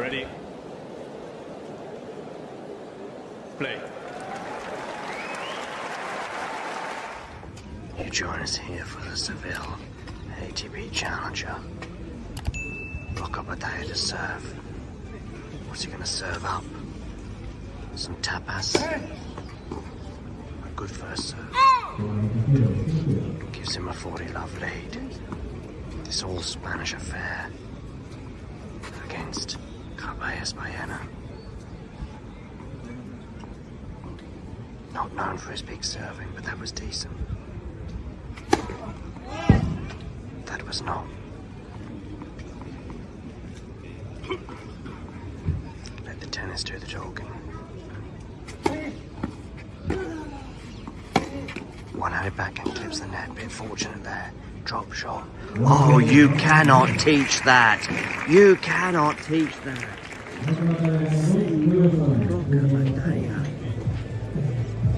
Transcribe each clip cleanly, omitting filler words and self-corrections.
Ready? Play. You join us here for the Seville ATP Challenger. Rock up a day to serve. What's he gonna serve up? Some tapas? A good first serve. Gives him a 40-love lead. This all Spanish affair against Cabellas Baena. Not known for his big serving, but that was decent. That was not. Let the tennis do the talking. One-handed backhand clips the net. Bit fortunate there. Drop shot. Oh, you cannot teach that. You cannot teach that.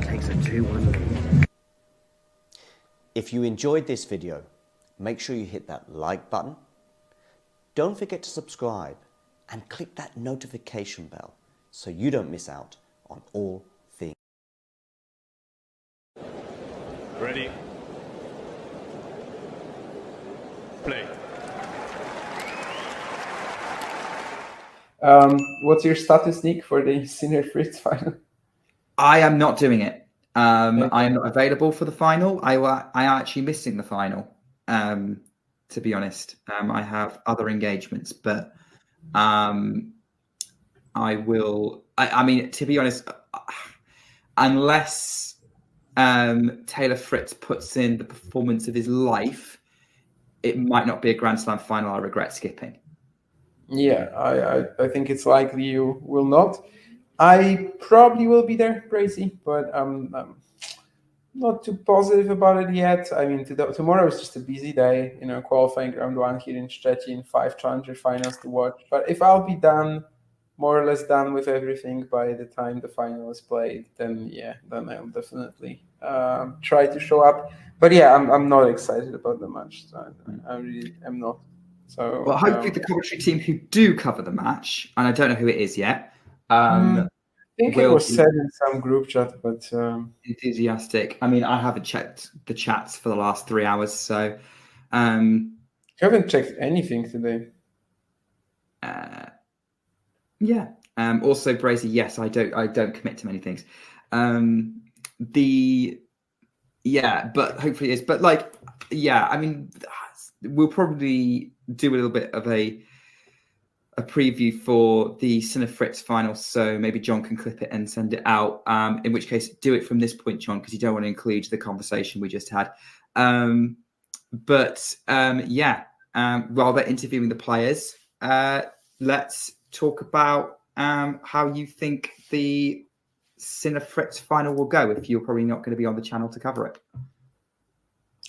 Takes a 2-1 lead. If you enjoyed this video, make sure you hit that like button. Don't forget to subscribe and click that notification bell so you don't miss out on all things. Ready? Play. What's your status, Nick, for the Sinner Fritz final? I am not doing it. I am not available for the final. I am actually missing the final, to be honest. I have other engagements, but I will. I mean, to be honest, unless Taylor Fritz puts in the performance of his life, it might not be a Grand Slam final I regret skipping. Yeah, I think it's likely you will not. I probably will be there, Brazy, but I'm not too positive about it yet. I mean, tomorrow is just a busy day, qualifying round 1 here in Szczecin, 5 challenger finals to watch. But if I'll be done, more or less done with everything by the time the final is played, then I'll definitely try to show up. But yeah, I'm not excited about the match. So I really am not. So well, hopefully the commentary team who do cover the match, and I don't know who it is yet. I think it was said in some group chat, but enthusiastic. I mean, I haven't checked the chats for the last 3 hours, so you haven't checked anything today. Yeah. Also, Brazy, yes, I don't commit to many things. But hopefully it is. But I mean, we'll probably do a little bit of a preview for the Sinner Fritz final, so maybe John can clip it and send it out. In which case, do it from this point, John, because you don't want to include the conversation we just had. While they're interviewing the players, let's talk about how you think the Sinner Fritz final will go, if you're probably not going to be on the channel to cover it.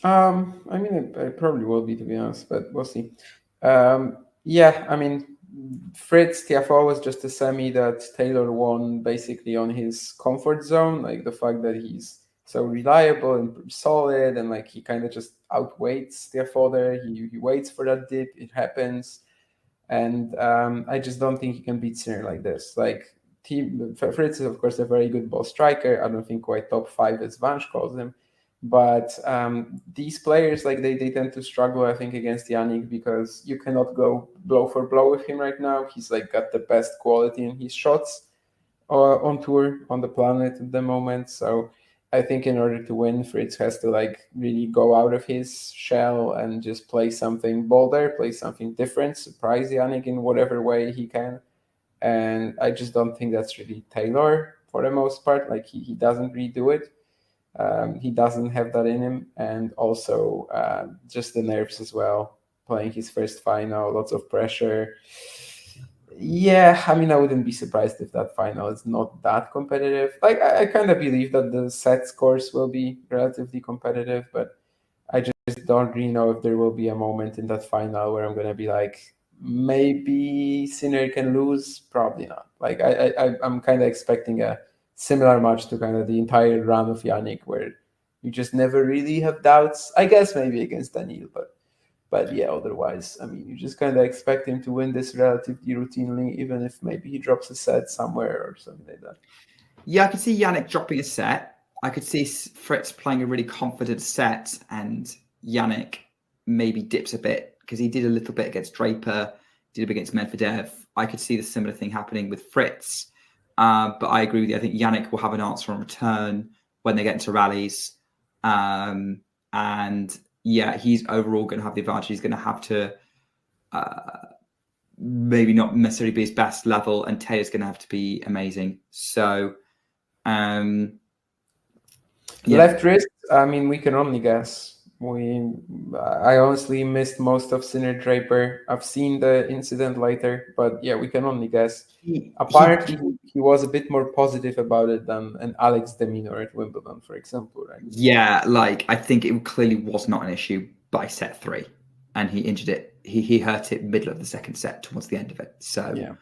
I mean, I probably will be, to be honest, but we'll see. I mean, Fritz TFO was just a semi that Taylor won basically on his comfort zone, like the fact that he's so reliable and solid, and he kind of just outweights TFO there. He waits for that dip, it happens, and I just don't think he can beat Sinner like this. Fritz is of course a very good ball striker. I don't think quite top 5 as Vange calls him. But these players, they tend to struggle, I think, against Jannik, because you cannot go blow for blow with him right now. He's got the best quality in his shots on tour, on the planet at the moment. So I think in order to win, Fritz has to really go out of his shell and just play something bolder, play something different, surprise Jannik in whatever way he can. And I just don't think that's really Taylor for the most part. He doesn't really do it. He doesn't have that in him, and also just the nerves as well. Playing his first final, lots of pressure. Yeah, I mean, I wouldn't be surprised if that final is not that competitive. I kind of believe that the set scores will be relatively competitive, but I just don't really know if there will be a moment in that final where I'm going to be maybe Sinner can lose. Probably not. I'm kind of expecting a similar match to kind of the entire run of Jannik, where you just never really have doubts. I guess maybe against Daniil, but But yeah, otherwise, I mean, you just kind of expect him to win this relatively routinely, even if maybe he drops a set somewhere or something like that. Yeah, I could see Jannik dropping a set. I could see Fritz playing a really confident set, and Jannik maybe dips a bit because he did a little bit against Draper, did a bit against Medvedev. I could see the similar thing happening with Fritz. But I agree with you. I think Jannik will have an answer on return when they get into rallies. And yeah, he's overall going to have the advantage. He's going to have to maybe not necessarily be his best level, and Taylor's going to have to be amazing. So, yeah. Left wrist, I mean, we can only guess. I honestly missed most of Sinner Draper. I've seen the incident later, but yeah, we can only guess. Apparently, he was a bit more positive about it than an Alex Deminor at Wimbledon, for example, right? Yeah, like I think it clearly was not an issue by set 3, and he injured it. He hurt it middle of the second set towards the end of it. So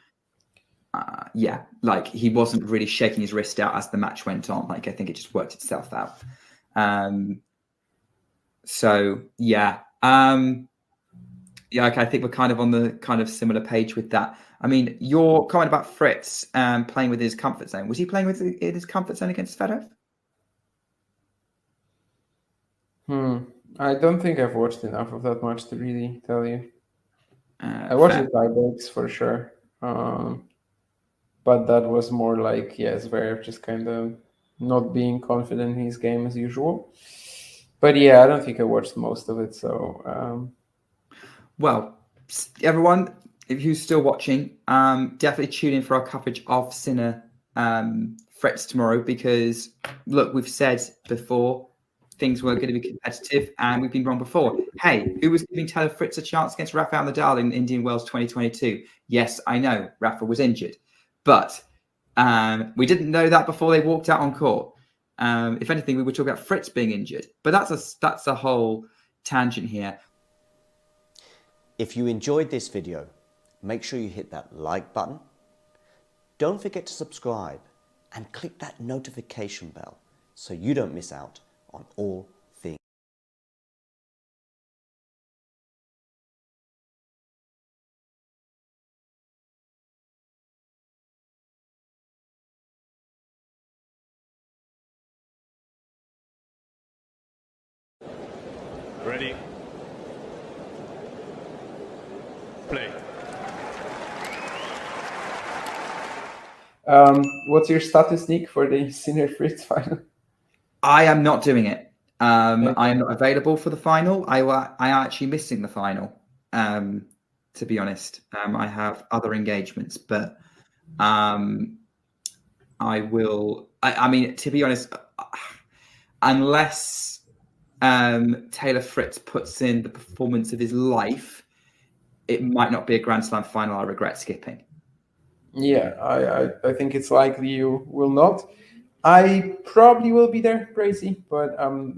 yeah, like he wasn't really shaking his wrist out as the match went on. Like I think it just worked itself out. So yeah, yeah. Okay, I think we're kind of on the kind of similar page with that. I mean, your comment about Fritz playing with his comfort zone. Was he playing with his comfort zone against Federer? I don't think I've watched enough of that match to really tell you. I watched the tie breaks for sure. But that was more like, Zverev just kind of not being confident in his game as usual. But yeah, I don't think I watched most of it. So, well, everyone, if you're still watching, definitely tune in for our coverage of Sinner Fritz tomorrow, because look, we've said before things were going to be competitive, and we've been wrong before. Hey, who was giving Taylor Fritz a chance against Rafael Nadal in Indian Wells 2022? Yes, I know Rafa was injured, but we didn't know that before they walked out on court. If anything, we were talking about Fritz being injured, but that's a whole tangent here. If you enjoyed this video, make sure you hit that like button. Don't forget to subscribe and click that notification bell so you don't miss out on all things. Ready? Play. what's your status, Nick, for the Sinner Fritz final? I am not doing it. I am not available for the final. I am actually missing the final, to be honest. I have other engagements, but I will. I mean, to be honest, unless Taylor Fritz puts in the performance of his life, it might not be a Grand Slam final I regret skipping. Yeah, I think it's likely you will not. I probably will be there, crazy, but I'm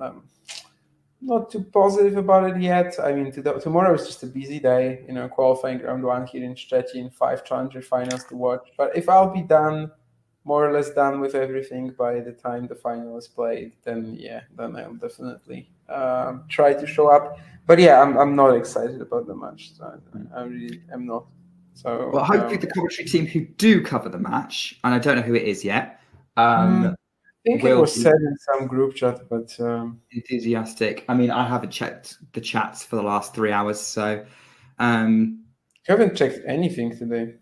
not too positive about it yet. I mean, tomorrow is just a busy day, qualifying round 1 here in Szczecin, 5 challenger finals to watch. But if I'll be done, more or less done with everything by the time the final is played, then I'll definitely try to show up. But yeah, I'm not excited about the match. So I really am not. So well, hopefully the commentary team who do cover the match, and I don't know who it is yet. I think it was said in some group chat, but enthusiastic. I mean, I haven't checked the chats for the last 3 hours, so you haven't checked anything today.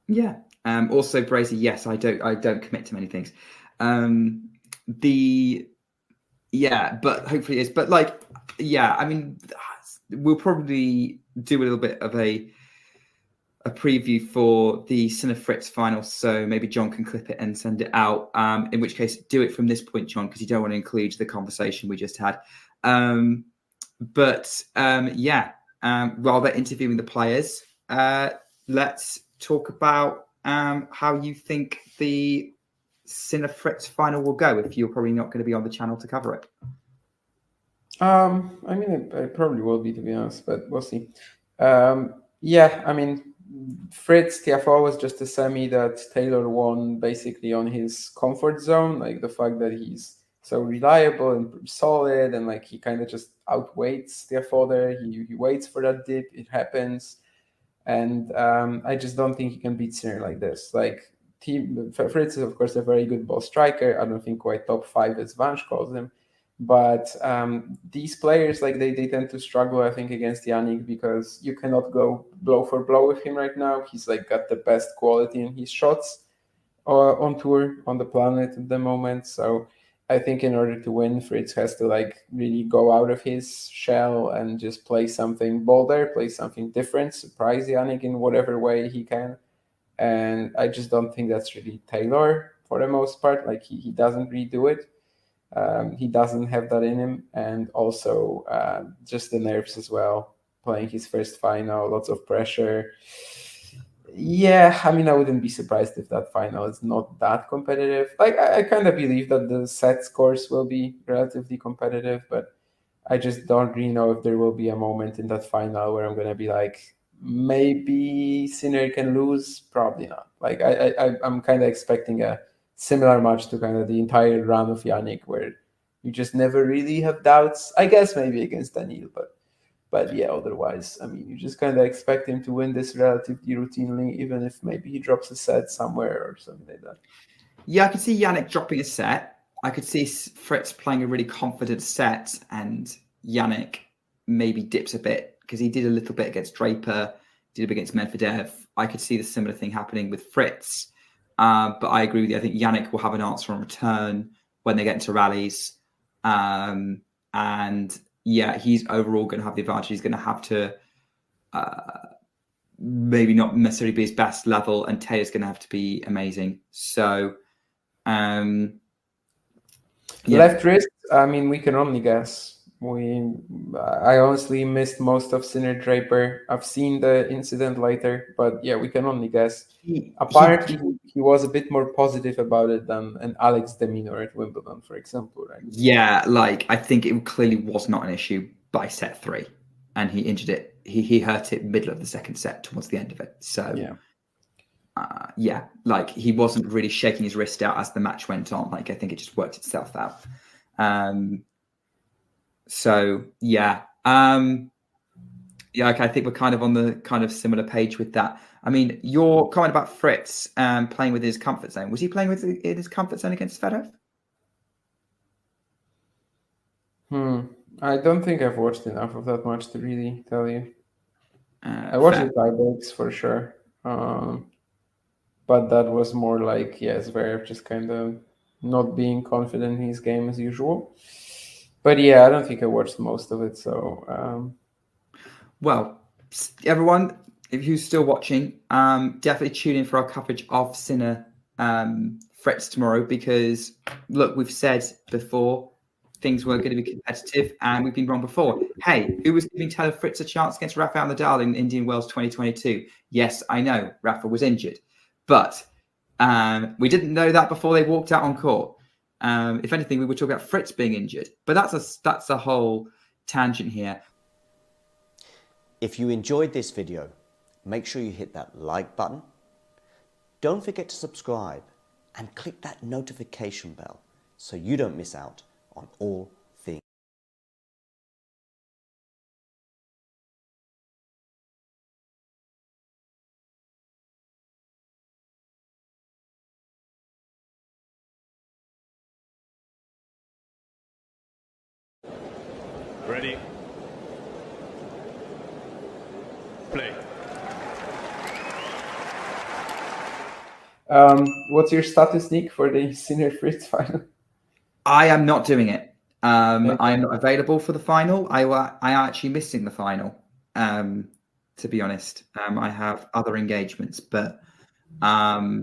Yeah. Also, Brazy, yes, I don't commit to many things. But hopefully it is. But I mean, we'll probably do a little bit of a preview for the Sinner Fritz final, so maybe John can clip it and send it out. In which case, do it from this point, John, because you don't want to include the conversation we just had. While they're interviewing the players, let's talk about how you think the Sinner Fritz final will go, if you're probably not going to be on the channel to cover it. I mean, I probably will be, to be honest, but we'll see. I mean, Fritz TFO was just a semi that Taylor won basically on his comfort zone, like the fact that he's so reliable and solid, and like he kind of just outweights Tiafoe. He waits for that dip, it happens, and I just don't think he can beat Sinner like this. Like Fritz is of course a very good ball striker. I don't think quite top 5 as Vange calls him, but these players, like they tend to struggle, I think, against Jannik, because you cannot go blow for blow with him right now. He's like got the best quality in his shots on tour, on the planet at the moment. So I think in order to win, Fritz has to like really go out of his shell and just play something bolder, play something different, surprise Jannik in whatever way he can. And I just don't think that's really Taylor for the most part. Like he doesn't really do it. He doesn't have that in him. And also just the nerves as well, playing his first final, lots of pressure. Yeah, I mean, I wouldn't be surprised if that final is not that competitive. Like, I kind of believe that the set scores will be relatively competitive, but I just don't really know if there will be a moment in that final where I'm going to be like, maybe Sinner can lose. Probably not. Like, I'm kind of expecting a similar match to kind of the entire run of Jannik, where you just never really have doubts. I guess maybe against Daniil, but yeah, otherwise, I mean, you just kind of expect him to win this relatively routinely, even if maybe he drops a set somewhere or something like that. Yeah, I could see Jannik dropping a set. I could see Fritz playing a really confident set, and Jannik maybe dips a bit, because he did a little bit against Draper, did a bit against Medvedev. I could see the similar thing happening with Fritz. But I agree with you. I think Jannik will have an answer on return when they get into rallies. And yeah, he's overall going to have the advantage. He's going to have to maybe not necessarily be his best level, and Taylor's going to have to be amazing. So, yeah. Left wrist, I mean, we can only guess. I honestly missed most of Sinner Draper. I've seen the incident later, but yeah, we can only guess. Apparently, he was a bit more positive about it than an Alex de Minaur at Wimbledon, for example, right? Yeah, like I think it clearly was not an issue by set 3, and he injured it. He hurt it middle of the second set towards the end of it. So yeah, like he wasn't really shaking his wrist out as the match went on. Like I think it just worked itself out. So yeah, yeah. Okay, I think we're kind of on the kind of similar page with that. I mean, your comment about Fritz playing with his comfort zone. Was he playing with in his comfort zone against Zverev? I don't think I've watched enough of that match to really tell you. I watched the tie breaks for sure, but that was more like Zverev just kind of not being confident in his game as usual. But yeah, I don't think I watched most of it. So, well, everyone, if you're still watching, definitely tune in for our coverage of Sinner Fritz tomorrow, because look, we've said before things were going to be competitive, and we've been wrong before. Hey, who was giving Taylor Fritz a chance against Rafael Nadal in Indian Wells 2022? Yes, I know Rafa was injured, but we didn't know that before they walked out on court. If anything, we were talking about Fritz being injured, but that's a whole tangent here. If you enjoyed this video, make sure you hit that like button. Don't forget to subscribe and click that notification bell so you don't miss out on all things. Ready? Play. what's your status, Nick, for the Sinner Fritz final? I am not doing it. I am not available for the final. I am actually missing the final. To be honest, I have other engagements, but I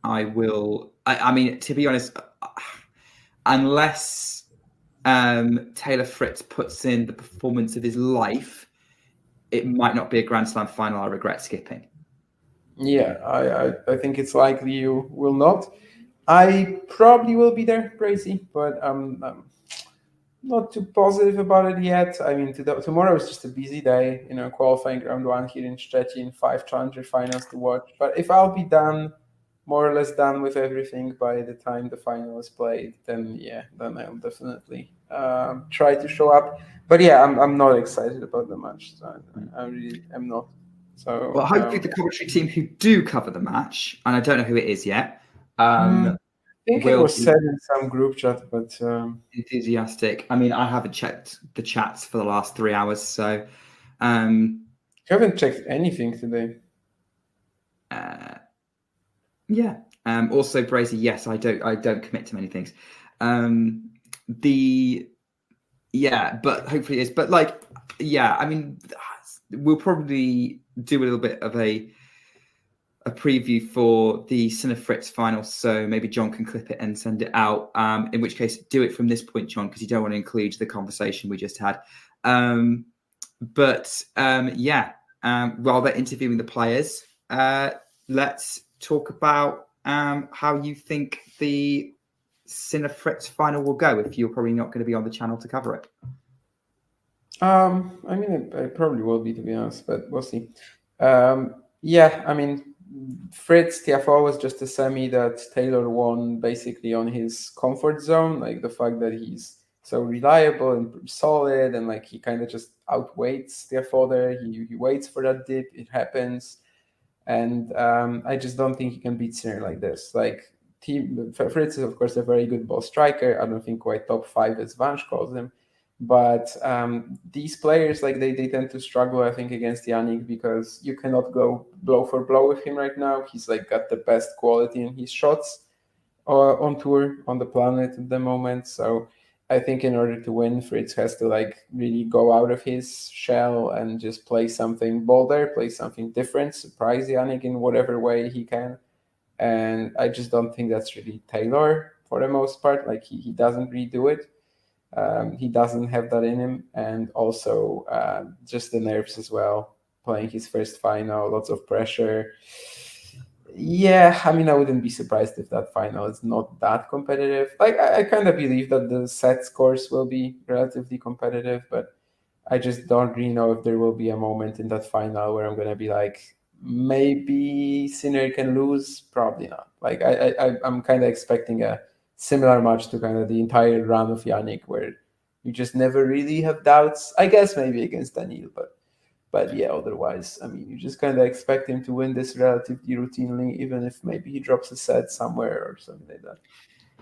will. I mean, to be honest, unless Taylor Fritz puts in the performance of his life, it might not be a Grand Slam final I regret skipping. Yeah, I think it's likely you will not. I probably will be there, Brazy, but I'm not too positive about it yet. I mean, tomorrow is just a busy day, qualifying round 1 here in Szczecin, 5 challenger finals to watch. But if I'll be done more or less done with everything by the time the final is played, then then I'll definitely try to show up. But yeah, I'm not excited about the match. So I really am not. So Well, hopefully the commentary team who do cover the match, and I don't know who it is yet, I think it will was be said in some group chat, but enthusiastic. I mean, I haven't checked the chats for the last 3 hours, so you haven't checked anything today. yeah. Also, Brazy, yes, I don't commit to many things. But hopefully it is. But like, yeah, I mean, we'll probably do a little bit of a preview for the Sinner Fritz final, so maybe John can clip it and send it out. In which case, do it from this point, John, because you don't want to include the conversation we just had. While they're interviewing the players, let's talk about how you think the Sinner Fritz final will go, if you're probably not going to be on the channel to cover it. I mean, I probably will be, to be honest, but we'll see. I mean, Fritz TFO was just a semi that Taylor won basically on his comfort zone, like the fact that he's so reliable and solid, and like he kind of just outweights TFO there. He waits for that dip, it happens, and I just don't think he can beat Sinner like this. Like Fritz is of course a very good ball striker. I don't think quite top 5 as Vanch calls him. But these players, like they tend to struggle, I think, against Jannik, because you cannot go blow for blow with him right now. He's like got the best quality in his shots on tour, on the planet at the moment. So I think in order to win, Fritz has to like really go out of his shell and just play something bolder, play something different, surprise Jannik in whatever way he can. And I just don't think that's really Taylor for the most part. Like he doesn't really do it. He doesn't have that in him, and also just the nerves as well. Playing his first final, lots of pressure. Yeah, I mean, I wouldn't be surprised if that final is not that competitive. Like, I kind of believe that the set scores will be relatively competitive, but I just don't really know if there will be a moment in that final where I'm gonna be like, maybe Sinner can lose. Probably not. Like, I'm kind of expecting a similar match to kind of the entire run of Jannik, where you just never really have doubts. I guess maybe against Daniil, but yeah, otherwise, I mean, you just kind of expect him to win this relatively routinely, even if maybe he drops a set somewhere or something like that.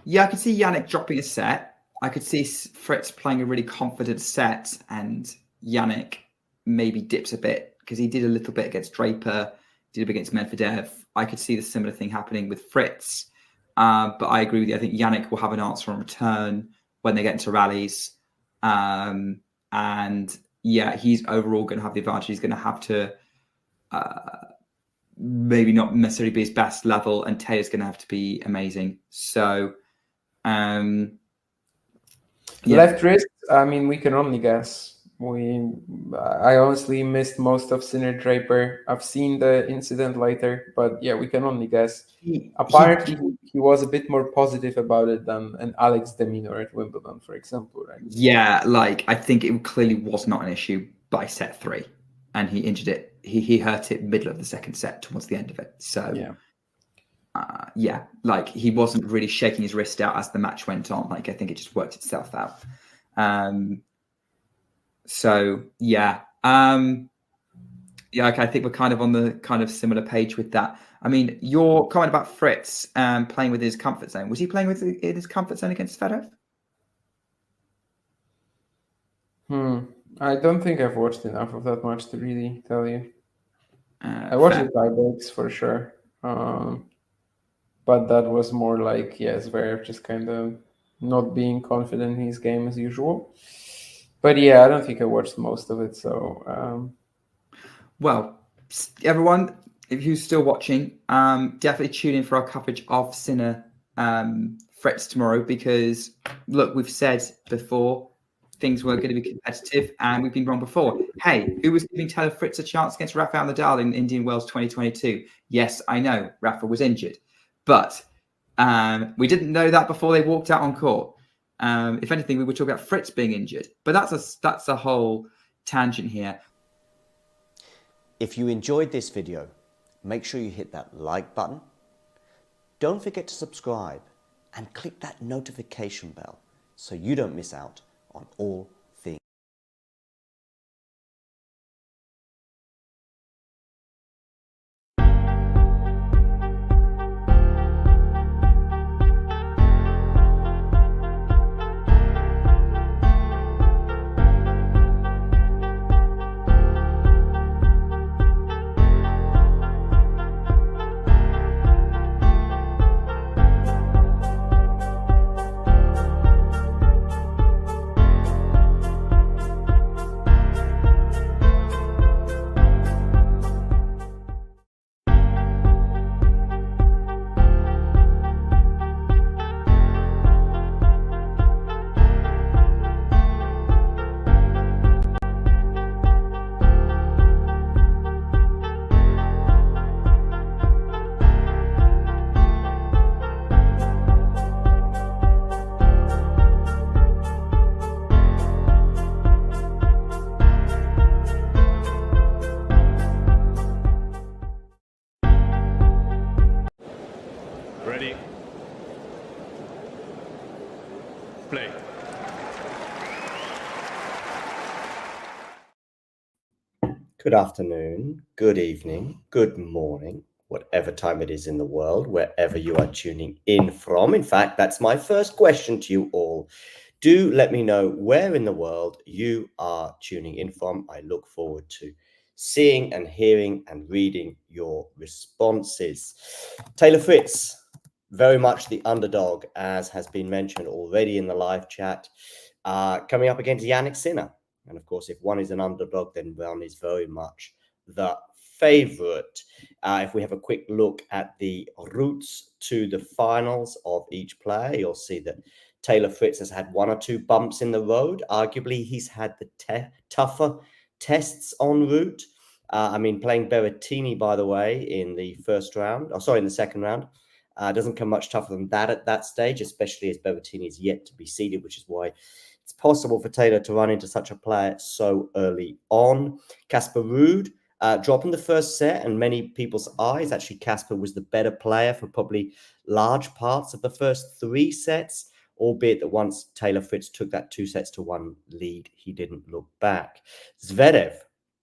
Yeah, I could see Jannik dropping a set. I could see Fritz playing a really confident set, and Jannik maybe dips a bit, because he did a little bit against Draper, did a bit against Medvedev. I could see the similar thing happening with Fritz. But I agree with you. I think Jannik will have an answer on return when they get into rallies. And yeah, he's overall going to have the advantage. He's going to have to maybe not necessarily be his best level, and Taylor's going to have to be amazing. So, Left wrist, I mean, we can only guess. I honestly missed most of Sinner Draper. I've seen the incident later, but yeah, we can only guess. Apparently, he was a bit more positive about it than an Alex demeanor at Wimbledon, for example, right? Yeah, like I think it clearly was not an issue by set 3, and he injured it. He hurt it middle of the second set towards the end of it. So yeah, like he wasn't really shaking his wrist out as the match went on. Like I think it just worked itself out. So yeah, okay, I think we're kind of on the kind of similar page with that. I mean, your comment about Fritz playing with his comfort zone. Was he playing with in his comfort zone against Federer? I don't think I've watched enough of that match to really tell you. I watched the tie breaks for sure, but that was more like Zverev just kind of not being confident in his game as usual. But yeah, I don't think I watched most of it. So, well, everyone, if you're still watching, definitely tune in for our coverage of Sinner Fritz tomorrow, because look, we've said before things were going to be competitive, and we've been wrong before. Hey, who was giving Taylor Fritz a chance against Rafael Nadal in Indian Wells 2022? Yes, I know Rafa was injured, but we didn't know that before they walked out on court. If anything, we were talking about Fritz being injured, but that's a whole tangent here. If you enjoyed this video, make sure you hit that like button. Don't forget to subscribe and click that notification bell so you don't miss out on all things. Ready? Play. Good afternoon, good evening, good morning, whatever time it is in the world, wherever you are tuning in from. In fact, that's my first question to you all. Do let me know where in the world you are tuning in from. I look forward to seeing and hearing and reading your responses. Taylor Fritz, very much the underdog, as has been mentioned already in the live chat, coming up against Jannik Sinner. And of course, if one is an underdog, then one is very much the favorite. If we have a quick look at the routes to the finals of each player, you'll see that Taylor Fritz has had one or two bumps in the road. Arguably, he's had the tougher tests en route. Playing Berrettini, by the way, in the in the second round, doesn't come much tougher than that at that stage, especially as Berrettini is yet to be seeded, which is why it's possible for Taylor to run into such a player so early on. Casper Ruud dropping the first set, and many people's eyes, actually Casper was the better player for probably large parts of the first three sets, albeit that once Taylor Fritz took that 2-1 lead, he didn't look back. Zverev.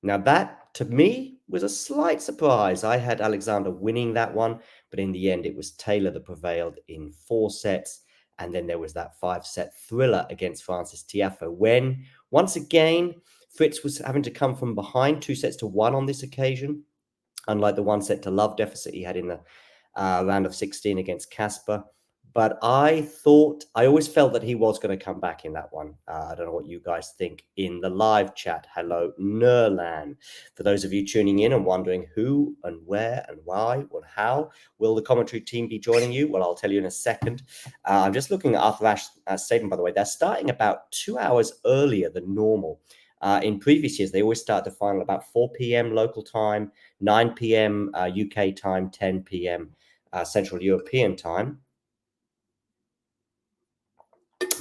Now that, to me, was a slight surprise. I had Alexander winning that one, but in the end, it was Taylor that prevailed in 4 sets. And then there was that 5-set thriller against Francis Tiafoe, when, once again, Fritz was having to come from behind 2-1 on this occasion, unlike the 1-set-to-love deficit he had in the round of 16 against Casper. But I always felt that he was going to come back in that one. I don't know what you guys think in the live chat. Hello, Nerlan. For those of you tuning in and wondering who and where and why or how will the commentary team be joining you, well, I'll tell you in a second. I'm just looking at Arthur Ashe's statement, by the way. They're starting about 2 hours earlier than normal. In previous years, they always start the final about 4 p.m. local time, 9 p.m. UK time, 10 p.m. Central European time.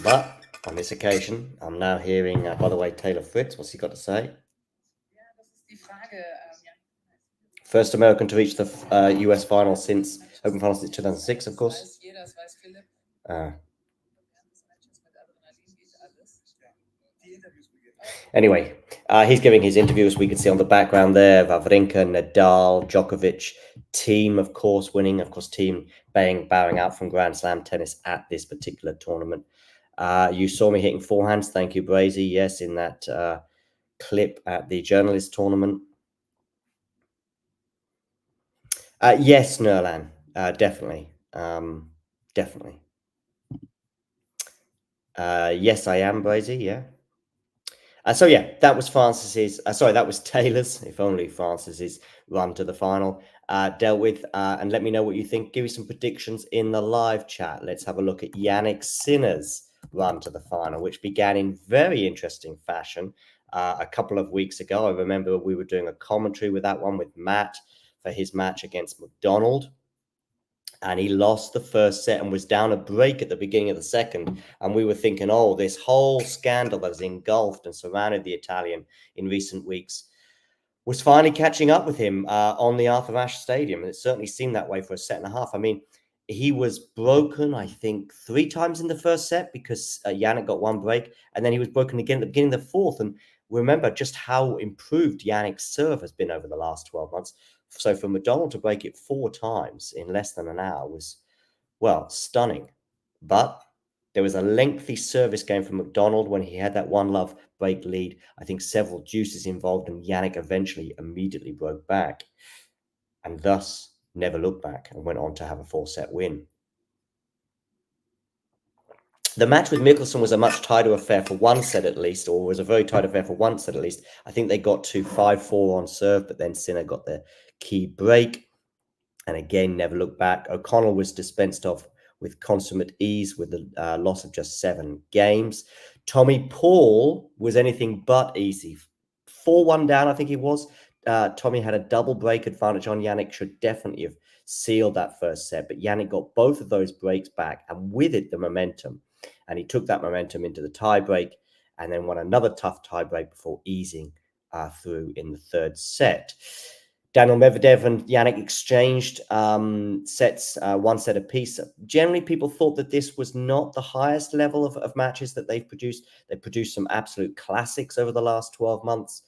But on this occasion, I'm now hearing, by the way, Taylor Fritz. What's he got to say? First American to reach the US final since Open final since 2006, of course. Anyway, he's giving his interview, as we can see on the background there. Wawrinka, Nadal, Djokovic, team, of course, winning. Of course, team bowing out from Grand Slam tennis at this particular tournament. You saw me hitting forehands. Thank you, Brazy. Yes, in that clip at the journalist tournament. Yes, Nerlan, definitely. Definitely. Yes, I am, Brazy, yeah. That was that was Taylor's, if only Francis's run to the final dealt with. And let me know what you think. Give me some predictions in the live chat. Let's have a look at Jannik Sinner's run to the final, which began in very interesting fashion a couple of weeks ago. I remember we were doing a commentary with that one with Matt for his match against McDonald. And he lost the first set and was down a break at the beginning of the second. And we were thinking, oh, this whole scandal that has engulfed and surrounded the Italian in recent weeks was finally catching up with him on the Arthur Ashe Stadium. And it certainly seemed that way for a set and a half. I mean, he was broken, I think, 3 times in the first set because Jannik got 1 break, and then he was broken again at the beginning of the 4th. And remember just how improved Jannik's serve has been over the last 12 months. So for McDonald to break it 4 times in less than an hour was, well, stunning. But there was a lengthy service game from McDonald when he had that 1-love break lead. I think several deuces involved, and Jannik eventually immediately broke back and thus never looked back and went on to have a 4-set win. The match with Mickelson was a much tighter affair for 1 set at least, or was a very tight affair for 1 set at least. I think they got to 5-4 on serve, but then Sinner got the key break and again never looked back. O'Connell was dispensed of with consummate ease with the loss of just 7 games. Tommy Paul was anything but easy. 4-1 down, I think he was. Tommy had a double break advantage on Jannik, should definitely have sealed that first set, but Jannik got both of those breaks back, and with it, the momentum. And he took that momentum into the tie break and then won another tough tie break before easing through in the 3rd set. Daniel Medvedev and Jannik exchanged sets, 1 set apiece. Generally, people thought that this was not the highest level of matches that they've produced. They produced some absolute classics over the last 12 months,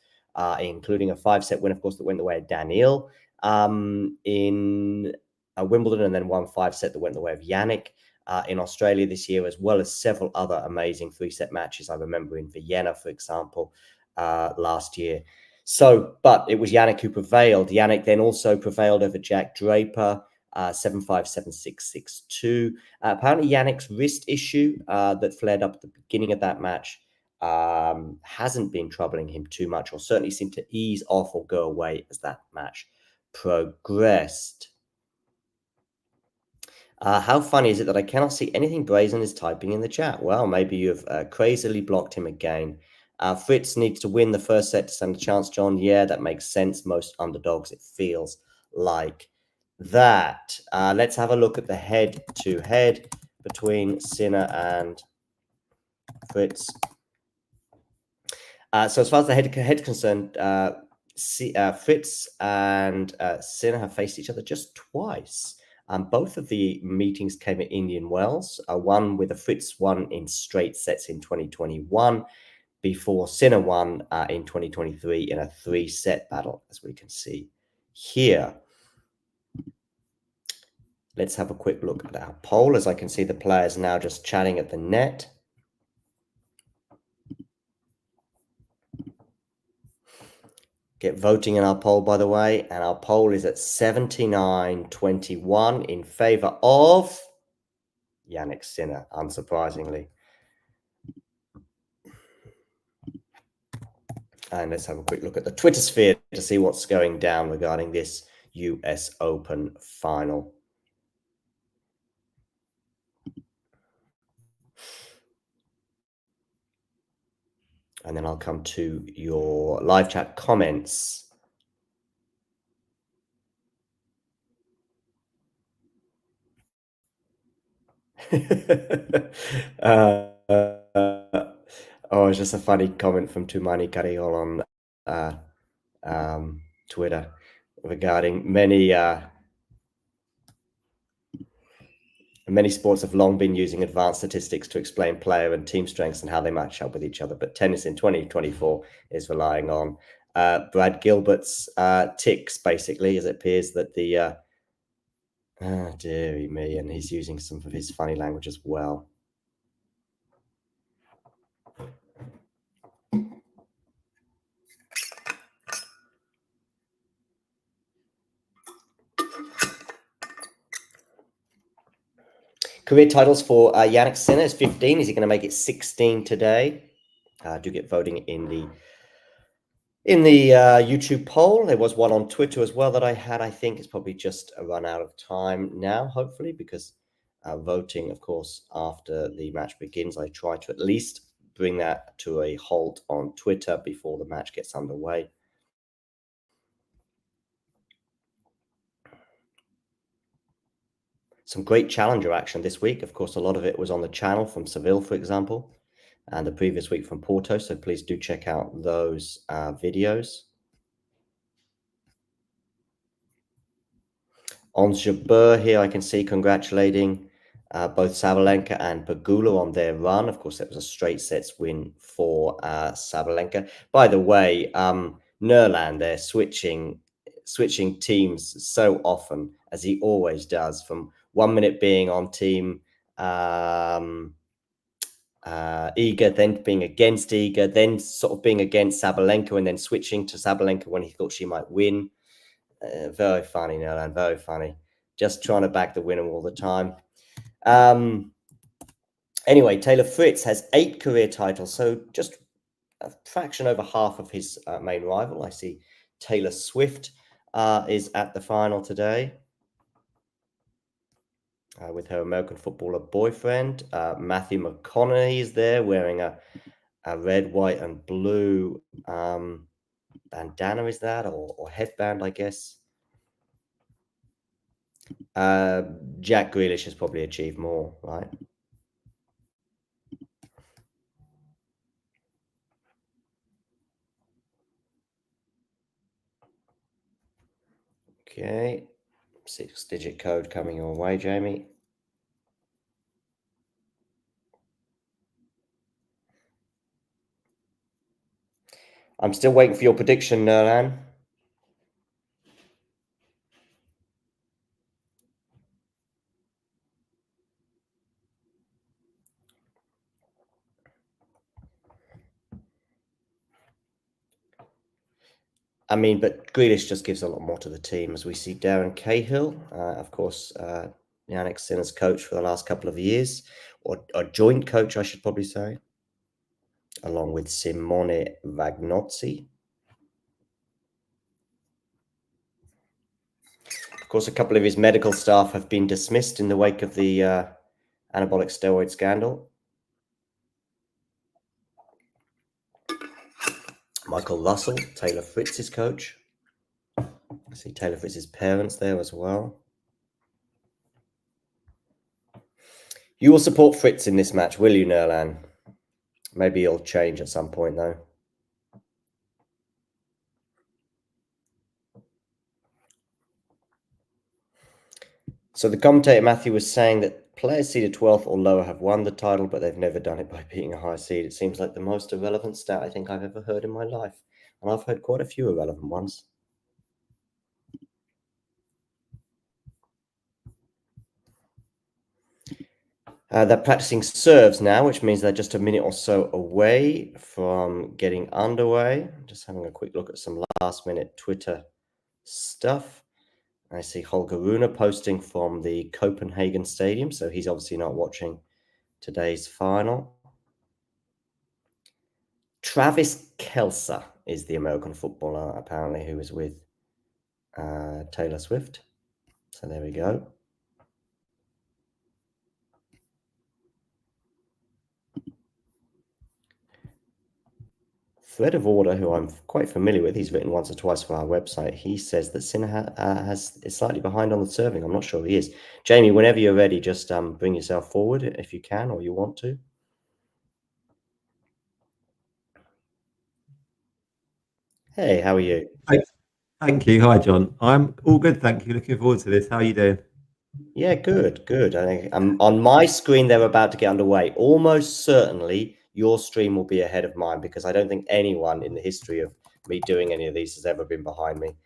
including a 5-set win, of course, that went the way of Daniil in Wimbledon, and then 1 5-set that went the way of Jannik in Australia this year, as well as several other amazing 3-set matches. I remember in Vienna, for example, last year. So, but it was Jannik who prevailed. Jannik then also prevailed over Jack Draper, 7-5, 7-6, 6-2. Apparently, Jannik's wrist issue that flared up at the beginning of that match hasn't been troubling him too much, or certainly seemed to ease off or go away as that match progressed. How funny is it that I cannot see anything Brazen is typing in the chat? Well, maybe you've crazily blocked him again. Fritz needs to win the first set to stand a chance, John. Yeah, that makes sense. Most underdogs, it feels like that. Let's have a look at the head-to-head between Sinner and Fritz. So as far as the head-to-head concerned, Fritz and Sinner have faced each other just twice. Both of the meetings came at Indian Wells, one with a Fritz won in straight sets in 2021, before Sinner won in 2023 in a 3-set battle, as we can see here. Let's have a quick look at our poll, as I can see the players now just chatting at the net. Get voting in our poll, by the way, and our poll is at 79-21 in favor of Jannik Sinner, unsurprisingly. And let's have a quick look at the Twitter sphere to see what's going down regarding this US Open final. And then I'll come to your live chat comments. Oh, it's just a funny comment from Tumani Kariol on Twitter regarding many sports have long been using advanced statistics to explain player and team strengths and how they match up with each other. But tennis in 2024 is relying on Brad Gilbert's ticks, basically, as it appears that the dearie me, and he's using some of his funny language as well. Career titles for Jannik Sinner is 15. Is he going to make it 16 today? Do get voting in the YouTube poll. There was one on Twitter as well that I had. I think it's probably just a run out of time now, hopefully, because voting, of course, after the match begins, I try to at least bring that to a halt on Twitter before the match gets underway. Some great challenger action this week. Of course, a lot of it was on the channel from Seville, for example, and the previous week from Porto. So please do check out those videos. On Jabeur here, I can see congratulating both Sabalenka and Pegula on their run. Of course, that was a straight sets win for Sabalenka. By the way, Nerland, they're switching teams so often, as he always does, from 1 minute being on team Iga, then being against Iga, then sort of being against Sabalenka, and then switching to Sabalenka when he thought she might win. Very funny, Nerland, very funny. Just trying to back the winner all the time. Anyway, Taylor Fritz has 8 career titles, so just a fraction over half of his main rival. I see Taylor Swift is at the final today with her American footballer boyfriend. Matthew McConaughey is there wearing a red, white, and blue bandana, is that, or headband, I guess. Jack Grealish has probably achieved more, right? Okay, 6-digit code coming your way, Jamie. I'm still waiting for your prediction, Nerlan. I mean, but Grealish just gives a lot more to the team, as we see Darren Cahill, of course, Jannik Sinner's coach for the last couple of years, or joint coach, I should probably say, along with Simone Vagnozzi. Of course, a couple of his medical staff have been dismissed in the wake of the anabolic steroid scandal. Michael Russell, Taylor Fritz's coach. I see Taylor Fritz's parents there as well. You will support Fritz in this match, will you, Nerlan? Maybe he'll change at some point, though. So the commentator, Matthew, was saying that players seeded 12th or lower have won the title, but they've never done it by beating a high seed. It seems like the most irrelevant stat I think I've ever heard in my life. And I've heard quite a few irrelevant ones. They're practicing serves now, which means they're just a minute or so away from getting underway. Just having a quick look at some last-minute Twitter stuff. I see Holger Rune posting from the Copenhagen Stadium, so he's obviously not watching today's final. Travis Kelce is the American footballer, apparently, who is with Taylor Swift. So there we go. Thread of Order, who I'm quite familiar with, he's written once or twice for our website. He says that Sinner is slightly behind on the serving. I'm not sure he is. Jamie, whenever you're ready, just bring yourself forward if you can or you want to. Hey, how are you? Thank you. Hi, John. I'm all good, thank you. Looking forward to this. How are you doing? Yeah, good, good. I think on my screen, they're about to get underway. Almost certainly your stream will be ahead of mine because I don't think anyone in the history of me doing any of these has ever been behind me.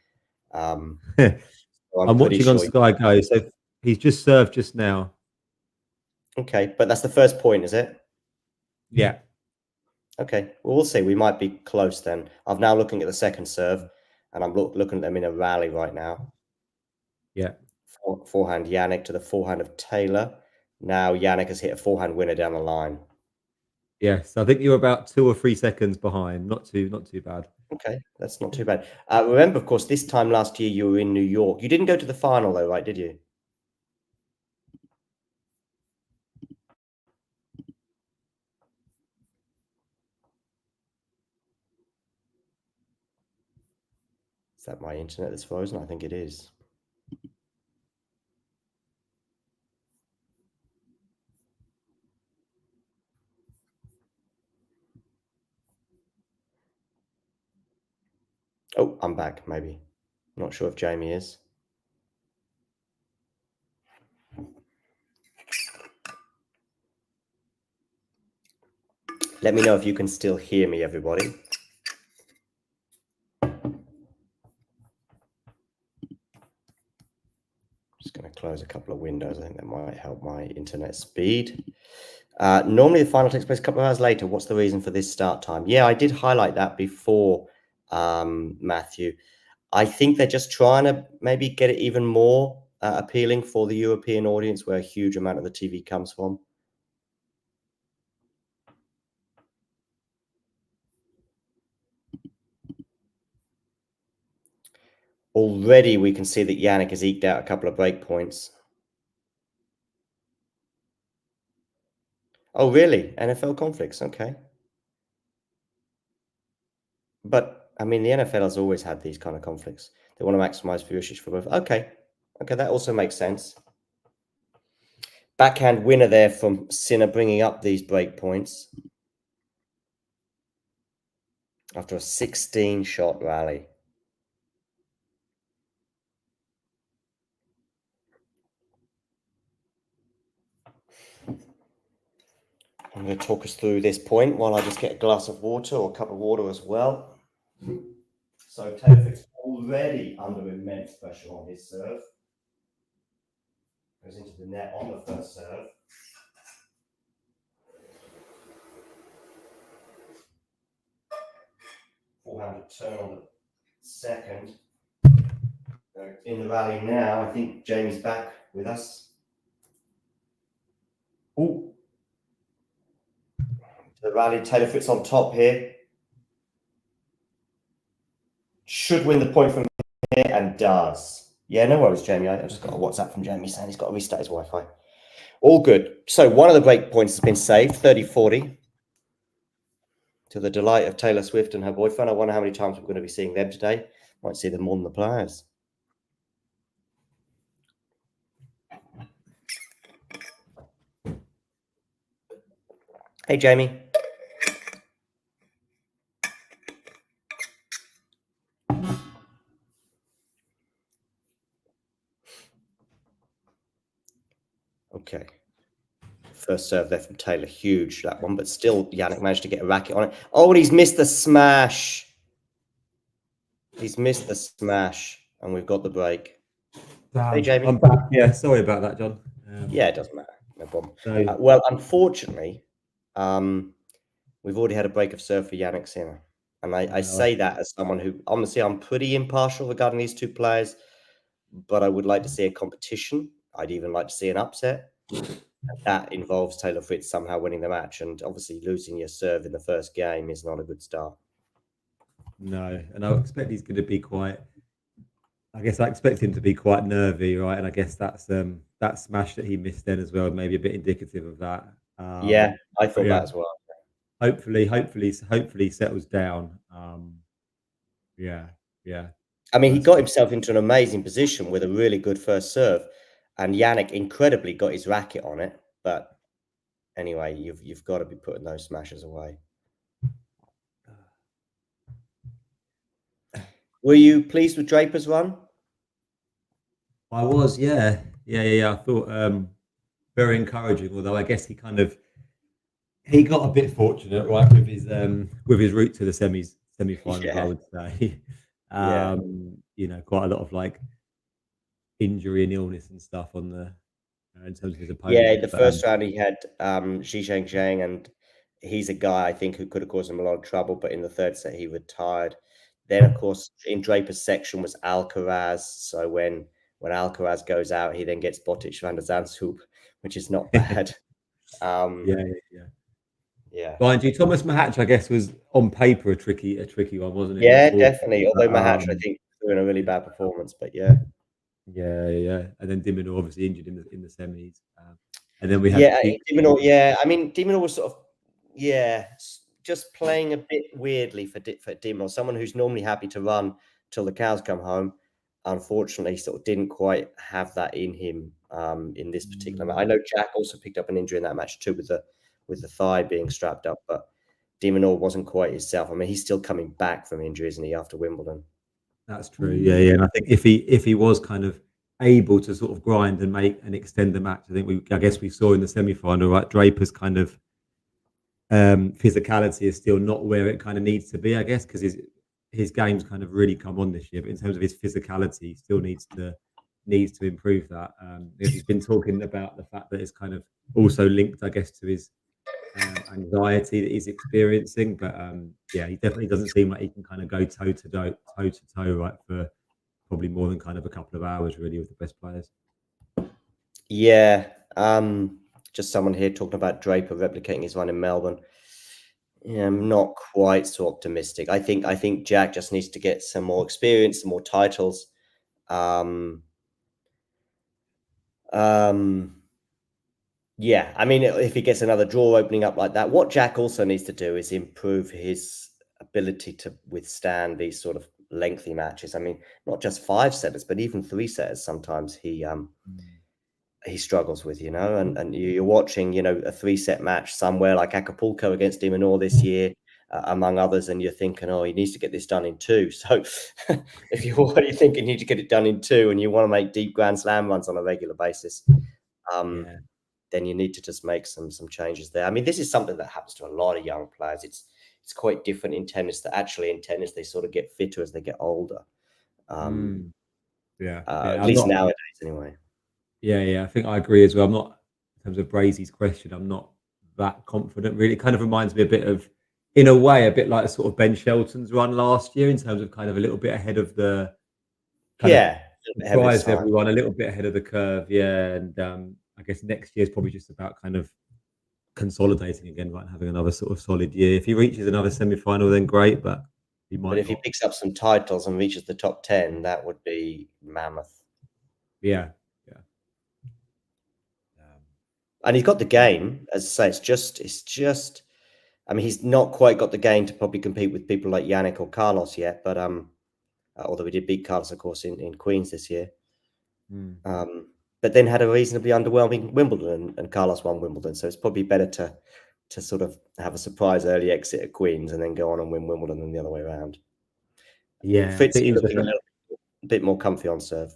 So I'm pretty watching on sure. Sky Go. So he's just served just now. Okay, but that's the first point, is it? Yeah. Okay, well, we'll see. We might be close then. I'm now looking at the second serve, and I'm looking at them in a rally right now. Yeah. Forehand Jannik to the forehand of Taylor. Now Jannik has hit a forehand winner down the line. Yes, I think you're about 2 or 3 seconds behind. Not too bad. Okay, that's not too bad. Remember, of course, this time last year you were in New York. You didn't go to the final though, right? Did you? Is that my internet that's frozen? I think it is. Oh, I'm back, maybe. Not sure if Jamie is. Let me know if you can still hear me, everybody. Just going to close a couple of windows. I think that might help my internet speed. Normally the final takes place a couple of hours later. What's the reason for this start time? Yeah, I did highlight that before, Matthew. I think they're just trying to maybe get it even more appealing for the European audience, where a huge amount of the TV comes from. Already we can see that Jannik has eked out a couple of break points. Oh, really? NFL conflicts, okay. But, I mean, the NFL has always had these kind of conflicts. They want to maximize viewership for both. Okay, that also makes sense. Backhand winner there from Sinner, bringing up these break points after a 16-shot rally. I'm going to talk us through this point while I just get a glass of water or a cup of water as well. So Taylor Fritz already under immense pressure on his serve. Goes into the net on the first serve. Forehand turn on the second. In the rally now, I think Jamie's back with us. Oh, the rally, Taylor Fritz on top here. Should win the point from here and does. Yeah, no worries, Jamie. I just got a WhatsApp from Jamie saying he's got to restart his Wi-Fi. All good. So one of the break points has been saved, 30-40. To the delight of Taylor Swift and her boyfriend. I wonder how many times we're going to be seeing them today. Might see them more than the players. Hey, Jamie. Okay. First serve there from Taylor. Huge, that one. But still, Jannik managed to get a racket on it. Oh, and he's missed the smash. He's missed the smash. And we've got the break. Hey, Jamie. I'm back. Yeah, sorry about that, John. Yeah, it doesn't matter. No problem. So, Well, unfortunately, we've already had a break of serve for Jannik Sinner. And I say that as someone who, honestly, I'm pretty impartial regarding these two players, but I would like to see a competition. I'd even like to see an upset. That involves Taylor Fritz somehow winning the match. And obviously losing your serve in the first game is not a good start. no, and I expect he's going to be quite... I guess I expect him to be quite nervy, right? And I guess that's that smash that he missed then as well, maybe a bit indicative of that. Yeah, I thought that as well. Hopefully settles down. Yeah. I mean, he got himself into an amazing position with a really good first serve, and Jannik incredibly got his racket on it. But anyway, you've got to be putting those smashes away. Were you pleased with Draper's run? I was, yeah. I thought very encouraging. Although I guess he got a bit fortunate, right, with his route to the semi-final. Yeah. I would say, Yeah. Quite a lot of like injury and illness and stuff on the in terms of his opponent. Yeah, the first round he had Xi Zhang, and he's a guy I think who could have caused him a lot of trouble. But in the third set, he retired. Then, of course, in Draper's section was Alcaraz. So when Alcaraz goes out, he then gets Botic van der Zandschulp, which is not bad. Yeah. Mind you, Thomas Mahatch, I guess, was on paper a tricky one, wasn't it? Yeah, definitely. Although Mahatch, I think, threw in a really bad performance, but yeah. Yeah. And then De Minaur obviously injured in the semis. And then we had De Minaur. Yeah, I mean, De Minaur was sort of just playing a bit weirdly for De Minaur, someone who's normally happy to run till the cows come home. Unfortunately, sort of didn't quite have that in him in this particular match. I know Jack also picked up an injury in that match too, with the thigh being strapped up, but De Minaur wasn't quite himself. I mean, he's still coming back from injury, isn't he, after Wimbledon? That's true. Yeah. And I think if he was kind of able to sort of grind and make and extend the match, I guess we saw in the semi-final, right? Draper's kind of physicality is still not where it kind of needs to be, I guess, because his game's kind of really come on this year. But in terms of his physicality, he still needs to improve that. Because he's been talking about the fact that it's kind of also linked, I guess, to his anxiety that he's experiencing. But yeah, he definitely doesn't seem like he can kind of go toe to toe, right, for probably more than kind of a couple of hours, really, with the best players. Yeah. Just someone here talking about Draper replicating his run in Melbourne. Yeah, I'm not quite so optimistic. I think Jack just needs to get some more experience, some more titles. Yeah, I mean, if he gets another draw opening up like that, what Jack also needs to do is improve his ability to withstand these sort of lengthy matches. I mean, not just 5-setters, but even 3-setters. Sometimes he struggles with, and you're watching, a 3-set match somewhere like Acapulco against Dimonor this year, among others, and you're thinking, oh, he needs to get this done in 2. So if you're already thinking you need to get it done in 2 and you want to make deep Grand Slam runs on a regular basis, then you need to just make some changes there. I mean, this is something that happens to a lot of young players. It's quite different in tennis, that actually in tennis they sort of get fitter as they get older. At least nowadays anyway. Yeah, I think I agree as well. I'm not, in terms of Brazy's question, I'm not that confident, really. It kind of reminds me a bit of, in a way, a bit like sort of Ben Shelton's run last year, in terms of kind of a little bit ahead of the surprised everyone, a little bit ahead of the curve. Yeah, and I guess next year is probably just about kind of consolidating again, right, and having another sort of solid year. If he reaches another semi-final, then great, but he might. But if he picks up some titles and reaches the top 10, that would be mammoth. Yeah. And he's got the game, as I say. It's just. I mean, he's not quite got the game to probably compete with people like Jannik or Carlos yet. But although we did beat Carlos, of course, in Queens this year. But then had a reasonably underwhelming Wimbledon, and Carlos won Wimbledon. So it's probably better to sort of have a surprise early exit at Queens and then go on and win Wimbledon than the other way around. Yeah, Fritz is looking a bit more comfy on serve.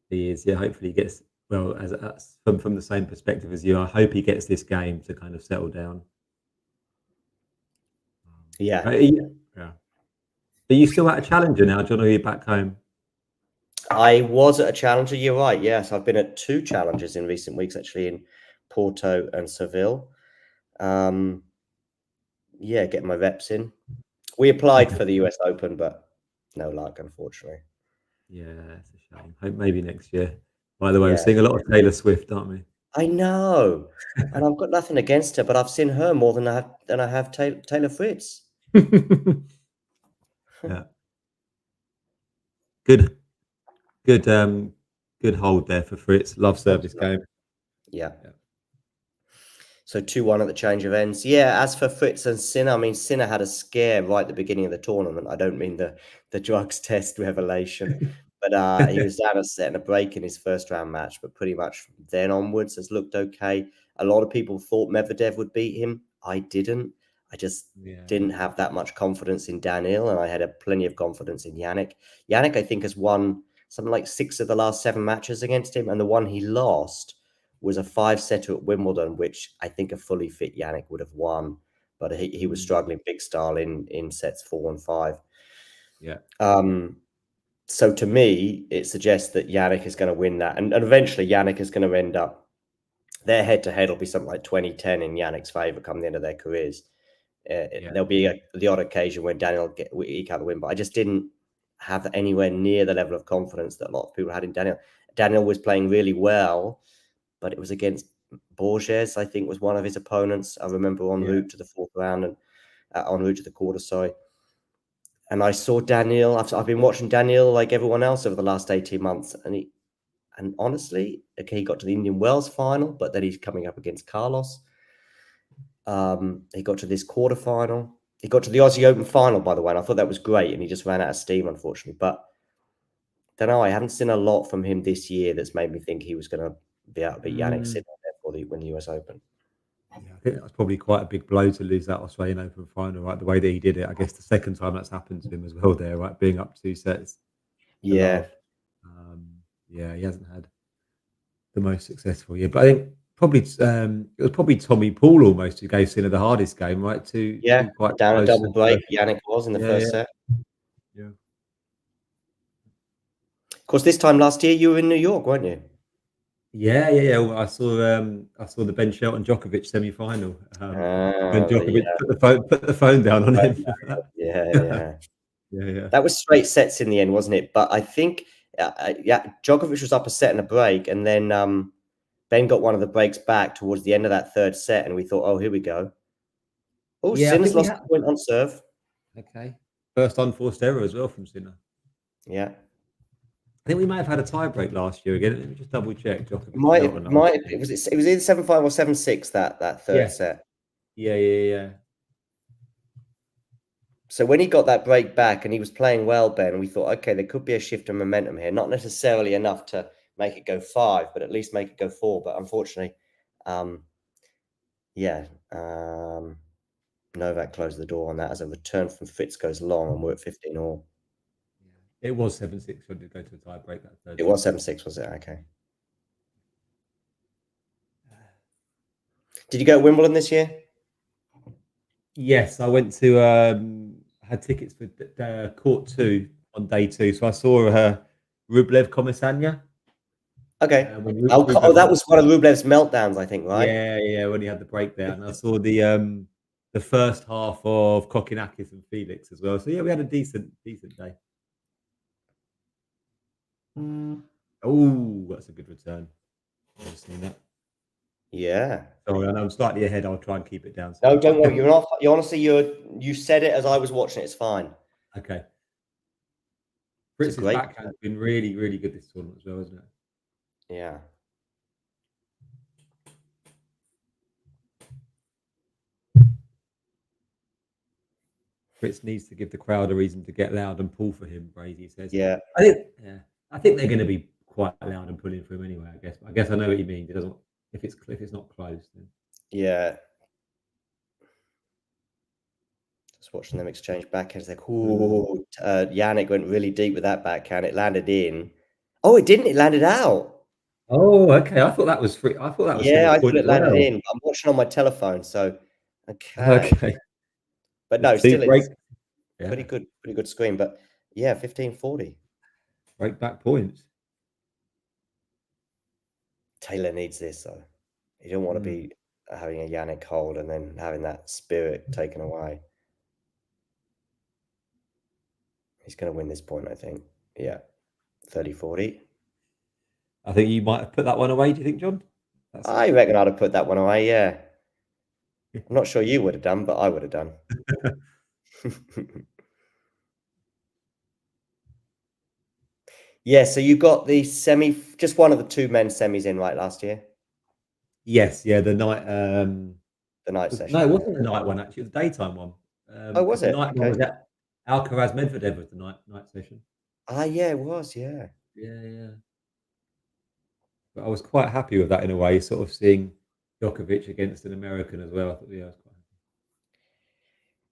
He is. Yeah, hopefully he gets, well, as from the same perspective as you. I hope he gets this game to kind of settle down. Yeah. Are you still at a challenger now, John, or are you back home? I was at a challenger. You're right. Yes, I've been at 2 challengers in recent weeks, actually, in Porto and Seville. Getting my reps in. We applied for the US Open, but no luck, unfortunately. Yeah, it's a shame. Hope maybe next year. By the way, we're seeing a lot of Taylor Swift, aren't we? I know, and I've got nothing against her, but I've seen her more than I have Taylor Fritz. Yeah. Good hold there for Fritz. Love service game. Yeah. So 2-1 at the change of ends. Yeah, as for Fritz and Sinner, I mean, Sinner had a scare right at the beginning of the tournament. I don't mean the drugs test revelation, but he was down a set and a break in his first round match, but pretty much from then onwards has looked okay. A lot of people thought Medvedev would beat him. I didn't. I just didn't have that much confidence in Daniil, and I had plenty of confidence in Jannik. Jannik, I think, has won something like 6 of the last 7 matches against him, and the one he lost was a 5-setter at Wimbledon, which I think a fully fit Jannik would have won, but he was struggling big style in sets 4 and 5. Yeah. So to me, it suggests that Jannik is going to win that, and eventually Jannik is going to end up. Their head-to-head will be something like 20-10 in Jannik's favour come the end of their careers. There'll be the odd occasion when Daniil eke out a win, but I just didn't have anywhere near the level of confidence that a lot of people had in Daniil. Daniil was playing really well, but it was against Borges, I think, was one of his opponents. I remember en route to the 4th round and en route to the quarter, sorry. And I saw Daniil. I've been watching Daniil like everyone else over the last 18 months, and honestly, okay, he got to the Indian Wells final, but then he's coming up against Carlos. He got to this quarterfinal. He got to the Aussie Open final, by the way, and I thought that was great, and he just ran out of steam, unfortunately. But I don't know, I haven't seen a lot from him this year that's made me think he was going to be able to beat Jannik Sinner for win the US Open. Yeah, I think that was probably quite a big blow to lose that Australian Open final, right? The way that he did it. I guess the second time that's happened to him as well there, right? Being up 2 sets. Yeah. He hasn't had the most successful year. But I think Probably it was probably Tommy Paul almost who gave Sinner the hardest game, right? Two quite down a close. double break. Jannik was in the first Yeah. set. Yeah. Of course, this time last year you were in New York, weren't you? Yeah. Well, I saw the Ben Shelton Djokovic semi-final. When Djokovic put the phone down on him. Yeah. Yeah. That was straight sets in the end, wasn't it? But I think, Djokovic was up a set and a break, and then Ben got one of the breaks back towards the end of that third set, and we thought, oh, here we go. Oh, Yeah, I Sinner's think we lost a point on serve. Okay. First unforced error as well from Sinner. Yeah. I think we may have had a tie break last year again. Let me just double check. Djokovic, It was either 7-5 or 7-6 that third set. Yeah. So when he got that break back and he was playing well, Ben, we thought, okay, there could be a shift in momentum here. Not necessarily enough to make it go 5, but at least make it go 4. But unfortunately, Novak closed the door on that as a return from Fritz goes long, and we're at 15 all. It was 7-6 when it go to a tie break that third. It was 7-6, was it? Okay. Did you go to Wimbledon this year? Yes, I went to had tickets for court 2 on day 2, so I saw Rublev Komisanya. Okay. That was one of Rublev's meltdowns, I think, right? Yeah, when he had the breakdown. I saw the first half of Kokinakis and Felix as well. So yeah, we had a decent day. Oh, that's a good return. I've just seen that. Yeah. Sorry, I know I'm slightly ahead. I'll try and keep it down. No, don't worry. You're not. You honestly, you said it as I was watching it. It's fine. Okay. Fritz's backhand's been really, really good this tournament as well, isn't it? Yeah. Fritz needs to give the crowd a reason to get loud and pull for him, Brady says. Yeah. I think they're going to be quite loud and pulling for him anyway, I guess. I guess I know what you mean. It doesn't if it's not close then. Yeah. Just watching them exchange backhands. Like, Jannik went really deep with that backhand. It landed in. Oh, it didn't. It landed out. Oh, okay. I thought that was free. I thought that was. Yeah, I thought it landed in. I'm watching on my telephone, so okay. But no, still it's yeah. pretty good screen. But yeah, 15-40. Break back points. Taylor needs this though. You don't want to be having a Jannik hold and then having that spirit taken away. He's going to win this point, I think. Yeah, 30-40. I think you might have put that one away. Do you think, John? I reckon I'd have put that one away. Yeah. I'm not sure you would have done, but I would have done. Yeah, so you got the just one of the 2 men's semis in right last year. Yes, yeah, the night session. No, it wasn't the night one actually. It was the daytime one. Was it? The night one was at Alcaraz Medvedev was the night session. Yeah, it was. Yeah. Yeah. But I was quite happy with that in a way, sort of seeing Djokovic against an American as well. I thought, I was quite happy.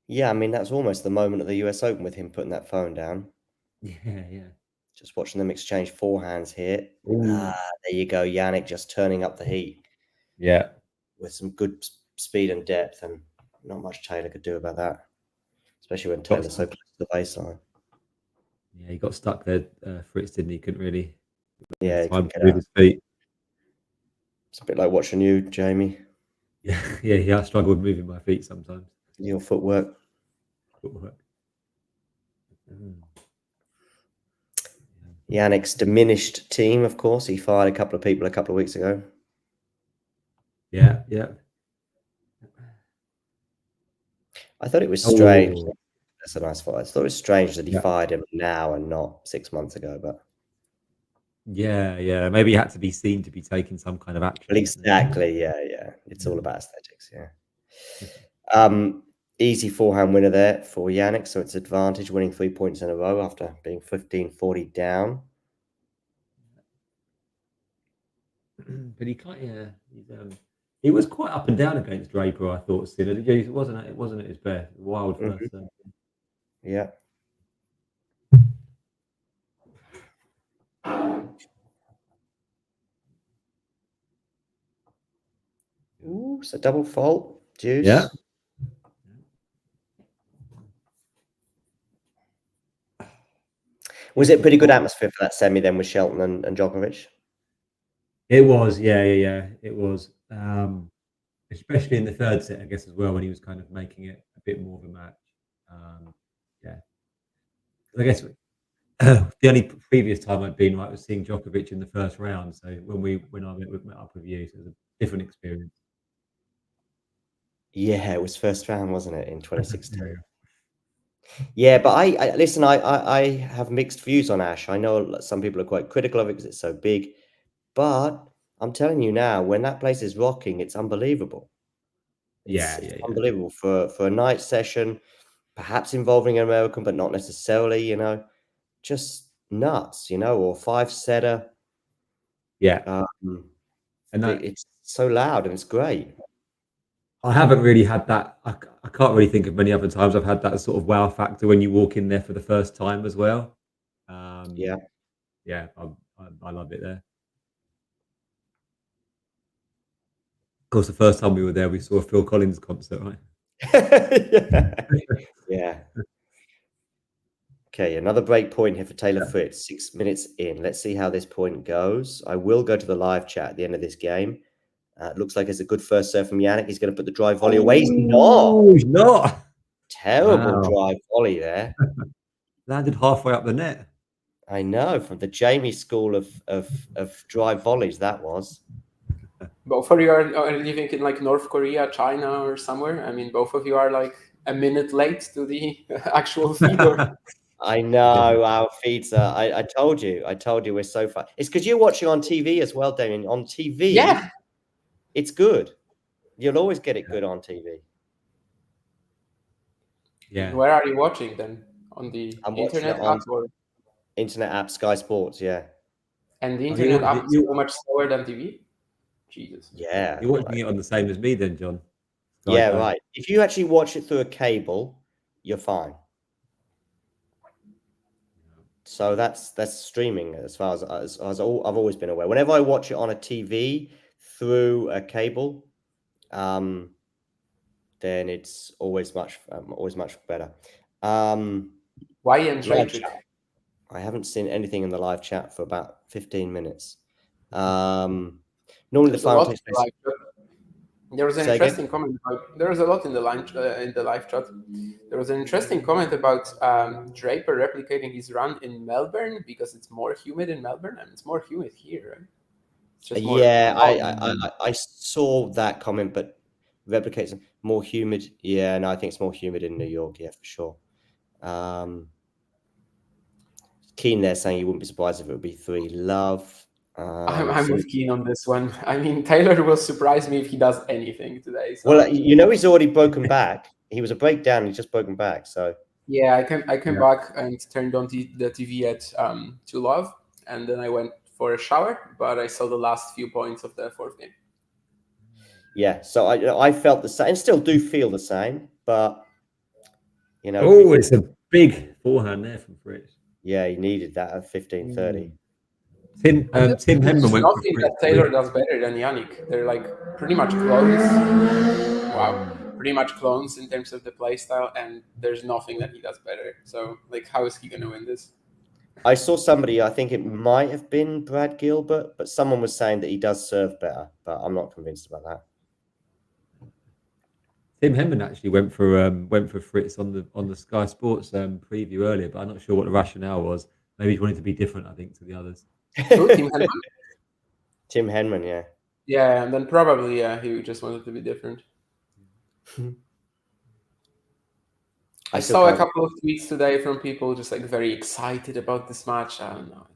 Yeah, I mean that's almost the moment of the US Open with him putting that phone down. Yeah. Just watching them exchange forehands here. There you go. Jannik just turning up the heat. Yeah. With some good speed and depth, and not much Taylor could do about that. Especially when Taylor's so close to the baseline. Yeah, he got stuck there, Fritz, didn't he? Couldn't really time to move his feet. It's a bit like watching you, Jamie. Yeah, I struggle with moving my feet sometimes. Your footwork. Jannik's diminished team, of course. He fired a couple of people a couple of weeks ago. Yeah. I thought it was strange. That's a nice fight. I thought it was strange that he fired him now and not 6 months ago, but yeah. Maybe he had to be seen to be taking some kind of action. Exactly. Yeah. It's all about aesthetics. Yeah. Easy forehand winner there for Jannik, so it's advantage, winning 3 points in a row after being 15-40 down. But he can't. Yeah, he was quite up and down against Draper. I thought still. It wasn't at his best. Wild first. Yeah. Ooh, so double fault. Juice. Yeah. Was it pretty good atmosphere for that semi then with Shelton and Djokovic? It was, yeah. It was, especially in the third set, I guess, as well, when he was kind of making it a bit more of a match. Yeah, I guess the only previous time I'd been was seeing Djokovic in the first round. So when I met up with you, so it was a different experience. Yeah, it was first round, wasn't it, in 2016? Yeah. Yeah, but I listen. I have mixed views on Ash. I know some people are quite critical of it because it's so big, but I'm telling you now, when that place is rocking, it's unbelievable. It's Yeah. unbelievable for a night session, perhaps involving an American, but not necessarily. Just nuts. Or five-setter. Yeah. And that It's so loud and it's great. I haven't really had that. I can't really think of many other times I've had that sort of wow factor when you walk in there for the first time as well. Yeah. Yeah, I love it there. Of course, the first time we were there, we saw a Phil Collins concert, right? Yeah. Okay, another break point here for Taylor Fritz. 6 minutes in. Let's see how this point goes. I will go to the live chat at the end of this game. It looks like it's a good first serve from Jannik. He's going to put the drive volley away. He's not. Oh, he's not. Terrible Wow. drive volley there. Landed halfway up the net. I know, from the Jamie school of drive volleys, that was. Both of you are living in like North Korea, China, or somewhere. I mean, both of you are like a minute late to the actual feed. I know our feeds are. I told you we're so far. It's because you're watching on TV as well, Damien. On TV, Yeah, it's good. You'll always get it good on TV. Yeah. Where are you watching then? On the I'm watching internet it on app or internet app, Sky Sports. Yeah, and the Oh, internet app is so much slower than TV? Jesus. yeah. You're watching it on the same as me then, John. Yeah, Like, right. If you actually watch it through a cable, you're fine. So that's streaming as far as I've always been aware. Whenever I watch it on a TV through a cable, then it's always much better. Why and Live Trade? chat. I haven't seen anything in the live chat for about 15 minutes. Normally the final takes place. There was an Say interesting comment about. There was a lot in the live chat. There was an interesting comment about Draper replicating his run in Melbourne because it's more humid in Melbourne and it's more humid here. Right? It's just more Yeah, I saw that comment, but replicates more humid. Yeah, no, I think it's more humid in New York. Yeah, for sure. Keen there saying you wouldn't be surprised if it would be 3 love. I'm with Keen on this one. I mean, Taylor will surprise me if he does anything today. So. Well, he's already broken back. He was a breakdown. He's just broken back. So yeah, I came back and turned on the TV at 2 love, and then I went for a shower. But I saw the last few points of the fourth game. Yeah, so I felt the same, and still do feel the same. But oh, it's a big forehand there from Fritz. Yeah, he needed that at 15:30. Tim Henman went for Nothing that Taylor does better than Jannik. They're like pretty much clones. Wow, pretty much clones in terms of the play style, and there's nothing that he does better. So, like, how is he going to win this? I saw somebody, I think it might have been Brad Gilbert, but someone was saying that he does serve better, but I'm not convinced about that. Tim Henman actually went for Fritz on the Sky Sports preview earlier, but I'm not sure what the rationale was. Maybe he wanted to be different, I think, to the others. Who, Tim Henman? Tim Henman, yeah. Yeah, and then probably he just wanted to be different. I saw a couple of tweets today from people just like very excited about this match. I don't know.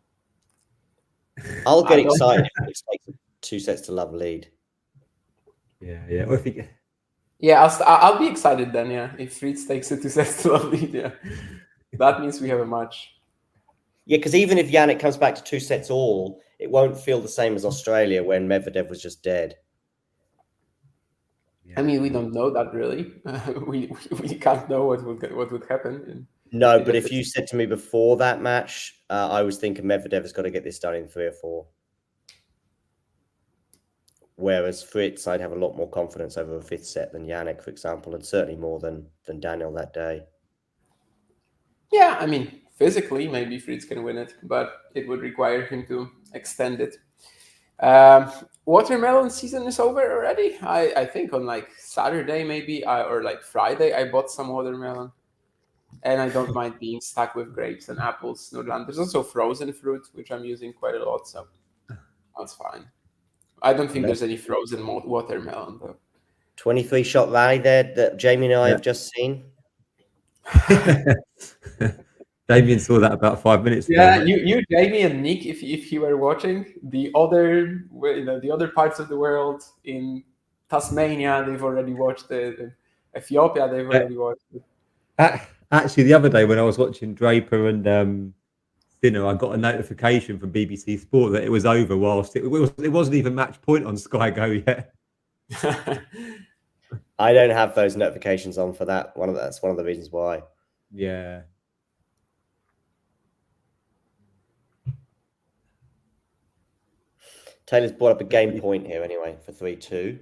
I'll get excited if it takes 2 sets to love lead. Yeah. Or if he... Yeah, I'll be excited then. Yeah, if Fritz takes it 2 sets to love lead, yeah, that means we have a match. Yeah, because even if Jannik comes back to 2 sets all, it won't feel the same as Australia when Medvedev was just dead. I mean, we don't know that really. We can't know what would happen. No, but if you said to me before that match, I was thinking Medvedev has got to get this done in 3 or 4. Whereas Fritz, I'd have a lot more confidence over a fifth set than Jannik, for example, and certainly more than Daniel that day. Yeah, I mean, physically, maybe Fritz can win it, but it would require him to extend it. Watermelon season is over already. I think on like Saturday maybe or like Friday I bought some watermelon, and I don't mind being stuck with grapes and apples. There's also frozen fruit, which I'm using quite a lot, so that's fine. I don't think there's any frozen watermelon though. 23-shot rally there that Jamie and I have just seen. Damien saw that about 5 minutes ago. Yeah, you, Jamie and Nick, if you were watching the other parts of the world in Tasmania, they've already watched the Ethiopia. They've already watched it. Actually, the other day when I was watching Draper and Sinner, I got a notification from BBC Sport that it was over whilst it wasn't even match point on Sky Go yet. I don't have those notifications on for that. That's one of the reasons why. Yeah. Taylor's brought up a game point here anyway for 3-2.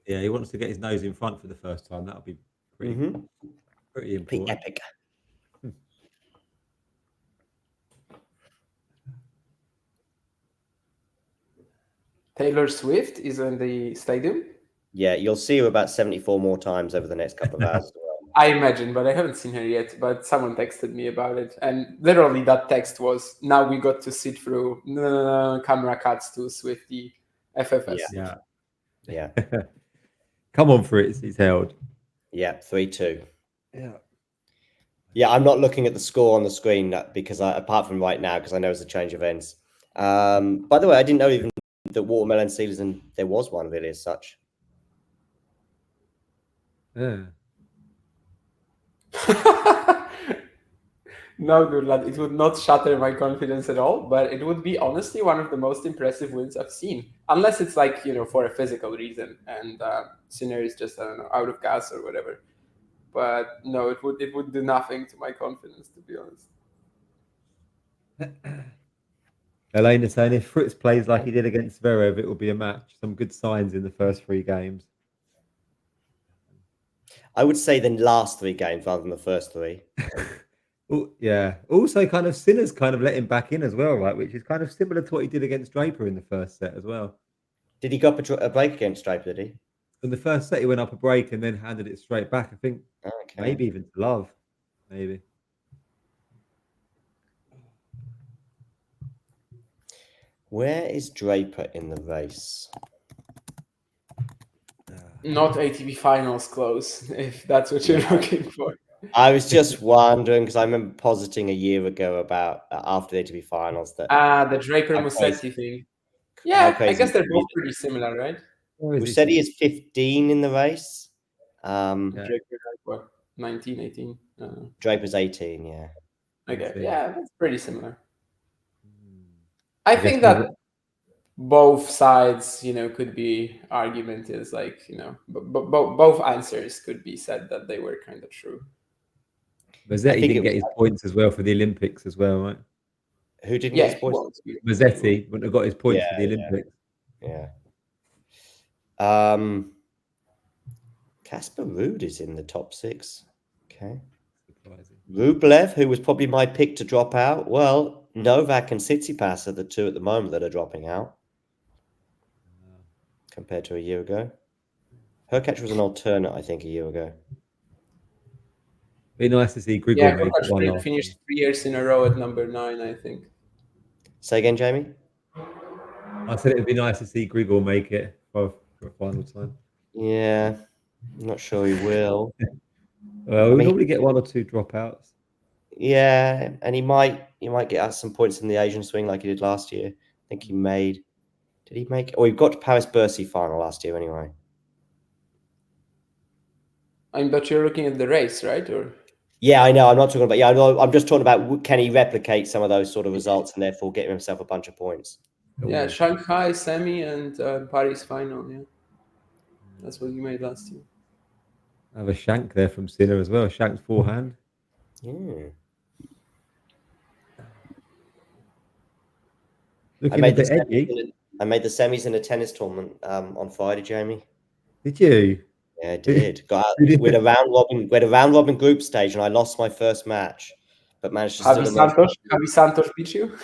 Yeah, he wants to get his nose in front for the first time. That'll be pretty important. Pretty epic. Taylor Swift is in the stadium. Yeah, you'll see her about 74 more times over the next couple of hours as well. I imagine, but I haven't seen her yet. But someone texted me about it, and literally that text was, "Now we got to sit through camera cuts to Swifty FFS." Yeah. Come on, Fritz, he's held. Yeah, 3-2. Yeah. Yeah, I'm not looking at the score on the screen because apart from right now, because I know it's a change of ends. By the way, I didn't know even that watermelon season there was one really as such. Yeah. No, Durlad, it would not shatter my confidence at all, but it would be honestly one of the most impressive wins I've seen. Unless it's like, for a physical reason and Sinner is just, I don't know, out of gas or whatever. But no, it would do nothing to my confidence, to be honest. Elena saying if Fritz plays like he did against Zverev, it will be a match. Some good signs in the first 3 games. I would say the last 3 games rather than the first 3. Yeah. Also, kind of Sinner's kind of let him back in as well, right? Which is kind of similar to what he did against Draper in the first set as well. Did he go up a break against Draper? Did he? In the first set, he went up a break and then handed it straight back. I think maybe even to Love, maybe. Where is Draper in the race? Not ATP finals close, if that's what you're looking for. I was just wondering because I remember positing a year ago about after the ATP finals that the Draper Musetti thing. Yeah, I guess they're both pretty similar, right? Musetti is 15 in the race. Draper, what, 19, 18? Draper's 18, yeah. Okay, yeah, that's pretty similar. I think that both sides, could be argument is like, both answers could be said that they were kind of true. Mazzetti didn't get his points as well for the Olympics as well, right? Who didn't get his points? Mazzetti wouldn't have got his points for the Olympics. Yeah. Casper Ruud is in the top 6. Okay. Surprising. Rublev, who was probably my pick to drop out. Well, Novak and Tsitsipas are the 2 at the moment that are dropping out compared to a year ago. Hurkacz was an alternate, I think, a year ago. Be nice to see Grigor make one off. Finished 3 years in a row at number 9, I think. Say again, Jamie? I said it would be nice to see Grigor make it for a final time. Yeah, I'm not sure he will. Well, we normally get 1 or 2 dropouts. Yeah, and he might get us some points in the Asian swing like he did last year. I think he made. Did he make? Oh, he got to Paris-Bercy final last year anyway. But you're looking at the race, right? Or yeah, I know. I'm not talking about. Yeah, I know, I'm just talking about can he replicate some of those sort of results and therefore get himself a bunch of points. Yeah, Shanghai semi and Paris final. Yeah, that's what you made last year. I have a shank there from Sinner as well. Shank's forehand. Yeah. Looking a bit edgy. I made the semis in a tennis tournament on Friday, Jamie. Did you? Yeah, I did. Got out Did you? with a round robin. We had a round robin group stage, and I lost my first match, but managed to still emerge. Javi Santos beat you?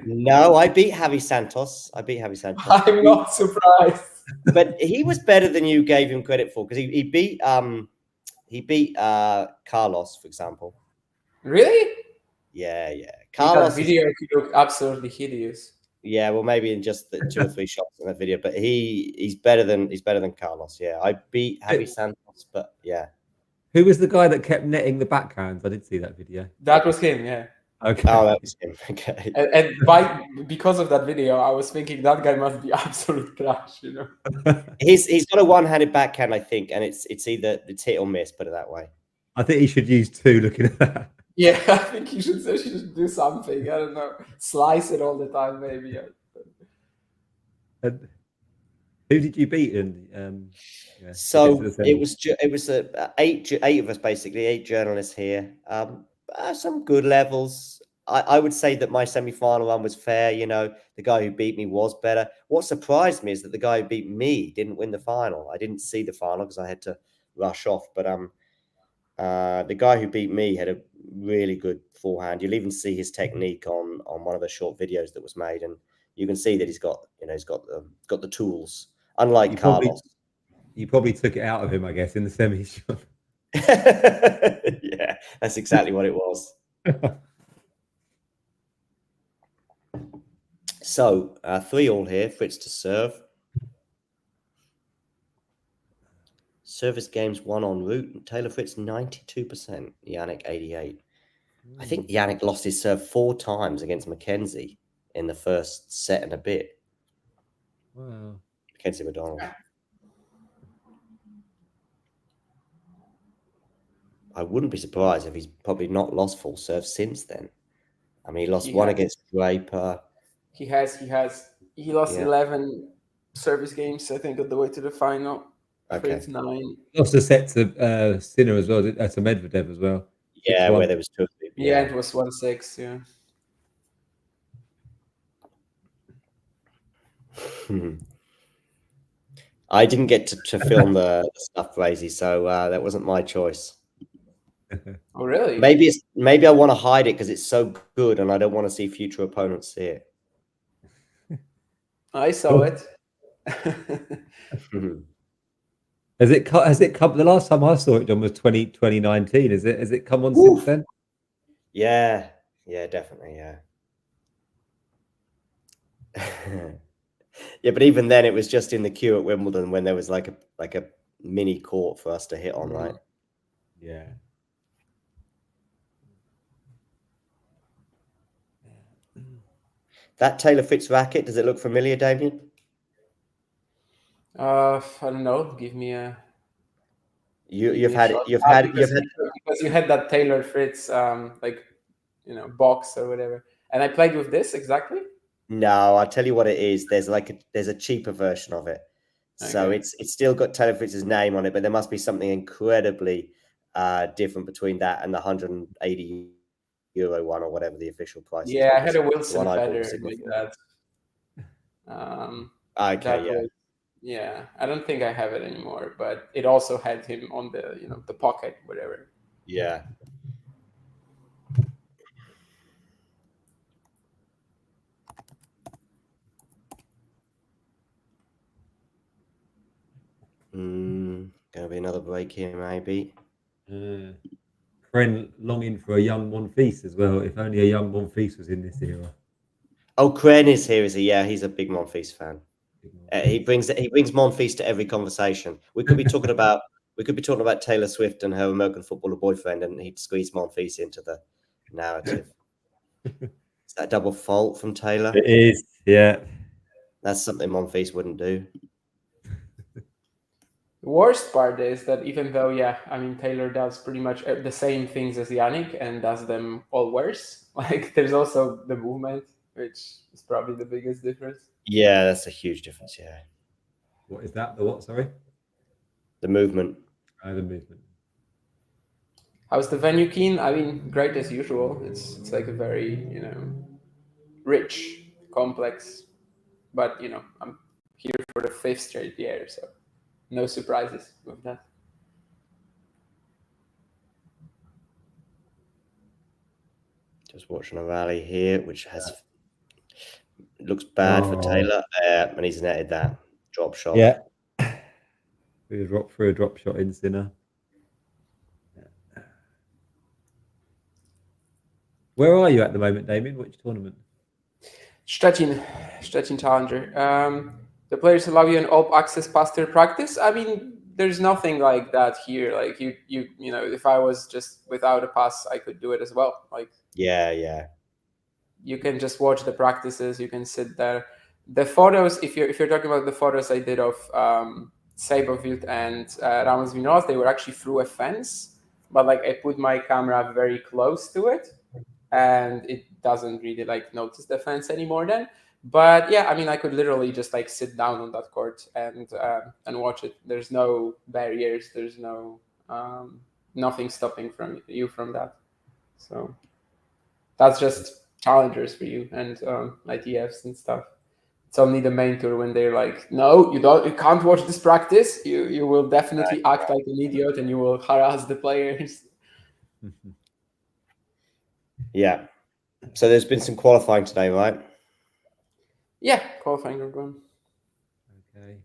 No, I beat Javi Santos. I'm not surprised. But he was better than you gave him credit for, because he beat Carlos, for example. Really? Yeah. Carlos, that video looked absolutely hideous. Yeah, well, maybe in just the 2 or 3 shots in that video, but he's better than Carlos. Yeah, I beat Javi Santos, but yeah. Who was the guy that kept netting the backhands? I did see that video. That was him, yeah. Okay. Oh, that was him. Okay. And because of that video, I was thinking that guy must be absolute trash, you know. He's got a one-handed backhand, I think, and it's hit or miss. Put it that way. I think he should use 2. Looking at that. Yeah, I think he should do something. I don't know, slice it all the time, maybe. And who did you beat? And so it was 8 of us, basically 8 journalists here. Some good levels. I would say that my semi-final run was fair. You know, the guy who beat me was better. What surprised me is that the guy who beat me didn't win the final. I didn't see the final because I had to rush off. But the guy who beat me had a really good forehand. You'll even see his technique on one of the short videos that was made, and you can see that he's got the tools. Unlike Carlos, you probably took it out of him, I guess, in the semis. Yeah, that's exactly what it was. So 3-all here. Fritz to serve. Service games 1 en route. Taylor Fritz 92%. Jannik 88%. I think Jannik lost his serve 4 times against Mackenzie in the first set and a bit. Wow. Mackenzie McDonald. I wouldn't be surprised if he's probably not lost full serve since then. I mean, he lost one against Draper. He lost 11 service games, I think, on the way to the final. Okay. Fritz 9. Lost a set to Sinner as well, to Medvedev as well. Yeah, 6-1. Where there was 2 or 3. Yeah, it was 1-6, yeah. I didn't get to film the stuff crazy, so that wasn't my choice. Oh, really? Maybe I want to hide it because it's so good, and I don't want to see future opponents see it. I saw it. Has it come? The last time I saw it, John, was 2019. Has it come on since then? Yeah, definitely, yeah. Yeah, but even then, it was just in the queue at Wimbledon when there was like a mini court for us to hit on, right? Yeah. That Taylor Fritz racket, does it look familiar, Damien? I don't know. Give me a. You've had because you had that Taylor Fritz box or whatever, and I played with this exactly. No, I'll tell you what it is. There's a cheaper version of it, so it's still got Taylor Fritz's name on it, but there must be something incredibly different between that and the €180 one or whatever the official price is. Yeah, I had a Wilson better like that. Okay, yeah. Yeah, I don't think I have it anymore, but it also had him on the the pocket, whatever. Yeah. Gonna be another break here, maybe. Kren longing for a young Monfils as well. If only a young Monfils was in this era. Oh, Kren is here, is he? Yeah, he's a big Monfils fan. He brings Monfils to every conversation. We could be talking about Taylor Swift and her American footballer boyfriend, and he'd squeeze Monfils into the narrative. Is that double fault from Taylor? It is, yeah. That's something Monfils wouldn't do. The worst part is that even though, Taylor does pretty much the same things as Jannik and does them all worse. Like, there's also the movement, which is probably the biggest difference. Yeah, that's a huge difference, yeah. What is that? The what, sorry? The movement. The movement. How's the venue, Keen? I mean, great as usual. It's like a very, rich, complex But I'm here for the 5th straight year, so no surprises with that. Just watching a rally here, which looks bad for Taylor, and he's netted that drop shot. Yeah. Through a drop shot in Sinner. Where are you at the moment, Damien? Which tournament? Szczecin Challenger. The players allow you an all access pass to practice. I mean, there's nothing like that here. Like you if I was just without a pass, I could do it as well. Like yeah. You can just watch the practices. You can sit there. The photos, if you're talking about the photos I did of Sablefield and Ramos Vinoz, they were actually through a fence, but like I put my camera very close to it, and it doesn't really like notice the fence anymore then. But yeah, I mean, I could literally just like sit down on that court and watch it. There's no barriers. There's no nothing stopping you from that. So that's just challengers for you and ITFs and stuff. It's only the main tour when they're like, no, you can't watch this practice. You will definitely act like an idiot and you will harass the players. Yeah. So there's been some qualifying today, right? Yeah, qualifying round 1. Okay.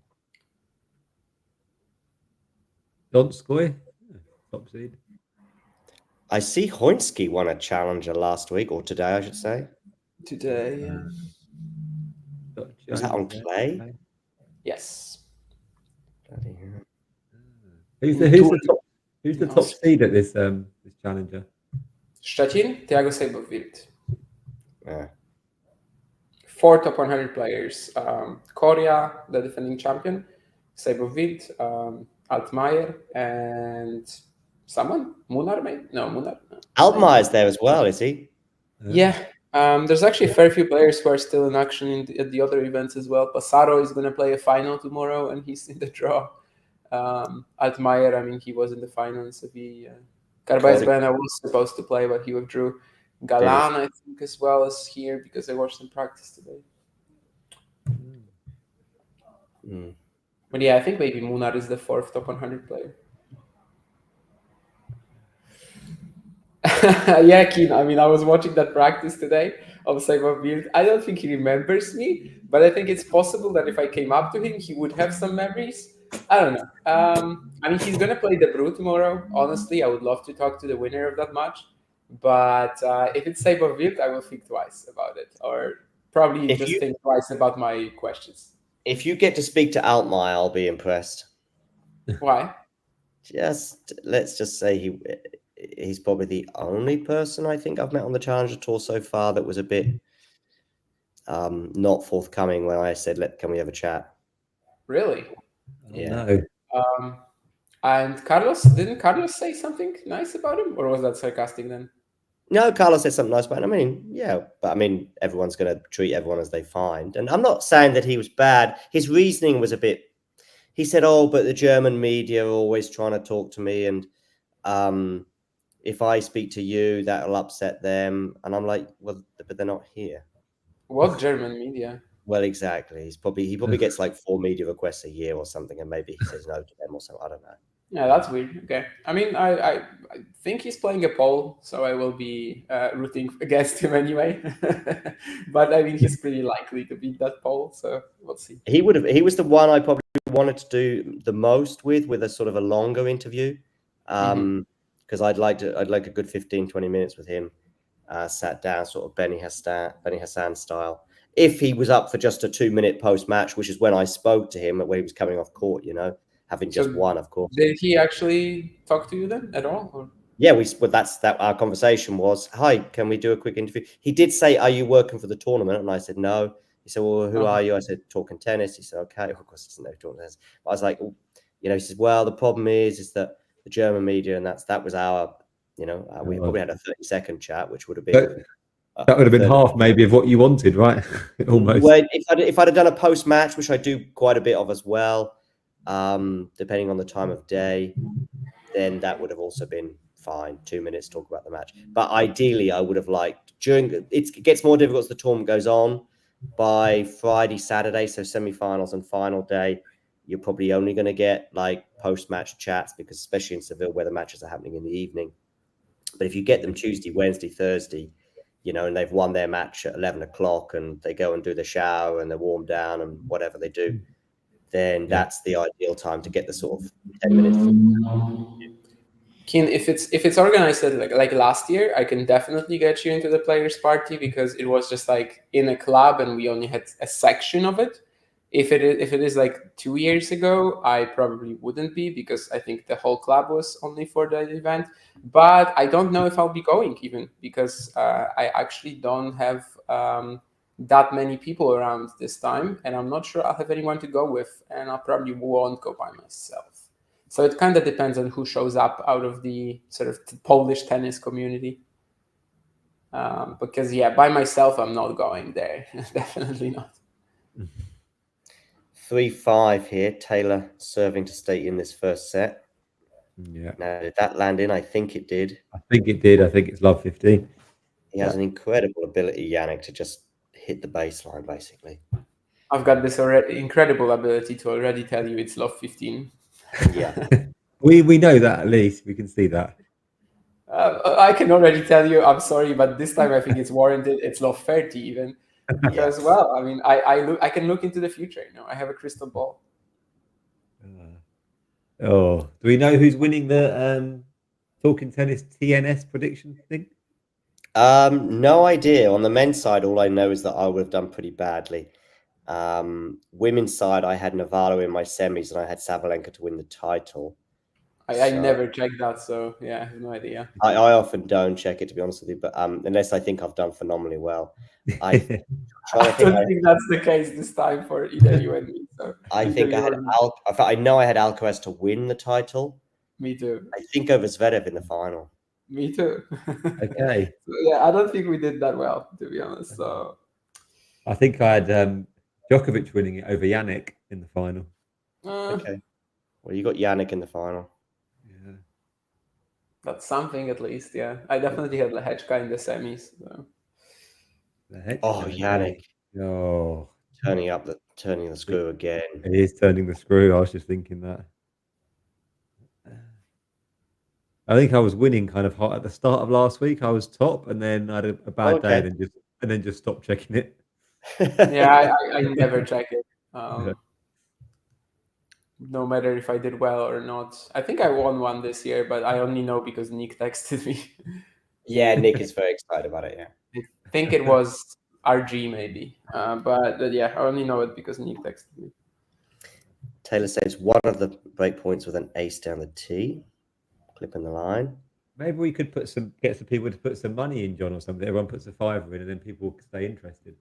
Donskoy, top seed. I see Hoinski won a challenger last week, or today, I should say. Today, yeah. Was that on clay? Yes. Who's the top seed at this challenger? Szczecin, Thiago Seibold. Yeah. 4 top 100 players. Korea, the defending champion, Seibold, Altmaier, and someone? Munar, maybe? No, Munar. No. Altmaier's there as well, is he? Yeah. There's actually a fair few players who are still in action at the other events as well. Passaro is going to play a final tomorrow, and he's in the draw. Altmaier, I mean, he was in the final in Sevilla. Carbaez Bena was supposed to play, but he withdrew. Galan, I think, as well, is here because I watched him practice today. But yeah, I think maybe Munar is the 4th top 100 player. Yeah, Keen. I mean, I was watching that practice today of Seibold. I don't think he remembers me, but I think it's possible that if I came up to him, he would have some memories. I don't know. I mean, he's going to play the Brew tomorrow. Honestly, I would love to talk to the winner of that match. But if it's Seibold, I will think twice about it, or probably think twice about my questions. If you get to speak to Altmaier, I'll be impressed. Why? Let's just say he's probably the only person I think I've met on the Challenger Tour so far that was a bit not forthcoming when I said, can we have a chat? Really? Yeah. No. And didn't Carlos say something nice about him, or was that sarcastic then? No, Carlos said something nice about him. I mean, yeah, but I mean, everyone's going to treat everyone as they find. And I'm not saying that he was bad. His reasoning was a bit, he said, but the German media are always trying to talk to me. And if I speak to you, that'll upset them. And I'm like, well, but they're not here. What German media? Well, exactly. He probably gets like 4 media requests a year or something. And maybe he says no to them or something. I don't know. Yeah, that's weird. Okay. I mean, I think he's playing a pole, so I will be rooting against him anyway. But I mean, he's pretty likely to beat that pole, so we'll see. He was the one I probably wanted to do the most with a sort of a longer interview. Because I'd like a good 15-20 minutes with him, sat down, sort of Benny Hassan style. If he was up for just a 2-minute post-match, which is when I spoke to him when he was coming off court, having just won, of course. Did he actually talk to you then at all? Or? Yeah, our conversation was, hi, can we do a quick interview? He did say, are you working for the tournament? And I said, no. He said, well, who are you? I said, talking tennis. He said, okay. Of course, he doesn't know talking tennis. But I was like, he said, well, the problem is that the German media, and that was our, we probably had a 30-second chat, which would have been... That would have been half maybe of what you wanted, right? Almost. Well, if I'd have done a post-match, which I do quite a bit of as well, depending on the time of day, then that would have also been fine. 2 minutes talk about the match. But ideally, I would have liked it gets more difficult as the tournament goes on. by Friday, Saturday, so semi-finals and final day, you're probably only going to get like post-match chats, because especially in Seville where the matches are happening in the evening. But if you get them Tuesday, Wednesday, Thursday, you know, and they've won their match at 11 o'clock and they go and do the shower and they warm down and whatever they do, then that's the ideal time to get the sort of 10 minutes. Keen, if it's organized like last year, I can definitely get you into the players party, because it was just like in a club and we only had a section of it. If it is like 2 years ago, I probably wouldn't be, because I think the whole club was only for the event. But I don't know if I'll be going, even because I actually don't have that many people around this time, and I'm not sure I'll have anyone to go with, and I probably won't go by myself. So it kind of depends on who shows up out of the sort of Polish tennis community. Because, yeah, by myself, I'm not going there. Definitely not. 3-5 here. Taylor serving to stay in this first set. Yeah. Now, did that land in? I think it did. I think it did. I think it's love 15. He has an incredible ability, Jannik, to just hit the baseline, basically. I've got this incredible ability to already tell you it's love 15. Yeah. We know that, at least. We can see that. I can already tell you, I'm sorry, but this time I think it's warranted. It's love 30 even. Because, well, I mean, I can look into the future. You know, I have a crystal ball. Do we know who's winning the Talking Tennis TNS prediction thing? No idea. On the men's side, all I know is that I would have done pretty badly. Women's side, I had Navarro in my semis and I had Sabalenka to win the title. I never checked that, so yeah, I have no idea. I often don't check it, to be honest with you, but unless I think I've done phenomenally well. I don't think that's the case this time for either you and me. So I think I had I know I had Alcaraz to win the title. Me too. I think over Zverev in the final. Me too. Okay. So, yeah, I don't think we did that well, to be honest. So I think I had Djokovic winning it over Jannik in the final. Okay. Well, you got Jannik in the final. Yeah. That's something, at least. Yeah, I definitely had Lehechka in the semis. So. Jannik! Oh, turning the screw again. He is turning the screw. I was just thinking that. I think I was winning kind of hot at the start of last week. I was top, and then I had a bad day, and then just stopped checking it. Yeah, I never check it. No matter if I did well or not. I think I won one this year, but I only know because Nick texted me. Yeah, Nick is very excited about it. Yeah, I think it was RG maybe, but yeah, I only know it because Nick texted me. Taylor saves one of the break points with an ace down the tee, clipping the line. Maybe we could get some people to put some money in, John, or something. Everyone puts a $5 in, and then people stay interested.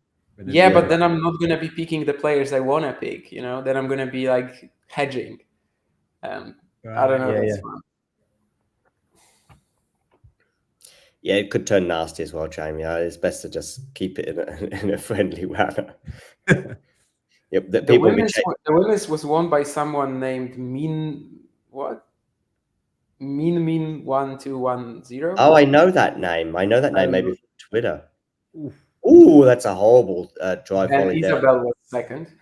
Yeah, but then I'm not gonna be picking the players I wanna pick. You know, then I'm gonna be like hedging. I don't know. That's fun. Yeah, it could turn nasty as well, Jamie. It's best to just keep it in a friendly manner. Yep, the women's was won by someone named Min 1210. Oh, I know that name. Maybe from Twitter. Ooh, that's a horrible drive volley there. Isabel was second.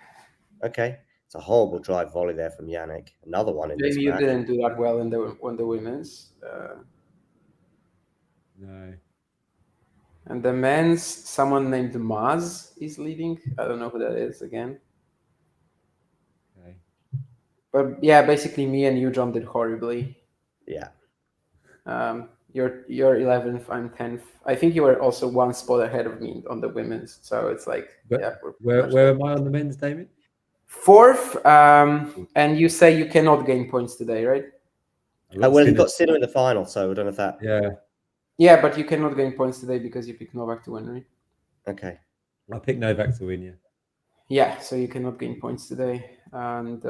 Okay, it's a horrible drive volley there from Jannik. Another one in this match. Maybe you didn't do that well in the women's. No. And the men's, someone named Maz is leading. I don't know who that is again. Okay. But yeah, basically me and you, John, did horribly. Yeah. You're 11th, I'm 10th. I think you were also one spot ahead of me on the women's. So it's like, where am I on the men's, David? 4th. And you say you cannot gain points today, right? Well, he got Sinner in the final, so I don't know if that. Yeah. Yeah, but you cannot gain points today because you picked Novak to win, right? Okay. I picked Novak to win, yeah. Yeah, so you cannot gain points today. And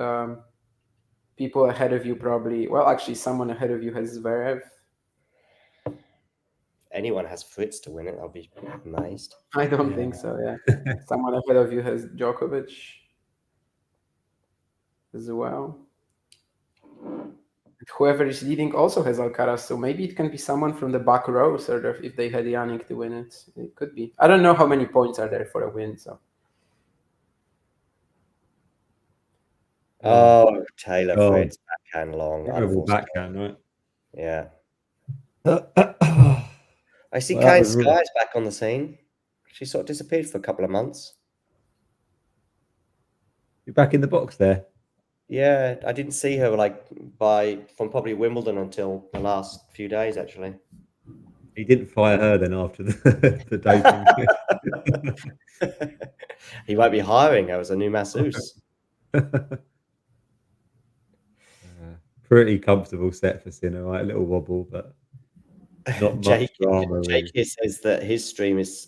people ahead of you probably... Well, actually, someone ahead of you has Zverev. Anyone has Fritz to win it, I'll be amazed. I don't think so, yeah. Someone ahead of you has Djokovic as well. Whoever is leading also has Alcaraz, so maybe it can be someone from the back row, sort of, if they had Jannik to win it. It could be. I don't know how many points are there for a win, so Oh, Taylor God. Fritz, backhand long. Terrible unforced. backhand, right? Yeah. Well, I see that Kane was really- Sky's back on the scene. She sort of disappeared for a couple of months. You're back in the box there. Yeah, I didn't see her from probably Wimbledon until the last few days, actually. He didn't fire her then after the doping. He won't be hiring her as a new masseuse. Pretty comfortable set for Sinner, right? A little wobble, but not much Jake, drama. Jake Really. says that his stream is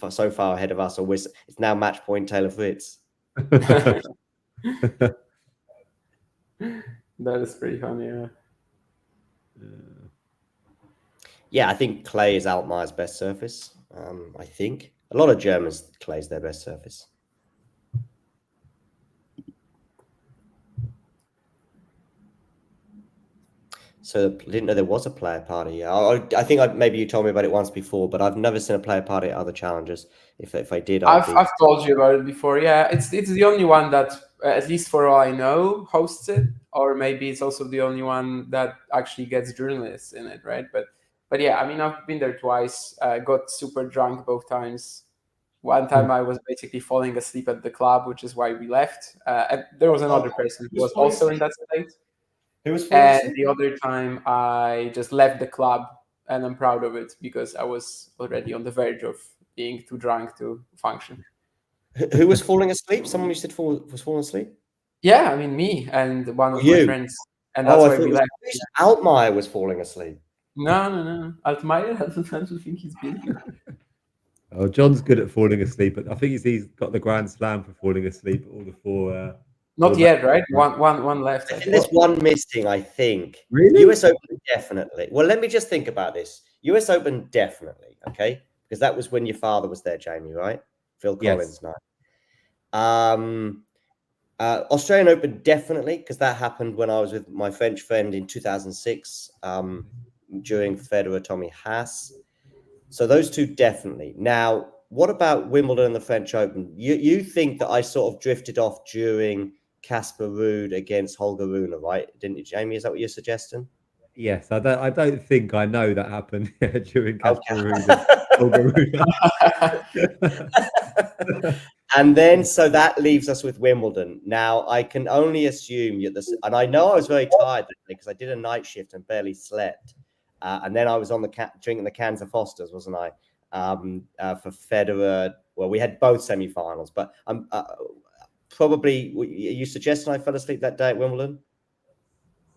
so far ahead of us, it's now match point Taylor Fritz. That is pretty funny. Yeah. Yeah, I think clay is Altmaier's best surface. I think a lot of Germans, clay's their best surface. So I didn't know there was a player party. I think maybe you told me about it once before, but I've never seen a player party at other challenges. If I did, I've told you about it before. Yeah, it's the only one that, at least for all I know, hosts it, or maybe it's also the only one that actually gets journalists in it, right? But yeah, I mean, I've been there twice. Got super drunk both times. One time I was basically falling asleep at the club, which is why we left. And there was another person who was also in that state. And the other time I just left the club, and I'm proud of it because I was already on the verge of being too drunk to function. Who was falling asleep? Someone you said was falling asleep? Yeah, I mean, me and one of my friends. And that's I why thought we left. Altmaier was falling asleep. No. Altmaier, I don't think he's been here. Oh, John's good at falling asleep, but I think he's got the Grand Slam for falling asleep at all the four. Not yet, right? One left. I think there's one missing, I think. Really? US Open, definitely. Well, let me just think about this. US Open, definitely, okay? Because that was when your father was there, Jamie, right? Phil Collins night. Australian Open, definitely, because that happened when I was with my French friend in 2006 during Federer, Tommy Haas. So those two, definitely. Now, what about Wimbledon and the French Open? You think that I sort of drifted off during Casper Ruud against Holger Rune, right? Didn't you, Jamie? Is that what you're suggesting? Yes, I don't think I know that happened during Casper Ruud and Holger Rune. And then, so that leaves us with Wimbledon. Now, I can only assume and I know I was very tired that day because I did a night shift and barely slept. And then I was on drinking the cans of Fosters, wasn't I? For Federer. Well, we had both semi-finals, but I'm probably. Are you suggesting I fell asleep that day at Wimbledon?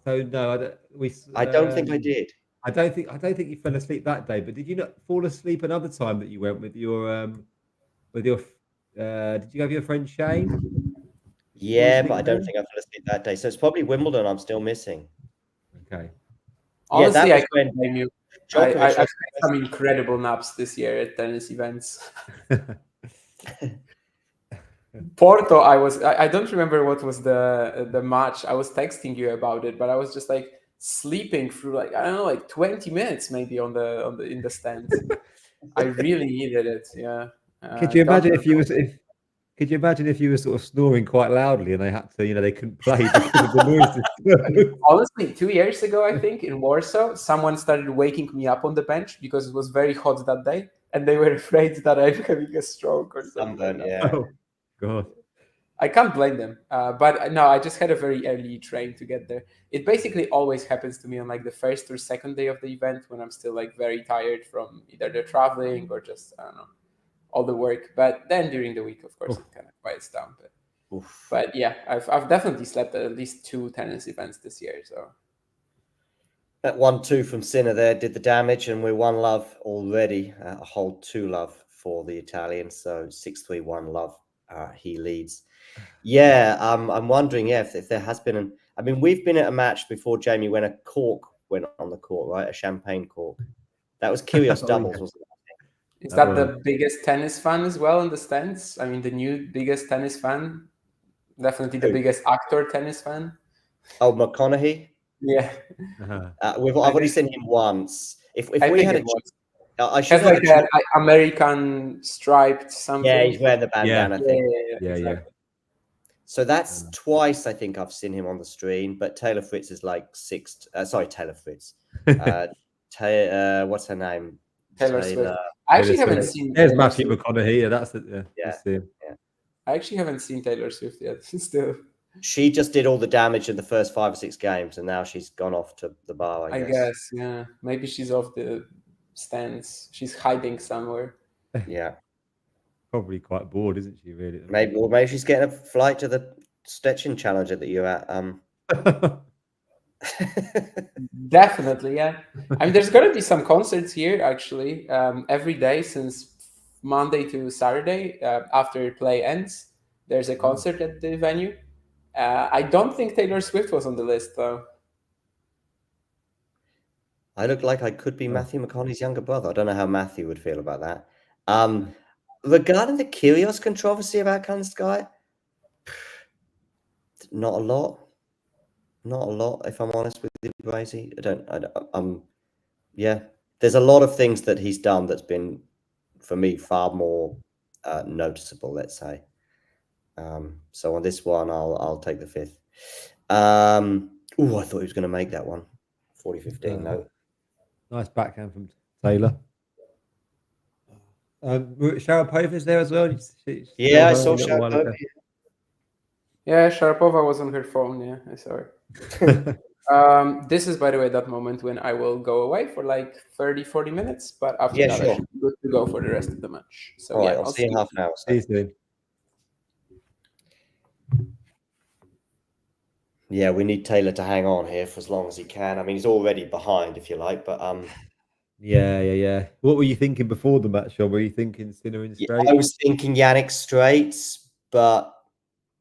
So no, I don't think I did. I don't think you fell asleep that day. But did you not fall asleep another time that you went with your did you have your friend Shane? Yeah, but I don't think I fell asleep that day. So it's probably Wimbledon I'm still missing. Okay. Honestly, I couldn't blame you. I've had some incredible naps this year at tennis events. Porto, I don't remember what was the match. I was texting you about it, but I was just like sleeping through like, I don't know, like 20 minutes maybe in the stands. I really needed it. Yeah. Could you imagine if you were sort of snoring quite loudly and they had to, they couldn't play because of the noises? Honestly, 2 years ago, I think in Warsaw, someone started waking me up on the bench because it was very hot that day, and they were afraid that I'm having a stroke or something. Yeah. Oh, God. I can't blame them. But no, I just had a very early train to get there. It basically always happens to me on like the first or second day of the event when I'm still like very tired from either the traveling or just, I don't know, all the work. But then during the week, of course, it kind of quiets down. But yeah, I've definitely slept at least 2 tennis events this year. So that 1-2 from Sinner there did the damage, and we're 1-love already. A whole 2-love for the Italian. So 6-3, 1-love. He leads. Yeah, I'm wondering if there has been we've been at a match before, Jamie, when a cork went on the court, right? A champagne cork. That was Kyrgios doubles, wasn't it? Is that the biggest tennis fan as well in the stands? I mean, the new biggest tennis fan, definitely the biggest actor tennis fan. Oh, McConaughey. Yeah, I've only seen him once. If we had I should have like an American striped something. Yeah, he's wearing the bandana thing. Yeah. Exactly. So that's twice I think I've seen him on the stream, but Taylor Fritz is like sixth. Sorry, Taylor Fritz. What's her name? Taylor Swift. I actually haven't seen There's Taylor Matthew Swift. McConaughey. Yeah, that's it. Yeah, Yeah. just him. I actually haven't seen Taylor Swift yet. Still, She just did all the damage in the first 5 or 6 games, and now she's gone off to the bar. I guess. Yeah. Maybe she's off the stands. She's hiding somewhere. Yeah. Probably quite bored, isn't she? Really? Maybe she's getting a flight to the Stetson Challenger that you're at. Definitely, yeah. I mean, there's gonna be some concerts here actually every day since Monday to Saturday after play ends. There's a concert at the venue. I don't think Taylor Swift was on the list though. I look like I could be Matthew McConaughey's younger brother. I don't know how Matthew would feel about that. Regarding the Kyrgios controversy about Can Sky, not a lot. Not a lot, if I'm honest with you, Brazy. Yeah. There's a lot of things that he's done that's been, for me, far more noticeable, let's say. So on this one, I'll take the 5th. I thought he was going to make that one. 40-15, no. Nice backhand from Taylor. Sharapova's there as well. Yeah, I saw Sharapova. Yeah, Sharapova was on her phone. Yeah, I saw her. This is, by the way, that moment when I will go away for like 30-40 minutes, but after that, I should be good to go for the rest of the match. So all right, I'll see you in half an hour. See you soon. Yeah, we need Taylor to hang on here for as long as he can. I mean, he's already behind, if you like, but Yeah. What were you thinking before the match, or were you thinking Sinner in straight? I was thinking Jannik straights, but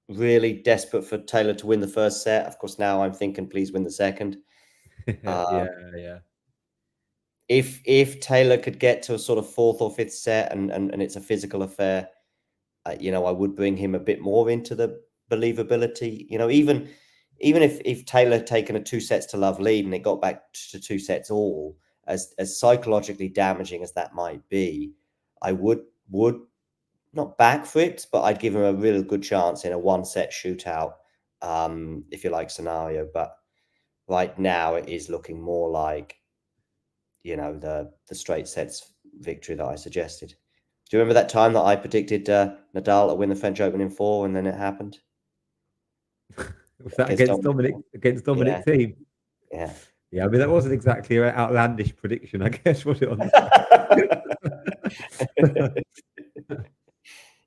really desperate for Taylor to win the first set. Of course, now I'm thinking, please win the second. Yeah. If Taylor could get to a sort of 4th or 5th set and it's a physical affair, I would bring him a bit more into the believability. Even if Taylor had taken a 2 sets to love lead and it got back to 2 sets all, as psychologically damaging as that might be, I would not back Fritz, but I'd give him a really good chance in a 1-set shootout, if you like, scenario. But right now it is looking more like, the straight sets victory that I suggested. Do you remember that time that I predicted Nadal to win the French Open in 4 and then it happened? Was that against Dominic Thiem? Yeah. Yeah, I mean, that wasn't exactly an outlandish prediction, I guess, was it?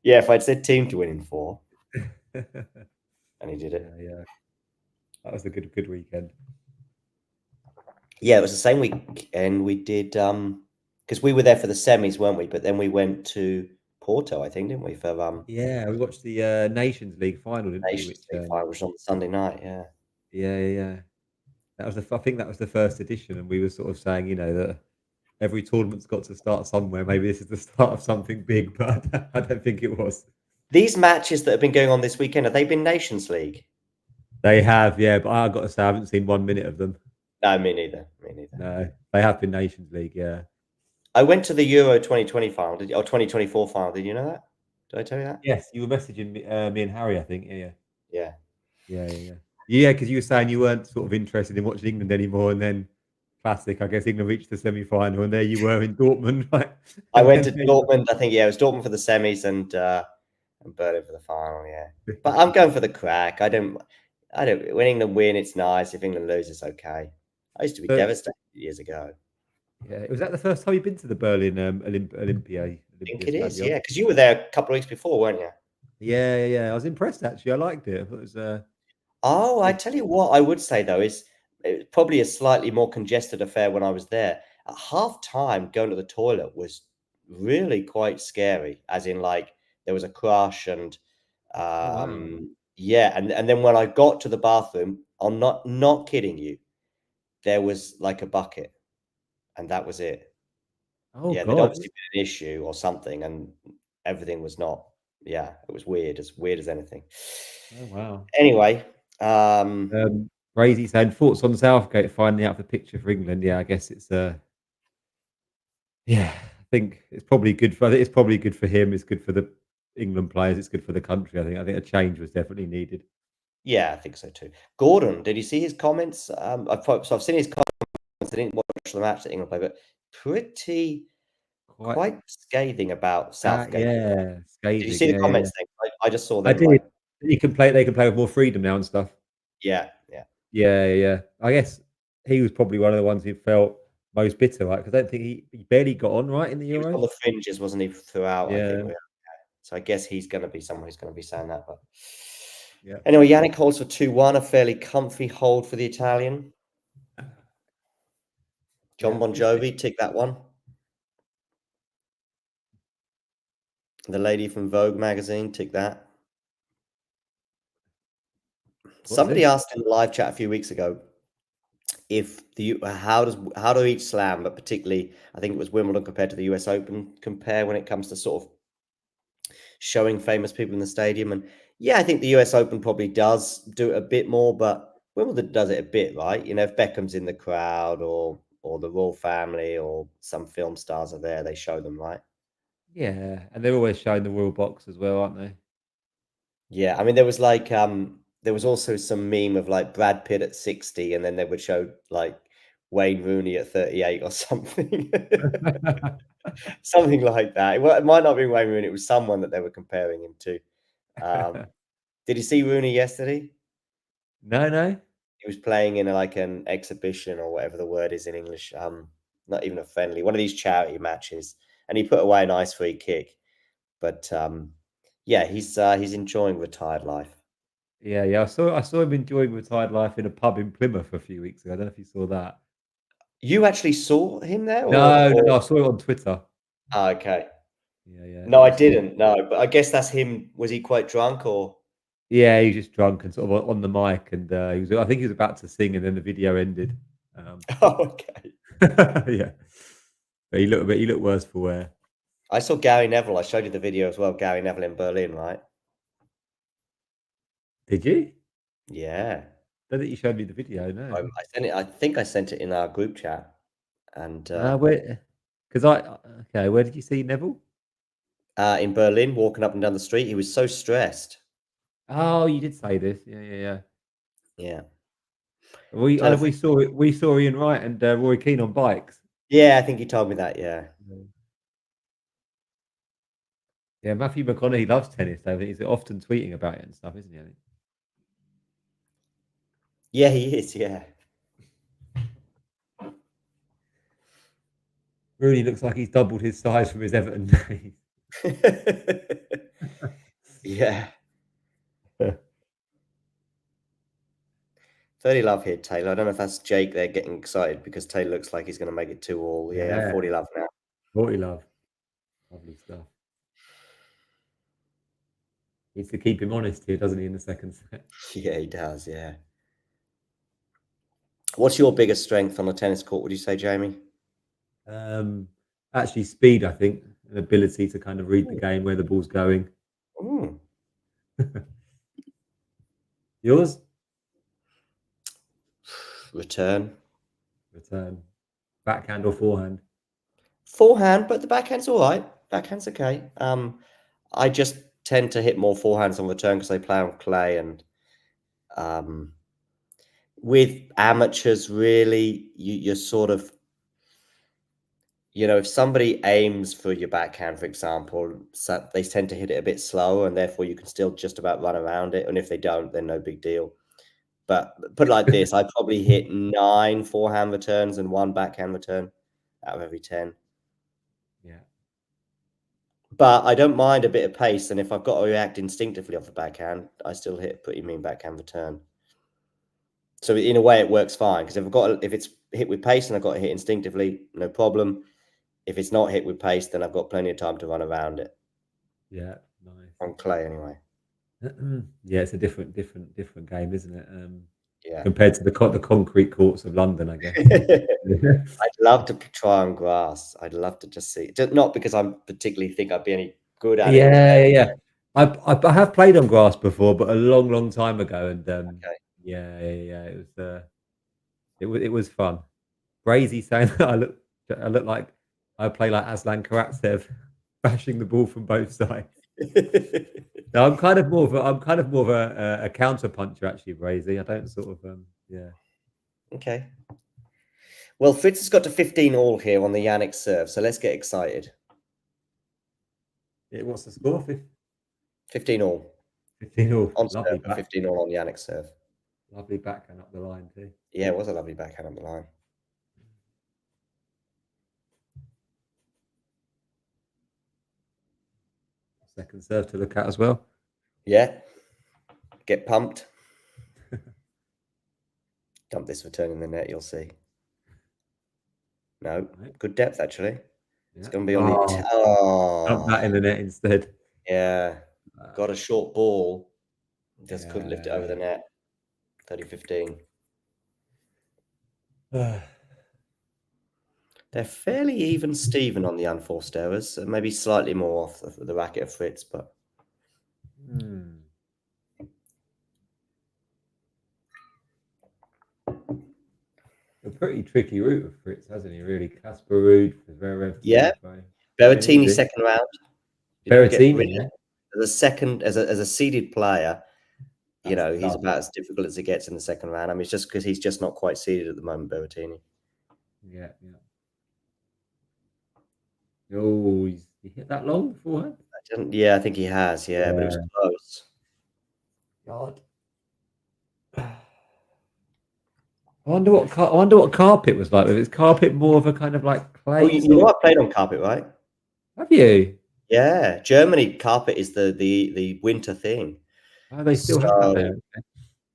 Yeah, if I'd said Thiem to win in 4. And he did it. Yeah. That was a good weekend. Yeah, it was the same weekend we did, because we were there for the semis, weren't we? But then we went to Porto, I think, didn't we? For yeah, we watched the Nations League final, didn't we? Nations League final, which was on Sunday night. Yeah. Yeah. That was I think that was the first edition, and we were sort of saying, that every tournament's got to start somewhere. Maybe this is the start of something big, but I don't think it was. These matches that have been going on this weekend, have they been Nations League? They have, yeah, but I got to say I haven't seen 1 minute of them. No, me neither. No, they have been Nations League, yeah. I went to the Euro 2020 final, or 2024 final. Did you know that? Did I tell you that? Yes, you were messaging me and Harry, I think. Yeah. Yeah, because you were saying you weren't sort of interested in watching England anymore, and then classic, I guess England reached the semi-final, and there you were in Dortmund. Right? I went to Dortmund. I think it was Dortmund for the semis and Berlin for the final. Yeah, but I'm going for the crack. I don't. When England win, it's nice. If England lose, it's okay. I used to be devastated years ago. Yeah, was that the first time you've been to the Berlin Olympia? I think it is. Yeah, because you were there a couple of weeks before, weren't you? Yeah. I was impressed actually. I liked it. I thought it was. I tell you what, I would say though is it was probably a slightly more congested affair when I was there. At half time, going to the toilet was really quite scary. As in, like there was a crush and yeah, and then when I got to the bathroom, I'm not kidding you, there was like a bucket, and that was it. Oh, yeah, God. there'd obviously been an issue or something, and everything was not. Yeah, it was weird as anything. Oh wow. Anyway, Crazy saying thoughts on Southgate finding out the picture for England. Yeah, I guess it's yeah, I think it's probably good for him. It's good for the England players. It's good for the country. I think a change was definitely needed. Yeah, I think so too. Gordon, did you see his comments? I've seen his comments. I didn't watch the match that England played, but pretty Quite, quite scathing about Southgate. yeah, Did you scathing. see the Yeah, yeah. comments thing? I just saw I them did. like, You can play. They can play with more freedom now and stuff. yeah, yeah. Yeah, yeah, yeah. I guess he was probably one of the ones who felt most bitter, right? Because I don't think he barely got on right in the He was on Euros. the fringes, wasn't he, throughout, I think. Yeah, So I guess he's going to be someone who's going to be saying that. But yeah. anyway, Jannik holds for 2-1, a fairly comfy hold for the Italian. John Yeah, Bon Jovi, tick that one. The lady from Vogue magazine, tick that. Somebody this? asked in the live chat a few weeks ago if how do each slam, but particularly I think it was Wimbledon compared to the US Open, compare when it comes to sort of showing famous people in the stadium. And yeah, I think the US Open probably does do it a bit more, but Wimbledon does it a bit, right? You know, if Beckham's in the crowd or the royal family or some film stars are there, they show them, right? Yeah, and they're always showing the royal box as well, aren't they? Yeah, I mean, there was like there was also some meme of like Brad Pitt at 60, and then they would show like Wayne Rooney at 38 or something. Something like that. Well, it might not be Wayne Rooney, it was someone that they were comparing him to. Did you see Rooney yesterday? No, no. He was playing in like an exhibition or whatever the word is in English. Not even a friendly, one of these charity matches, and he put away a nice free kick. But yeah, he's enjoying retired life. Yeah, yeah. I saw him enjoying retired life in a pub in Plymouth a few weeks ago. I don't know if you saw that. You actually saw him there, No, no, or no. I saw it on Twitter. okay. Yeah, yeah. No, It I was sort of, didn't. No, but I guess that's him. Was he quite drunk or? yeah, he was just drunk and sort of on the mic, and he was. I think he was about to sing, and then the video ended. Oh, okay. Yeah, but he looked worse for wear. I saw Gary Neville. I showed you the video as well. Gary Neville in Berlin, right? Did you? Yeah. Don't think you showed me the video. No. I sent it. I think I sent it in our group chat. And Where? Because okay. Where did you see Neville? in Berlin, walking up and down the street, he was so stressed. Oh, you did say this. Yeah, yeah, yeah. Yeah. We Trying to we think. saw it. We saw Ian Wright and Roy Keane on bikes. Yeah, I think he told me that. Yeah. Yeah, Matthew McConaughey loves tennis, though. He's often tweeting about it and stuff, isn't he? I think. Yeah, he is. Yeah. Rooney looks like he's doubled his size from his Everton days. Yeah. 30 love here, Taylor. I don't know if that's Jake there getting excited because Taylor looks like he's going to make it 2-2. Yeah, 40 love now. 40 love. Lovely stuff. Needs to keep him honest here, doesn't he, in the second set? Yeah, he does. Yeah. What's your biggest strength on a tennis court, would you say, Jamie? Actually, speed, I think, an ability to kind of read the game, where the ball's going. Ooh. Yours? Return. Backhand or forehand? Forehand, but the backhand's all right. Backhand's okay. I just tend to hit more forehands on return because they play on clay, and with amateurs, really, you're sort of, you know, if somebody aims for your backhand, for example, so they tend to hit it a bit slower, and therefore you can still just about run around it. And if they don't, then no big deal. But put it like this, I probably hit 9 forehand returns and 1 backhand return out of every 10. Yeah. But I don't mind a bit of pace, and if I've got to react instinctively off the backhand, I still hit a pretty mean backhand return. So in a way, it works fine because if it's hit with pace and I've got to hit instinctively, no problem. If it's not hit with pace, then I've got plenty of time to run around it. Yeah, nice. On clay, anyway. Yeah, it's a different game, isn't it? Yeah. Compared to the concrete courts of London, I guess. I'd love to try on grass. I'd love to just see, not because I particularly think I'd be any good at it. Yeah. I have played on grass before, but a long time ago, and Okay. yeah, it was fun. Crazy saying that I look like I play like Aslan Karatsev, bashing the ball from both sides. No, I'm kind of more of a counter puncher actually, Brazy. I don't sort of yeah. Okay. Well, Fritz has got to 15 all here on the Jannik serve, so let's get excited. What's the score? 15 all. 15 all. On Lovely serve, 15 all on Jannik serve. Lovely backhand up the line too. Yeah, it was a lovely backhand on the line. Second serve to look at as well. Yeah. Get pumped. Dump this return in the net, you'll see. No, good depth actually. It's going to be on the... Dump that in the net instead. Yeah. Got a short ball. Just couldn't lift it over the net. 30-15. They're fairly even Steven on the unforced errors. Maybe slightly more off the racket of Fritz, but... A pretty tricky route of Fritz, hasn't he? Really, Casper Ruud, Zverev. Yeah, Berrettini second round. Berrettini, yeah. As a seeded player, you know, he's about as difficult as it gets in the second round. I mean, it's just because he's just not quite seeded at the moment, Berrettini. Yeah. Oh, he hit that long beforehand? Yeah, I think he has. Yeah, but it was close. God. I wonder what carpet was like. Was carpet more of a kind of like clay? Oh, you know I played on carpet, right? Have you? Yeah, Germany carpet is the winter thing. Oh, they still have that there.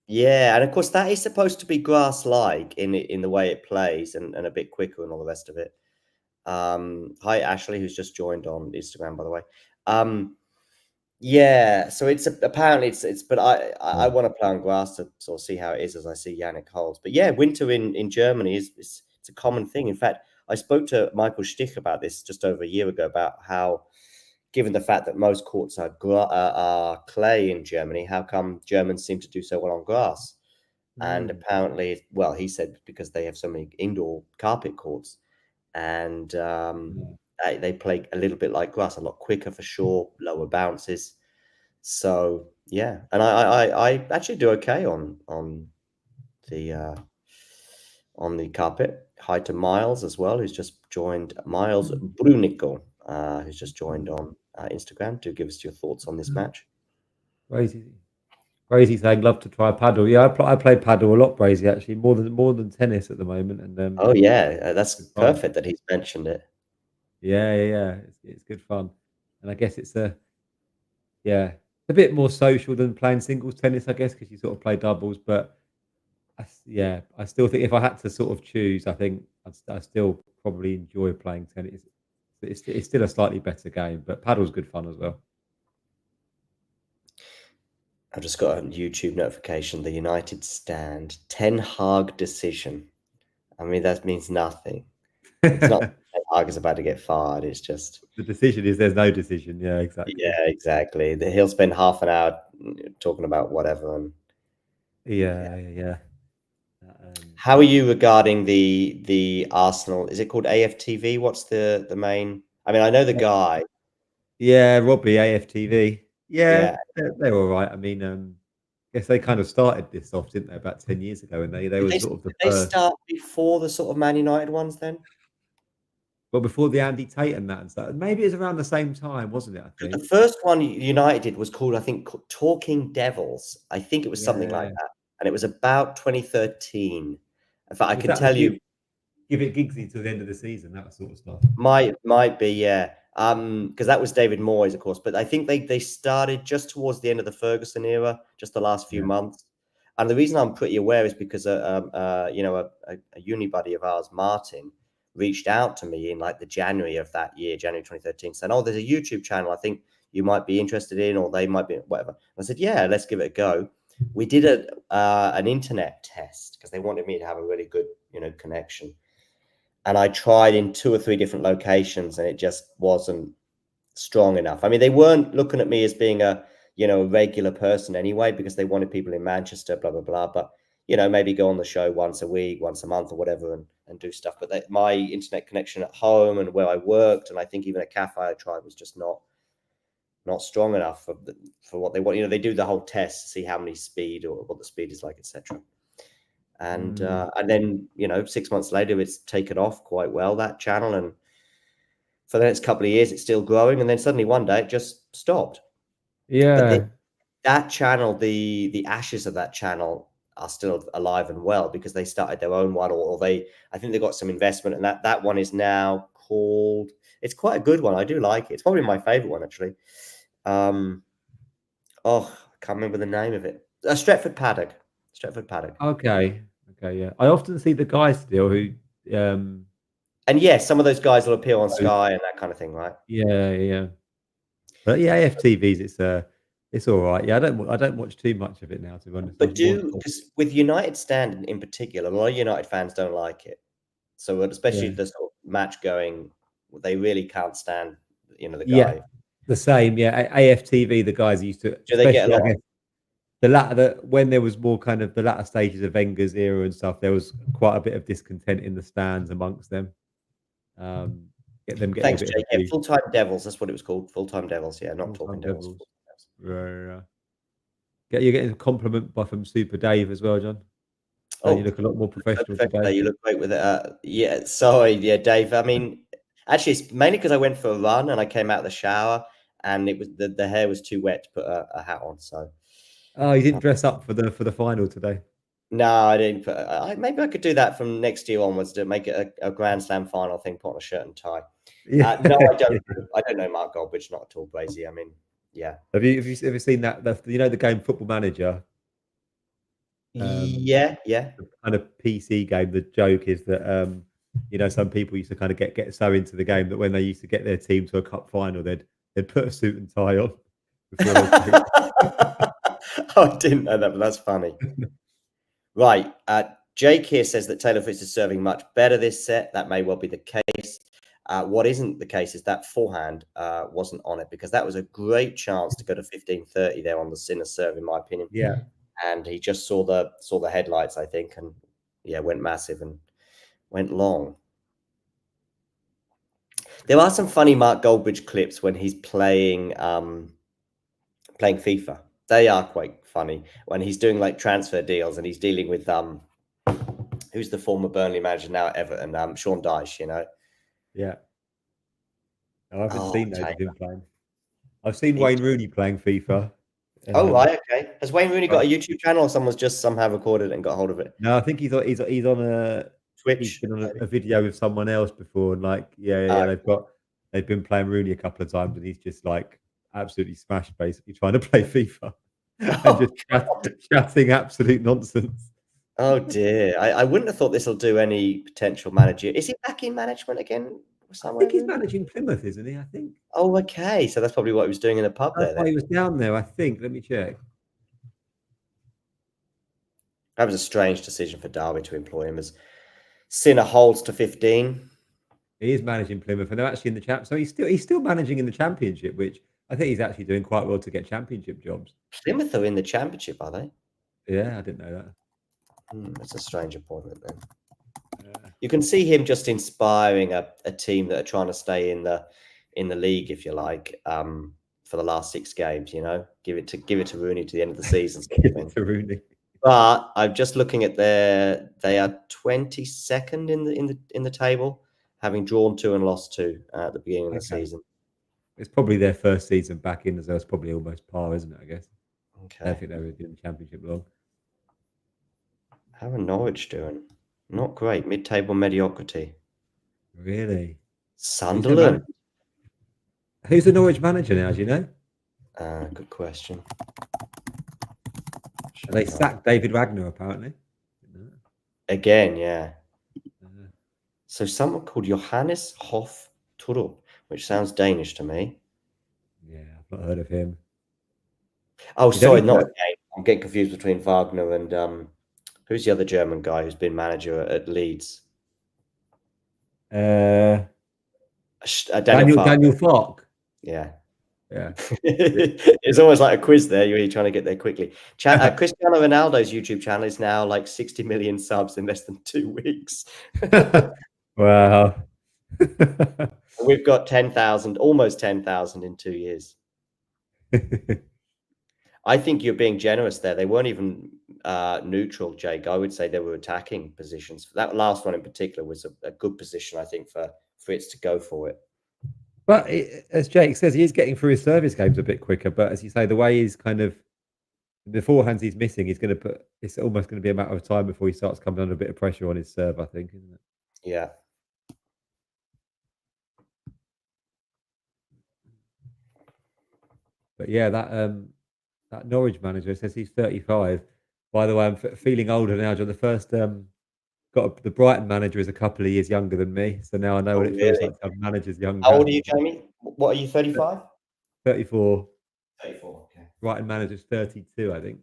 Yeah, and of course that is supposed to be grass-like in the way it plays and a bit quicker and all the rest of it. Hi Ashley, who's just joined on Instagram, by the way. Yeah, so apparently it's but I want to play on grass to sort of see how it is as I see Jannik holds. But yeah, winter in Germany it's a common thing. In fact, I spoke to Michael Stich about this just over a year ago about how, given the fact that most courts are clay in Germany, how come Germans seem to do so well on grass? And apparently, well, he said because they have so many indoor carpet courts, and they play a little bit like grass, a lot quicker for sure, lower bounces. So yeah, and I actually do okay on the carpet. Hi to Miles as well, who's just joined. Miles Brunico, who's just joined on Instagram. Do give us your thoughts on this match. Brazy saying love to try paddle. Yeah, I play paddle a lot, Brazy, actually, more than tennis at the moment. And oh yeah, that's perfect that he's mentioned it. Yeah. It's good fun, and I guess it's a bit more social than playing singles tennis, I guess, because you sort of play doubles. But I still think if I had to sort of choose, I think I still probably enjoy playing tennis. It's still a slightly better game, but paddle's good fun as well. I've just got a YouTube notification. The United stand. Ten Hag decision. I mean, that means nothing. It's not Ten Hag is about to get fired. It's just the decision is there's no decision. Yeah, exactly. Yeah, exactly. He'll spend half an hour talking about whatever. And yeah. How are you regarding the Arsenal? Is it called AFTV? What's the main? I mean, I know the guy. Yeah, Robbie AFTV. Yeah. They're all right. I mean, I guess they kind of started this off, didn't they, about 10 years ago? And they were sort of the first. They start before the sort of Man United ones then? Well, before the Andy Tate and that and stuff. Maybe it was around the same time, wasn't it? I think the first one United did was called, I think, Talking Devils. I think it was something like that, and it was about 2013. In fact, I can tell you, give it Giggsy till the end of the season, that sort of stuff. Might be, yeah. Because that was David Moyes, of course, but I think they started just towards the end of the Ferguson era, just the last few months. And the reason I'm pretty aware is because a uni buddy of ours, Martin, reached out to me in like the January of that year, January 2013, saying, "Oh, there's a YouTube channel I think you might be interested in, or they might be whatever." I said, "Yeah, let's give it a go." We did an internet test because they wanted me to have a really good, connection. And I tried in 2 or 3 different locations, and it just wasn't strong enough. I mean, they weren't looking at me as being a regular person anyway, because they wanted people in Manchester, blah, blah, blah. But, maybe go on the show once a week, once a month or whatever and do stuff. But my internet connection at home and where I worked, and I think even a cafe I tried, was just not not strong enough for what they want. You know, they do the whole test to see how many speed or what the speed is like, etc. And then, you know, 6 months later, it's taken off quite well, that channel, and for the next couple of years, it's still growing, and then suddenly one day it just stopped. Yeah. But that channel, the ashes of that channel are still alive and well because they started their own one, or I think they got some investment, and that one is now called. It's quite a good one. I do like it. It's probably my favorite one, actually. I can't remember the name of it. Stretford Paddock. Okay. Yeah. I often see the guys still who. And yes, some of those guys will appear on Sky and that kind of thing, right? Yeah. But yeah, AFTVs, it's all right. Yeah, I don't watch too much of it now, to be honest. But because with United Stand in particular, a lot of United fans don't like it. So especially the sort of match going, they really can't stand, you know, the guy. Yeah, the same. Yeah, AFTV, the guys used to. Do they get a lot? I guess, when there was more kind of the latter stages of Wenger's era and stuff, there was quite a bit of discontent in the stands amongst them. Thanks, Jake. Yeah, Full-Time Devils. That's what it was called. Full-Time Devils. Yeah, not Talking Devils. Right. You're getting a compliment from Super Dave as well, John. You look a lot more professional today. You look great with it. Yeah, sorry. Yeah, Dave. I mean, actually, it's mainly because I went for a run and I came out of the shower and it was the hair was too wet to put a hat on. So. Oh, you didn't dress up for the final today? No, I didn't put. Maybe I could do that from next year onwards to make it a Grand Slam final thing. Put on a shirt and tie. No, I don't. I don't know Mark Goldbridge, not at all, Brazy. I mean, yeah. Have you ever seen that? The game Football Manager. Yeah. The kind of PC game. The joke is that some people used to kind of get so into the game that when they used to get their team to a cup final, they'd put a suit and tie on. I didn't know that, but that's funny. Right. Jake here says that Taylor Fritz is serving much better this set. That may well be the case. What isn't the case is that forehand wasn't on it, because that was a great chance to go to 15-30 there on the Sinner serve, in my opinion. Yeah. And he just saw the headlights, I think, and went massive and went long. There are some funny Mark Goldbridge clips when he's playing FIFA. They are quite funny when he's doing like transfer deals and he's dealing with who's the former Burnley manager now at Everton, Sean Dyche, you know. Yeah. No, I haven't seen those of him playing. I've seen Wayne Rooney playing FIFA. Oh right, okay. Has Wayne Rooney got a YouTube channel, or someone's just somehow recorded it and got hold of it? No, I think he's on a Twitch. He's been on a video with someone else before, and they've been playing Rooney a couple of times, and he's just like absolutely smashed, basically trying to play FIFA and just chatting absolute nonsense. Oh dear, I wouldn't have thought this will do any potential manager. Is he back in management again? I think he's managing Plymouth, isn't he? I think. Oh, okay. So that's probably what he was doing in the pub there. That's why he was down there, I think. Let me check. That was a strange decision for Derby to employ him, as Sinner holds to 15. He is managing Plymouth, and they're actually in the champ. So he's still managing in the Championship, which I think he's actually doing quite well to get Championship jobs. Plymouth are in the Championship, are they? Yeah, I didn't know that. That's a strange appointment then. You can see him just inspiring a team that are trying to stay in the league, if you like, for the last 6 games. You know, give it to Rooney to the end of the season. Give it to Rooney. But I'm just looking at they are 22nd in the table, having drawn 2 and lost 2 at the beginning of the season. It's probably their first season back in as well. It's probably almost par, isn't it? I guess. Okay. I think they were doing the Championship long. How are Norwich doing? Not great. Mid-table mediocrity. Really? Sunderland. Who's the Norwich manager now? Do you know? Good question. They sacked David Wagner, apparently. Again, yeah. So someone called Johannes Hoff Turrup, which sounds Danish to me. Yeah, I've not heard of him. Oh, sorry, not again. I'm getting confused between Wagner and who's the other German guy who's been manager at Leeds? Daniel Fark. Yeah. Yeah. It's almost like a quiz there. You're really trying to get there quickly. Cristiano Ronaldo's YouTube channel is now like 60 million subs in less than 2 weeks. Wow. We've got 10,000, almost 10,000 in 2 years. I think you're being generous there. They weren't even neutral, Jake. I would say they were attacking positions. That last one in particular was a good position, I think, for Fritz to go for it. But as Jake says, he is getting through his service games a bit quicker. But as you say, the way he's kind of the forehands he's missing, he's going to put. It's almost going to be a matter of time before he starts coming under a bit of pressure on his serve. I think, isn't it? Yeah. But yeah, that Norwich manager says he's 35. By the way, I'm feeling older now. John, the first the Brighton manager is a couple of years younger than me, so now I know Oh, what it feels really? like to have managers younger. How old are you, Jamie? What are you, 35? 34. 34, okay. Brighton manager's 32, I think.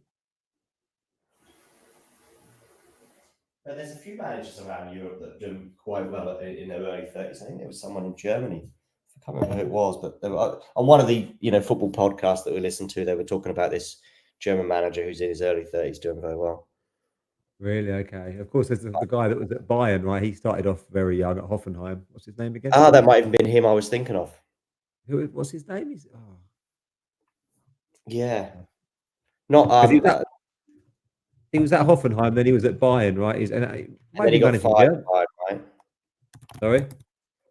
But there's a few managers around Europe that do quite well in their early 30s. I think there was someone in Germany. I can't remember who it was, but they were, on one of the football podcasts that we listened to, they were talking about this German manager who's in his early 30s doing very well. Really? Okay. Of course, there's the guy that was at Bayern, right? He started off very young at Hoffenheim. What's his name again? Ah, that might have been him I was thinking of. What's his name? Yeah. Not he was at Hoffenheim, then he was at Bayern, right? and then he got fired at Bayern, right? Sorry?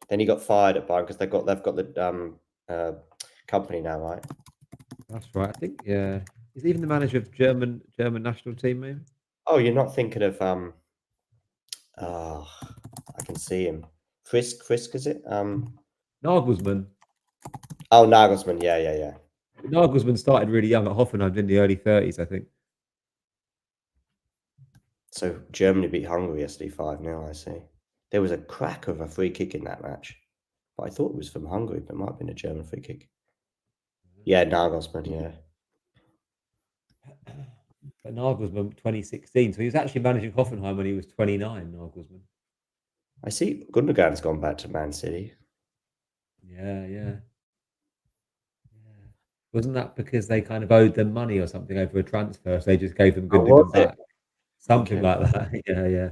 Then he got fired at Bayern because they've got the company now, right? That's right. I think, yeah. He's even the manager of German national team, maybe? Oh, you're not thinking of I can see him. Frisk, is it? Nagelsmann. Oh, Nagelsmann, yeah. Nagelsmann started really young at Hoffenheim in the early 30s, I think. So Germany beat Hungary yesterday 5-0, I see. There was a crack of a free kick in that match. But I thought it was from Hungary, but it might have been a German free kick. Yeah, Nagelsmann, yeah. But Nagelsmann, 2016. So he was actually managing Hoffenheim when he was 29, Nagelsmann. I see Gundogan's gone back to Man City. Yeah. Wasn't that because they kind of owed them money or something over a transfer? So they just gave them Gundogan back. Something like that. Yeah.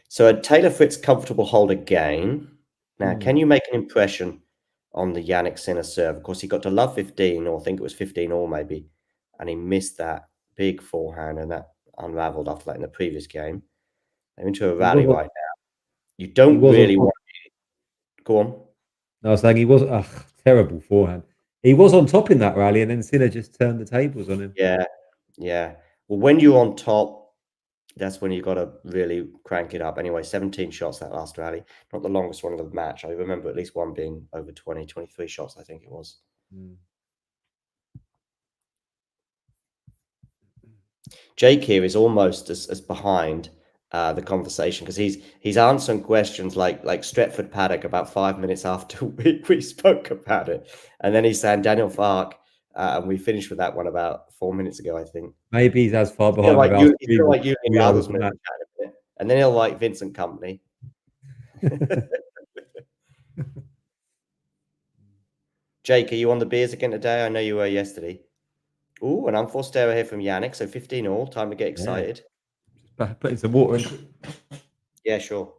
So a Taylor Fritz comfortable hold again. Now, can you make an impression on the Jannik Sinner serve? Of course, he got to love 15, or I think it was 15 or maybe, and he missed that big forehand, and that unraveled after that in the previous game. They're into a rally right now. You don't really want to go on. No, I was saying he was terrible forehand. He was on top in that rally, and then Sinner just turned the tables on him. Yeah. Well, when you're on top, that's when you've got to really crank it up. Anyway, 17 shots that last rally. Not the longest one of the match. I remember at least one being over 20, 23 shots, I think it was. Jake here is almost as behind the conversation because he's answering questions like Stretford Paddock about 5 minutes after we spoke about it. And then he's saying Daniel Fark, and we finished with that one about 4 minutes ago, I think. Maybe he's as far behind and then he'll like Vincent Company. Jake, are you on the beers again today? I know you were yesterday. Ooh, an unforced error here from Jannik. So 15 all. Time to get excited. Yeah. Putting some water in. Yeah, sure.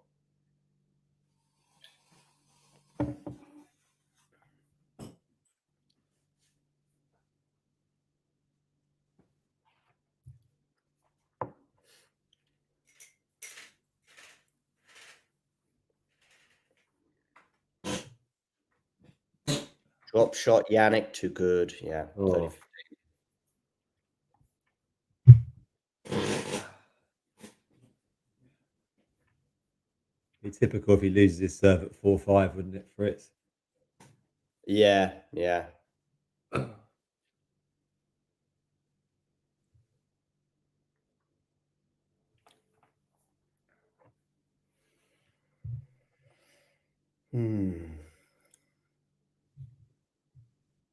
Drop shot, Jannik, too good. Yeah. Oh. Be typical if he loses his serve at 4-5, wouldn't it, Fritz? Yeah.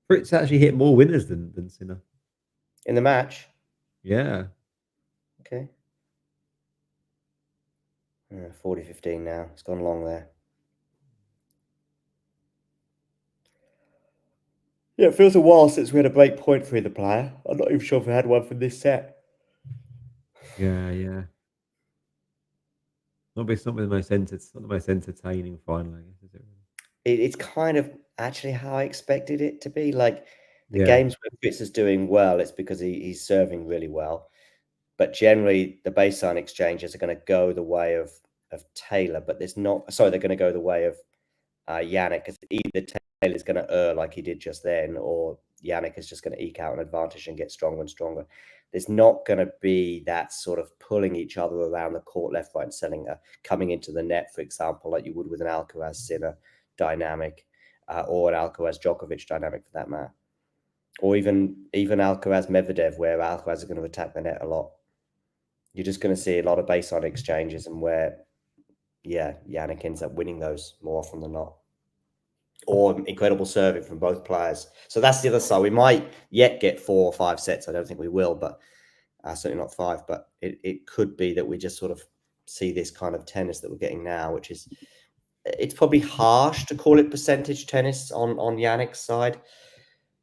Fritz actually hit more winners than Sinner. In the match? Yeah. Okay. 40-15 now. It's gone long there. Yeah, it feels a while since we had a break point for either player. I'm not even sure if we had one from this set. Yeah. It's not the most entertaining final, I guess, is it? It's kind of actually how I expected it to be. Like, The games where Fritz is doing well, it's because he's serving really well. But generally, the baseline exchanges are going to go the way of Taylor, but there's not. Sorry, they're going to go the way of Jannik, because either Taylor's going to err like he did just then, or Jannik is just going to eke out an advantage and get stronger and stronger. There's not going to be that sort of pulling each other around the court, left, right, and centre, coming into the net, for example, like you would with an Alcaraz Sinner dynamic, or an Alcaraz Djokovic dynamic for that matter, or even Alcaraz Medvedev, where Alcaraz is going to attack the net a lot. You're just going to see a lot of baseline exchanges, and where, yeah, Jannik ends up winning those more often than not. Or incredible serving from both players. So that's the other side. We might yet get 4 or 5 sets. I don't think we will, but certainly not 5. But it could be that we just sort of see this kind of tennis that we're getting now, which is, it's probably harsh to call it percentage tennis on Jannik's side,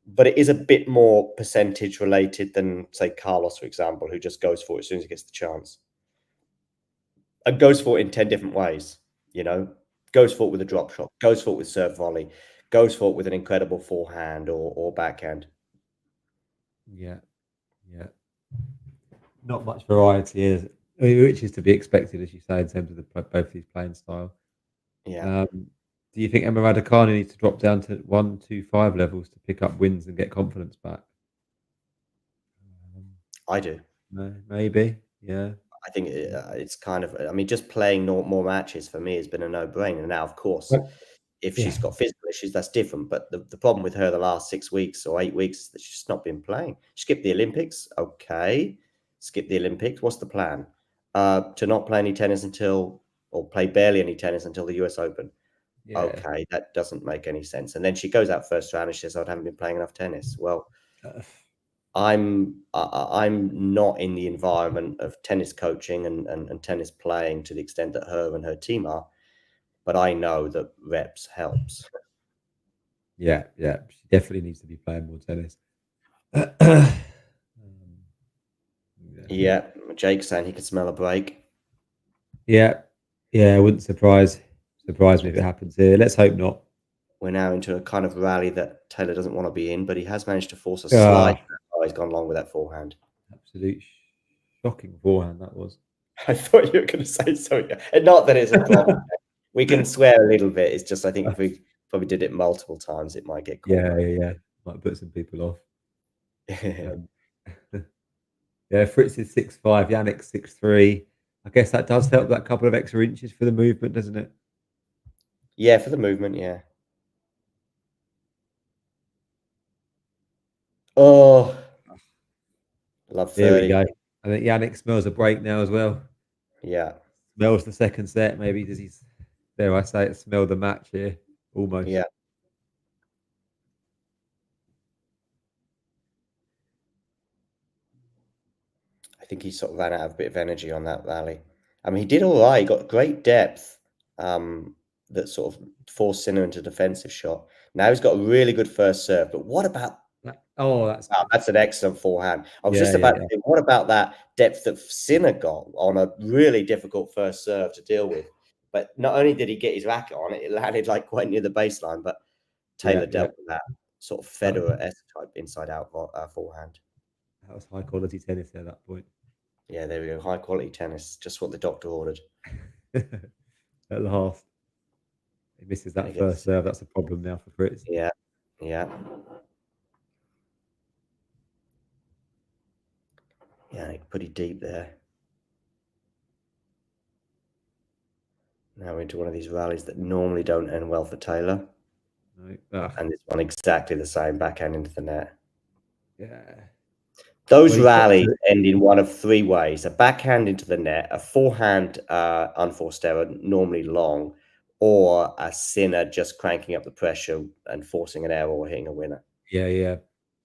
but it is a bit more percentage related than, say, Carlos, for example, who just goes for it as soon as he gets the chance. And goes for it in 10 different ways, you know? Goes for it with a drop shot, goes for it with serve volley, goes for it with an incredible forehand or backhand. Yeah. Not much variety, is it? I mean, which is to be expected, as you say, in terms of both these playing style. Yeah. Do you think Emma Raducanu needs to drop down to 1, 2, 5 levels to pick up wins and get confidence back? I do. Maybe, yeah. I think it's kind of, I mean, just playing more matches for me has been a no-brainer. Now, of course, if she's got physical issues, that's different. But the problem with her the last 6 weeks or 8 weeks is that she's just not been playing. Skip the Olympics, okay. Skip the Olympics. What's the plan? To not play any tennis or play barely any tennis until the US Open. Yeah. Okay, that doesn't make any sense. And then she goes out first round and she says, I haven't been playing enough tennis. Well, I'm not in the environment of tennis coaching and tennis playing to the extent that her and her team are, but I know that reps helps. Yeah, she definitely needs to be playing more tennis. Yeah, Jake's saying he could smell a break. Yeah, it wouldn't surprise me if it happens here. Let's hope not. We're now into a kind of rally that Taylor doesn't want to be in, but he has managed to force a slide. Oh, he's gone long with that forehand. Absolute shocking forehand that was. I thought you were going to say so. Yeah. And not that it's a problem. We can swear a little bit. It's just, I think if we probably did it multiple times, it might get caught. Yeah. Might put some people off. Yeah, Fritz is 6'5", Jannik 6'3". I guess that does help, that couple of extra inches for the movement, doesn't it? Yeah, for the movement, yeah. Oh, love 30. There we go. I think Jannik smells a break now as well. Yeah. Smells the second set, maybe. Does he, dare I say it, smell the match here? Almost. Yeah. I think he sort of ran out of a bit of energy on that rally. I mean, he did all right. He got great depth that sort of forced Sinner into a defensive shot. Now he's got a really good first serve. But what about... that's an excellent forehand. I was just about to say, what about that depth that Sinner got on a really difficult first serve to deal with? But not only did he get his racket on it, it landed like quite near the baseline, but Taylor dealt with that sort of Federer-esque type inside-out forehand. That was high-quality tennis at that point. Yeah, there we go. High-quality tennis. Just what the doctor ordered. At last. He misses that first serve. That's a problem now for Fritz. Yeah. Yeah, pretty deep there. Now we're into one of these rallies that normally don't end well for Taylor. No. And this one exactly the same, backhand into the net. Yeah. Those rallies end in one of 3 ways: a backhand into the net, a forehand unforced error, normally long, or a Sinner just cranking up the pressure and forcing an error or hitting a winner. Yeah.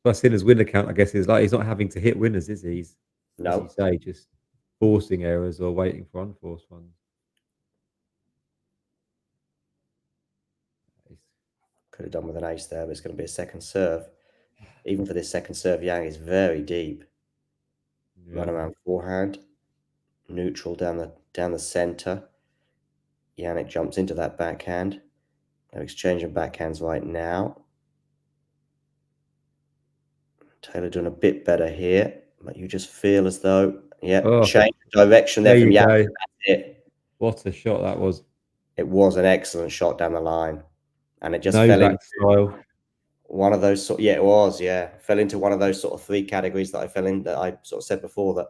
But Sinner's winner count, I guess, is like he's not having to hit winners, is he? He's, as you say, just forcing errors or waiting for unforced ones. Could have done with an ace there, but it's going to be a second serve. Even for this second serve, Yang is very deep. Yeah. Run around forehand, neutral down the center. Jannik jumps into that backhand. They're exchanging backhands right now. Taylor doing a bit better here, but you just feel as though, Oh, change of direction there there from you Jannik. go. That's it. What a shot that was. It was an excellent shot down the line, and it just fell Novak into style. one of those sort. Yeah, it was. Yeah, fell into one of those sort of three categories that I fell in. That I sort of said before, that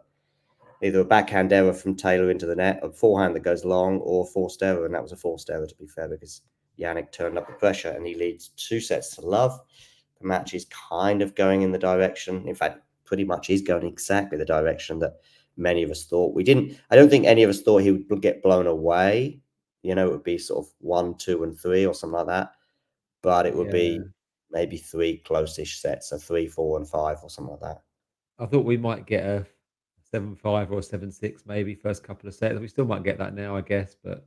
either a backhand error from Taylor into the net, a forehand that goes long, or forced error, and that was a forced error, to be fair, because Jannik turned up the pressure and he leads 2-0. The match is kind of going in the direction. In fact, pretty much is going exactly the direction that many of us thought. I don't think any of us thought he would get blown away. It would be sort of 1, 2, and 3 or something like that. But it would be maybe 3 close-ish sets, so 3, 4, and 5 or something like that. I thought we might get a 7-5 or a 7-6 maybe first couple of sets. We still might get that now, I guess, but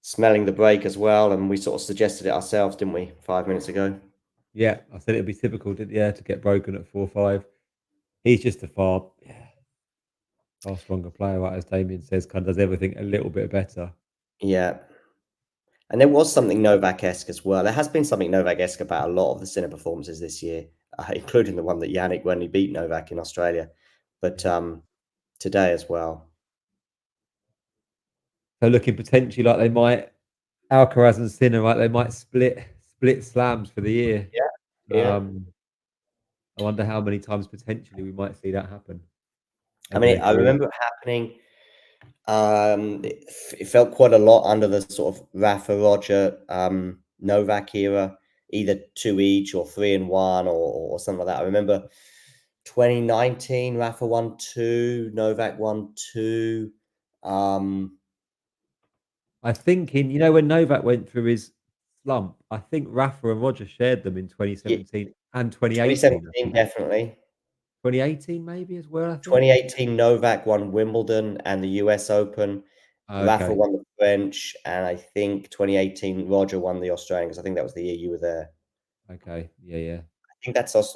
Smelling the break as well, and we sort of suggested it ourselves, didn't we, 5 minutes ago? yeah, I said it'd be typical, to get broken at 4-5. He's just a far stronger player, right? As Damien says, kind of does everything a little bit better. Yeah. And there was something Novak-esque as well. There has been something Novak-esque about a lot of the Sinner performances this year, including the one that Jannik, when he beat Novak in Australia, but today as well. So looking potentially like they might, Alcaraz and Sinner, right? They might split slams for the year. Yeah. I wonder how many times potentially we might see that happen. I mean, I remember it happening. It felt quite a lot under the sort of Rafa, Roger, Novak era, either 2 each or 3 and 1 or something like that. I remember 2019, Rafa won 2, Novak won 2. I think when Novak went through his slump, I think Rafa and Roger shared them in 2017 and 2018. 2017, definitely. 2018 maybe as well, I think. 2018, Novak won Wimbledon and the US Open. Oh, Rafa okay. won the French, and I think 2018, Roger won the Australian, because I think that was the year you were there. Okay. Yeah. I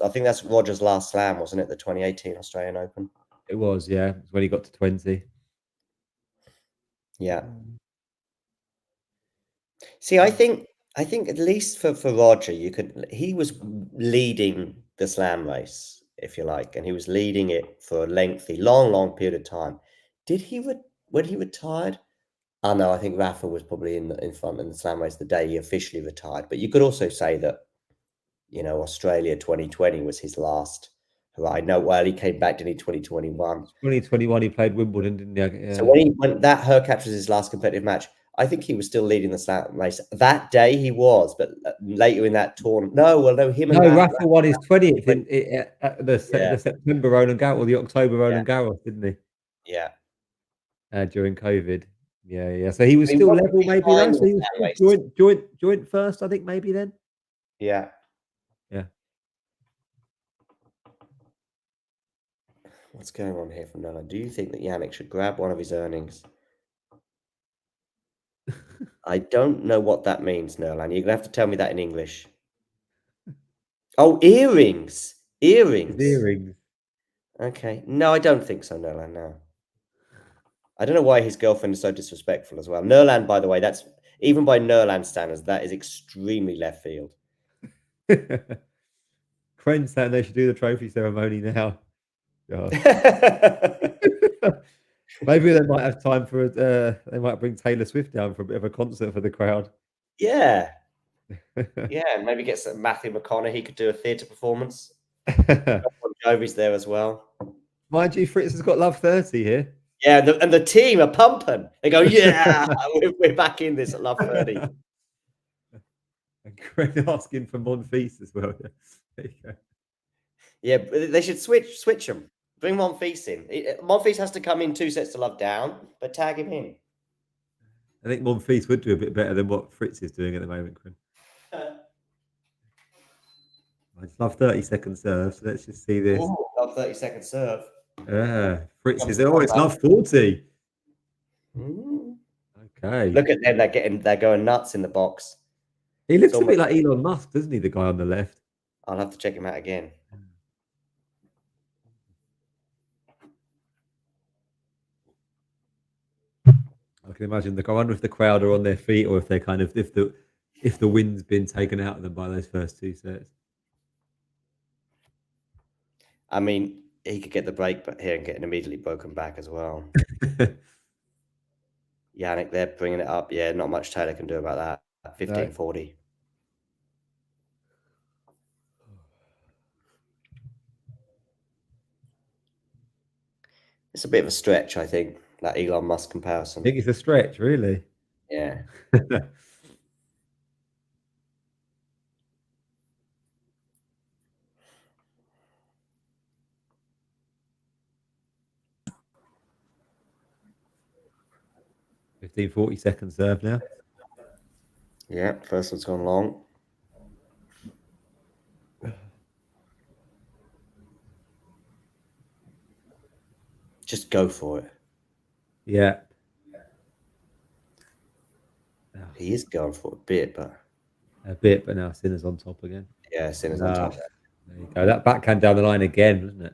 think that's Roger's last slam, wasn't it? The 2018 Australian Open. It was, yeah. It was when he got to 20. Yeah. See, I think at least for Roger, he was leading the slam race, if you like, and he was leading it for a lengthy, long period of time. Did he when he retired? Oh no, I think Rafa was probably in front in the slam race the day he officially retired. But you could also say that, Australia 2020 was his last hurrah. No, well, he came back, didn't he, 2021. 2021 he played Wimbledon, didn't he? Yeah. So when that Hurkacz was his last competitive match, I think he was still leading the slam race. That day he was, but later in that tournament, him and Rafa won his 20th at the September Roland Garros or the October Roland Garros, didn't he? Yeah. During COVID. Yeah. So he was still level, maybe though. So he was still joint first, I think, maybe then. Yeah. Yeah. What's going on here from Nolan? Do you think that Jannik should grab one of his earnings? I don't know what that means, Nolan. You're gonna have to tell me that in English. Oh, earrings. Earrings. Okay. No, I don't think so, Nolan. No. I don't know why his girlfriend is so disrespectful as well. Nerland, by the way, that's even by Nerland standards, that is extremely left field. Friends saying they should do the trophy ceremony now. Maybe they might have time for they might bring Taylor Swift down for a bit of a concert for the crowd. Yeah. Yeah, and maybe get some Matthew McConaughey could do a theatre performance. Jovi's there as well. Mind you, Fritz has got Love 30 here. Yeah, and the team are pumping. They go, yeah, we're back in this at Love 30. And Greg asking for Monfils as well. There you go. Yeah, they should switch them. Bring Monfils in. Monfils has to come in 2 sets to love down, but tag him in. I think Monfils would do a bit better than what Fritz is doing at the moment, Quinn. I just love 30-second serve, so let's just see this. Ooh, love 30-second serve. Fritz is it's love 40. Okay. Look at them, they're going nuts in the box. He looks a bit like Elon Musk, doesn't he, the guy on the left? I'll have to check him out again. I can imagine I wonder if the crowd are on their feet or if they're kind of if the wind's been taken out of them by those first 2 sets. I mean, he could get the break but here and get an immediately broken back as well. Jannik, they're bringing it up. Yeah, not much Taylor can do about that. 15-40. It's a bit of a stretch, I think, that Elon Musk comparison. I think it's a stretch, really. Yeah. $15, 40 second serve now. Yeah, first one's gone long. Just go for it. Yeah. He is going for a bit, but now Sinner's on top again. yeah, Sinner's on top. There you go. That backhand down the line again, wasn't it?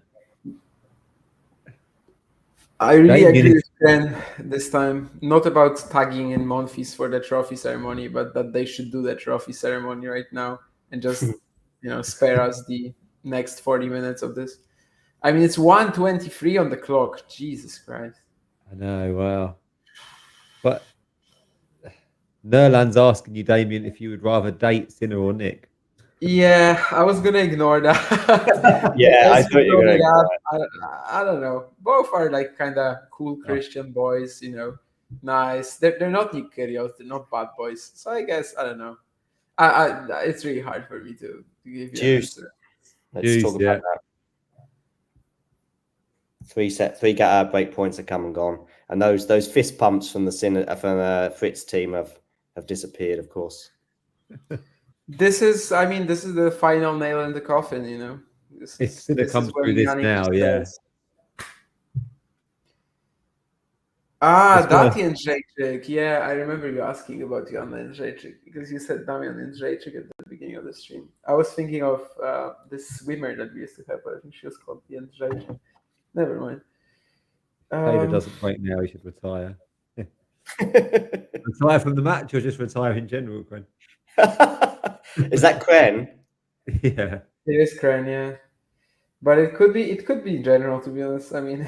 I really Damien agree is- with Ken this time. Not about tagging in Monfils for the trophy ceremony, but that they should do the trophy ceremony right now and just spare us the next 40 minutes of this. I mean, it's 1:23 on the clock. Jesus Christ. I know, wow. But Nerland's asking you, Damien, if you would rather date Sinner or Nick. Yeah, I was gonna ignore that. Yeah, I As thought you were brought it gonna up, I don't know. Both are like kind of cool Christian boys, nice. They're not Nick Kyrgios, they're not bad boys. So I guess I don't know. It's really hard for me to give you an Juice. answer. Let's talk about that. Three break points have come and gone, and those fist pumps from the Fritz team have disappeared, of course. This is the final nail in the coffin, If Sinner comes through this now, yeah. Damian Jędrzejczyk. Yeah, I remember you asking about Damian Jędrzejczyk because you said Damian Jędrzejczyk at the beginning of the stream. I was thinking of this swimmer that we used to have, but I think she was called Jędrzejczyk. Never mind. Taylor doesn't break now, he should retire. Retire from the match or just retire in general, Gren? Is that Kren? Yeah. It is Kren, yeah. But it could be in general, to be honest. I mean,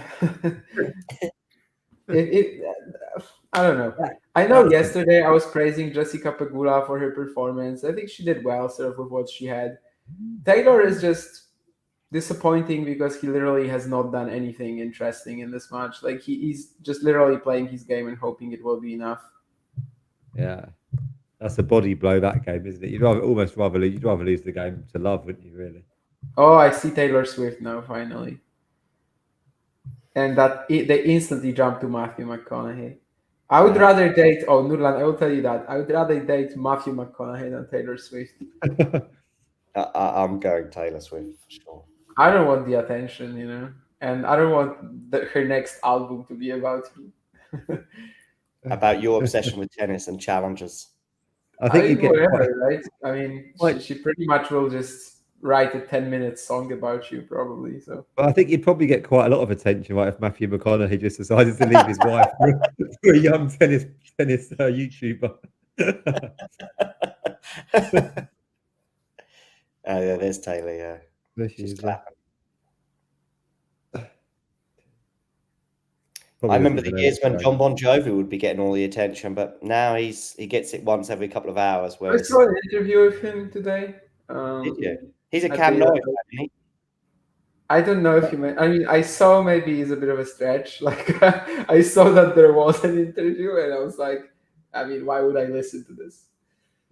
I don't know. I know yesterday I was praising Jessica Pegula for her performance. I think she did well, sort of with what she had. Taylor is just disappointing because he literally has not done anything interesting in this match. Like he's just literally playing his game and hoping it will be enough. Yeah. That's a body blow, that game, isn't it? You'd rather lose the game to love, wouldn't you, really? Oh, I see Taylor Swift now, finally. And they instantly jump to Matthew McConaughey. I would rather date, Nurlan, I will tell you that. I would rather date Matthew McConaughey than Taylor Swift. I'm going Taylor Swift for sure. I don't want the attention, and I don't want her next album to be about me. About your obsession with tennis and challenges. I think you get whatever, right? I mean, she pretty much will just write a 10-minute song about you, probably. So, but I think you'd probably get quite a lot of attention, right, if Matthew McConaughey just decided to leave his wife for a young tennis YouTuber. Yeah, there's Taylor. Yeah, There she just is, clapping. Probably I remember doesn't the know years when what's John Bon Jovi would be getting all the attention, but now he gets it once every couple of hours. I Whereas, saw an interview with him today. did you? He's a at Cam the- Noise, isn't he? I don't know if you meant. I mean, I saw maybe it's a bit of a stretch. Like I saw that there was an interview, and I was like, I mean, why would I listen to this?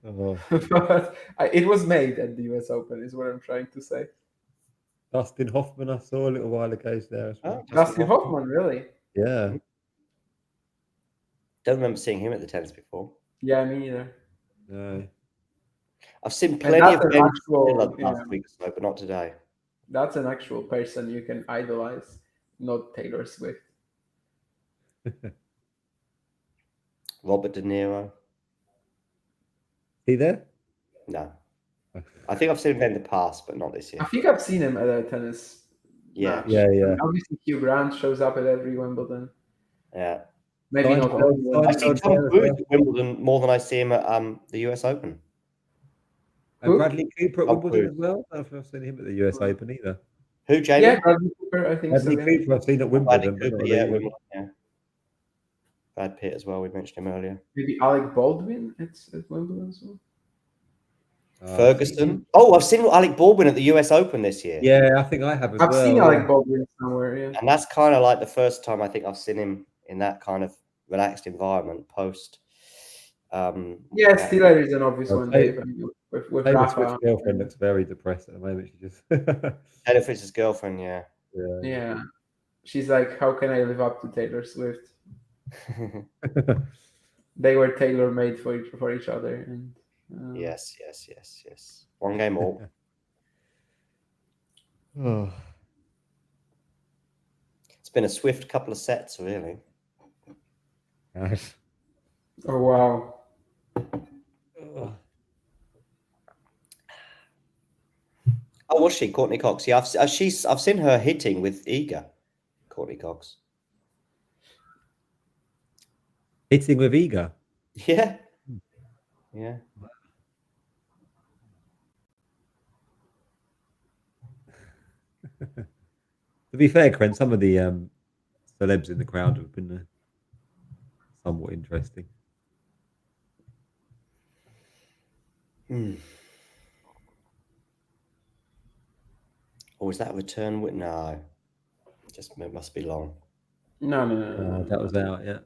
Oh, But it was made at the US Open, is what I'm trying to say. Dustin Hoffman, I saw a little while ago there as well. Dustin Hoffman, really? Yeah. Don't remember seeing him at the tennis before. Yeah, me either. No. I've seen And plenty that's of an Ben actual, Stiller last week or so, but not today. That's an actual person you can idolize, not Taylor Swift. Robert De Niro. He there? No. I think I've seen him in the past, but not this year. I think I've seen him at a tennis Yeah. match. Yeah, yeah. Obviously, Hugh Grant shows up at every Wimbledon. Yeah. Maybe not all. I see Tom Cruise at Wimbledon more than I see him at the US Open. And Who? Bradley Cooper at Tom Wimbledon Cruise. as well? I don't know if I've seen him at the US Open either. Who, Jamie? Yeah, Bradley Cooper, I think so. Bradley Cooper, I've seen at Bradley Wimbledon. Cooper, yeah, Wimbledon, yeah. Brad Pitt as well. We mentioned him earlier. Maybe Alec Baldwin at Wimbledon as well. Ferguson. Oh, I've seen Alec Baldwin at the US Open this year. Yeah, I think I have as I've well. seen yeah. Alec Baldwin somewhere. Yeah. And that's kind of like the first time I think I've seen him in that kind of relaxed environment post. Yeah, Stiller is an obvious Well, one, Taylor- Dave. I mean, with Taylor Rafa. Swift's girlfriend looks very depressed at the moment. She just Taylor Fritz's girlfriend, yeah. Yeah. She's like, how can I live up to Taylor Swift? They were tailor made for each other. And Yes. One game all. Oh. It's been a swift couple of sets, really. Gosh. Oh wow. Oh, was she Courtney Cox? Yeah, I've seen her hitting with Iga. Courtney Cox. Hitting with Iga. Yeah. Yeah. To be fair, Kren, some of the celebs in the crowd have been somewhat interesting. Or was that a return? No. It must be long. No. That was out, yeah.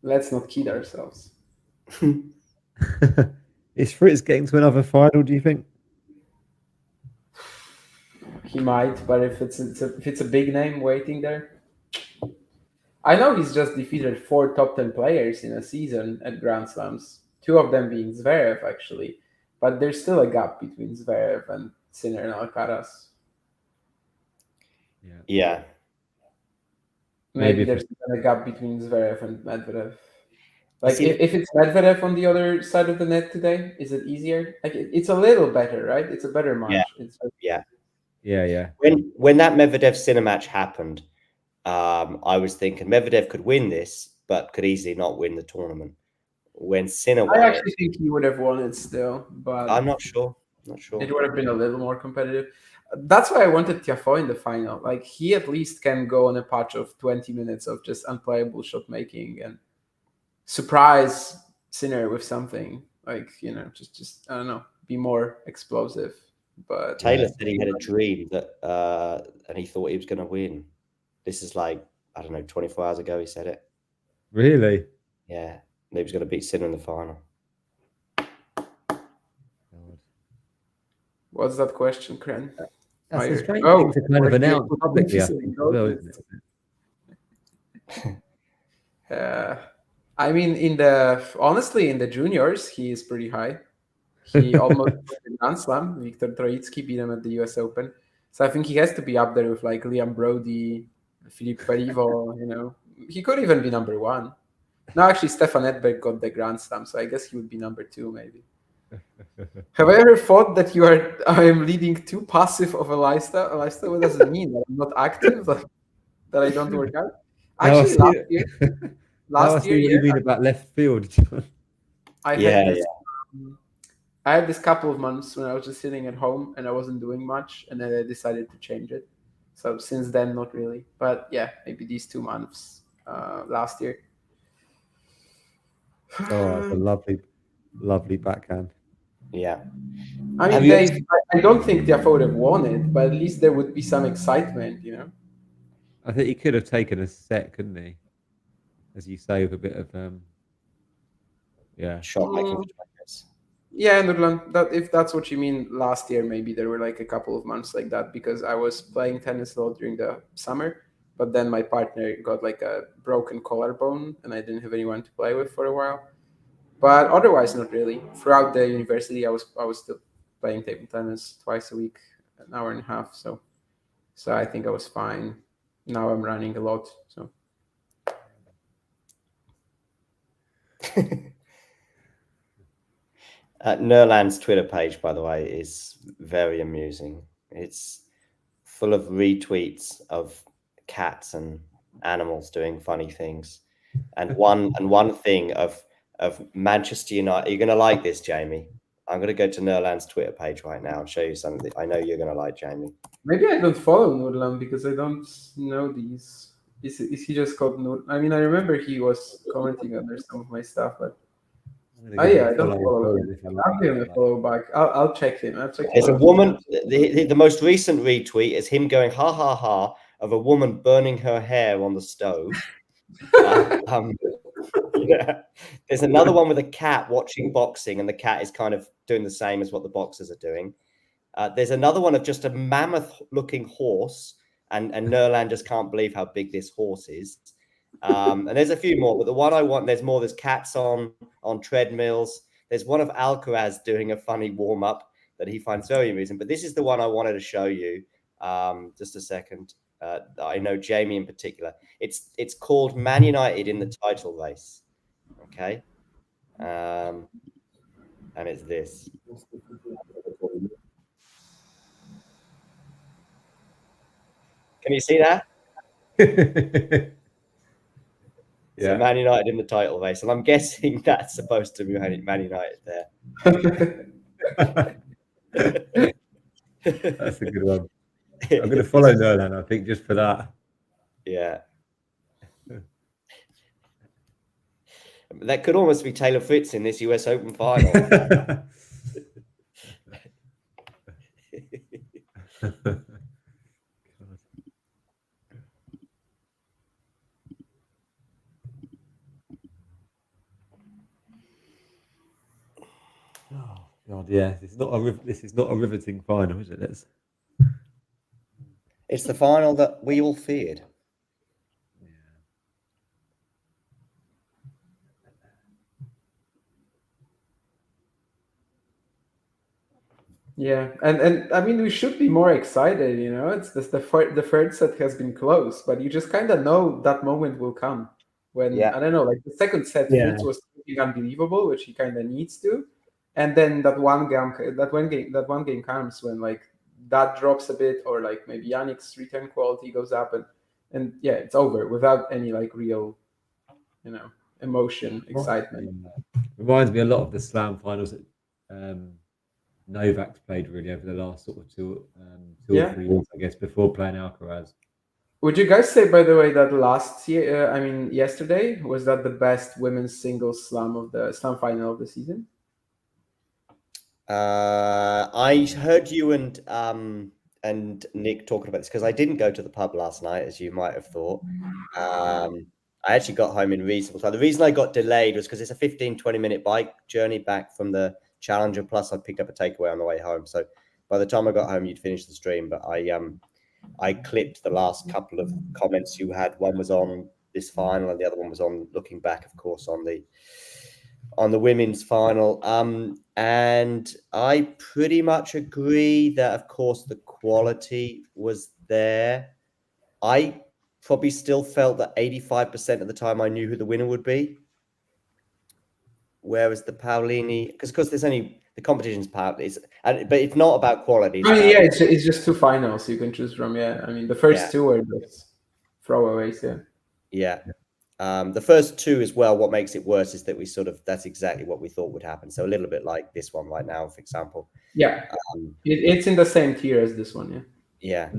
Let's not kid ourselves. Is Fritz getting to another final, do you think? He might, but if it's a big name waiting there, I know he's just defeated 4 top 10 players in a season at Grand Slams. 2 of them being Zverev, actually, but there's still a gap between Zverev and Sinner and Alcaraz. Yeah. Maybe there's a gap between Zverev and Medvedev. Like if it's Medvedev on the other side of the net today, is it easier? Like it's a little better, right? It's a better match. Yeah. When that Medvedev Sinner match happened, I was thinking Medvedev could win this, but could easily not win the tournament. When Sinner won, I actually think he would have won it still, but I'm not sure. It would have been a little more competitive. That's why I wanted Tiafoe in the final. Like he at least can go on a patch of 20 minutes of just unplayable shot making and surprise Sinner with something. Like, just I don't know, be more explosive. But Taylor said he had a dream that and he thought he was going to win. This is like, I don't know, 24 hours ago he said it. Really? Yeah. He was going to beat Sinner in the final. What's that question, Kren? That's a strange thing to kind of announce publicly, I think, as well, isn't it? I mean, honestly, in the juniors, he is pretty high. He almost won the Grand Slam. Viktor Troicki beat him at the US Open. So I think he has to be up there with like Liam Brody, Philippe Parivo, He could even be number 1. No, actually, Stefan Edberg got the Grand Slam, so I guess he would be number 2, maybe. Have I ever thought that I am leading too passive of a lifestyle? What does it mean? That I'm not active? That I don't work out? Actually, last year, what you mean about left field. I had this couple of months when I was just sitting at home and I wasn't doing much, and then I decided to change it. So since then, not really. But yeah, maybe these 2 months last year. Oh, it's a lovely backhand. Yeah. I mean, Dave, I don't think Tiafoe would have won it, but at least there would be some excitement, I think he could have taken a set, couldn't he? As you say, with a bit of shot making. Yeah, Nurlan, if that's what you mean, last year maybe there were like a couple of months like that because I was playing tennis a lot during the summer, but then my partner got like a broken collarbone and I didn't have anyone to play with for a while. But otherwise, not really. Throughout the university, I was still playing table tennis twice a week, an hour and a half. So I think I was fine. Now I'm running a lot. So. Nerland's Twitter page, by the way, is very amusing. It's full of retweets of cats and animals doing funny things, and one thing of Manchester United. You're going to like this, Jamie. I'm going to go to Nerland's Twitter page right now and show you something I know you're going to like, Jamie. Maybe I don't follow Nurlan because I don't know these. Is he just called Nur? I mean, I remember he was commenting under some of my stuff, but yeah, I don't follow him. I'll give him a follow back. I'll check him. There's a woman. The most recent retweet is him going ha ha ha of a woman burning her hair on the stove. Yeah. There's another one with a cat watching boxing, and the cat is kind of doing the same as what the boxers are doing. There's another one of just a mammoth-looking horse, and Nerland just can't believe how big this horse is. And there's a few more, but the one I want, there's more. There's cats on treadmills. There's one of Alcaraz doing a funny warm-up that he finds very amusing. But this is the one I wanted to show you. Just a second. I know Jamie in particular. It's called Man United in the title race. Okay. And it's this. Can you see that? Yeah. So Man United in the title race, and I'm guessing that's supposed to be Man United there. That's a good one. I'm going to follow Nerland, I think, just for that. Yeah. That could almost be Taylor Fritz in this US Open final. Oh God, yeah. This is not a riveting final, is it? It's the final that we all feared. Yeah, and I mean, we should be more excited, you know. It's just the third set has been close, but you just kind of know that moment will come when I don't know, like the second set, Fritz was looking unbelievable, which he kind of needs to, and then that one game comes when like that drops a bit, or like maybe Jannik's return quality goes up, and yeah, it's over without any like real, you know, emotion, excitement. Reminds me a lot of the Slam finals that Novak's played really over the last sort of two or 3 years, I guess, before playing Alcaraz. Would you guys say, by the way, that last year, yesterday, was that the best women's singles slam final of the season? I heard you and Nick talking about this because I didn't go to the pub last night, as you might have thought. I actually got home in reasonable time. The reason I got delayed was because it's a 15-20 minute bike journey back from the Challenger, plus I picked up a takeaway on the way home. So by the time I got home, you'd finished the stream. But I clipped the last couple of comments you had. One was on this final, and the other one was on looking back, of course, on the women's final. And I pretty much agree that, of course, the quality was there. I probably still felt that 85% of the time I knew who the winner would be. Whereas the Paolini, because there's only the competition's but it's not about quality. It's just two finals you can choose from. Yeah, I mean the first two are just throwaways. Yeah. The first two as well. What makes it worse is that that's exactly what we thought would happen. So a little bit like this one right now, for example. Yeah, it's in the same tier as this one. Yeah.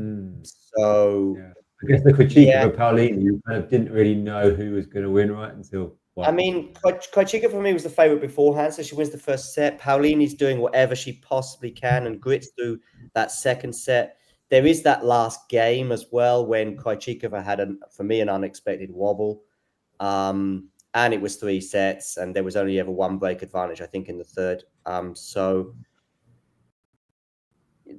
So I guess the critique of Paolini, you kind of didn't really know who was going to win right until. I mean, Krejcika for me was the favorite beforehand, so she wins the first set. Paolini's doing whatever she possibly can and grits through that second set. There is that last game as well when Krejcika had, for me, an unexpected wobble. And it was 3 sets, and there was only ever one break advantage, I think, in the third. So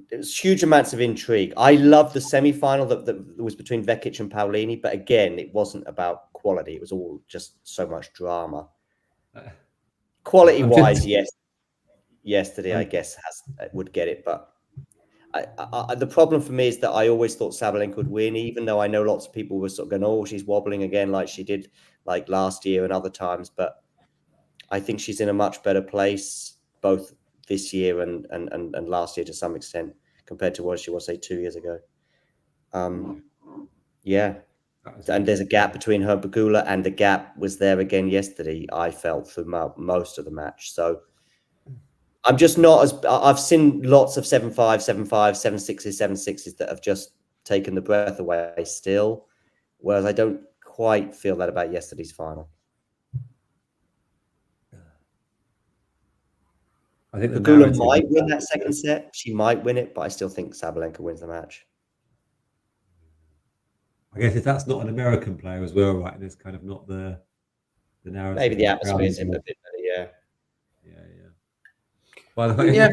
there's huge amounts of intrigue. I love the semi-final that was between Vekic and Paolini, but again, it wasn't about quality. It was all just so much drama. Quality-wise, yes. Yesterday, I guess, would get it, but the problem for me is that I always thought Sabalenka would win, even though I know lots of people were sort of going, "Oh, she's wobbling again," like she did like last year and other times. But I think she's in a much better place, both this year and last year to some extent, compared to what she was, say, 2 years ago. And there's a gap between her and Pegula, and the gap was there again yesterday, I felt, through most of the match. So I'm just not as I've seen lots of 7-5, 7-5, 7-6s, 7-6s that have just taken the breath away still, whereas I don't quite feel that about yesterday's final. I think the Pegula narrative might is win that- that second set. She might win it, but I still think Sabalenka wins the match. I guess if that's not an American player as well, right? And it's kind of not the narrative. Maybe the of atmosphere is a crowd bit better, yeah. Yeah. By the way, Yeah.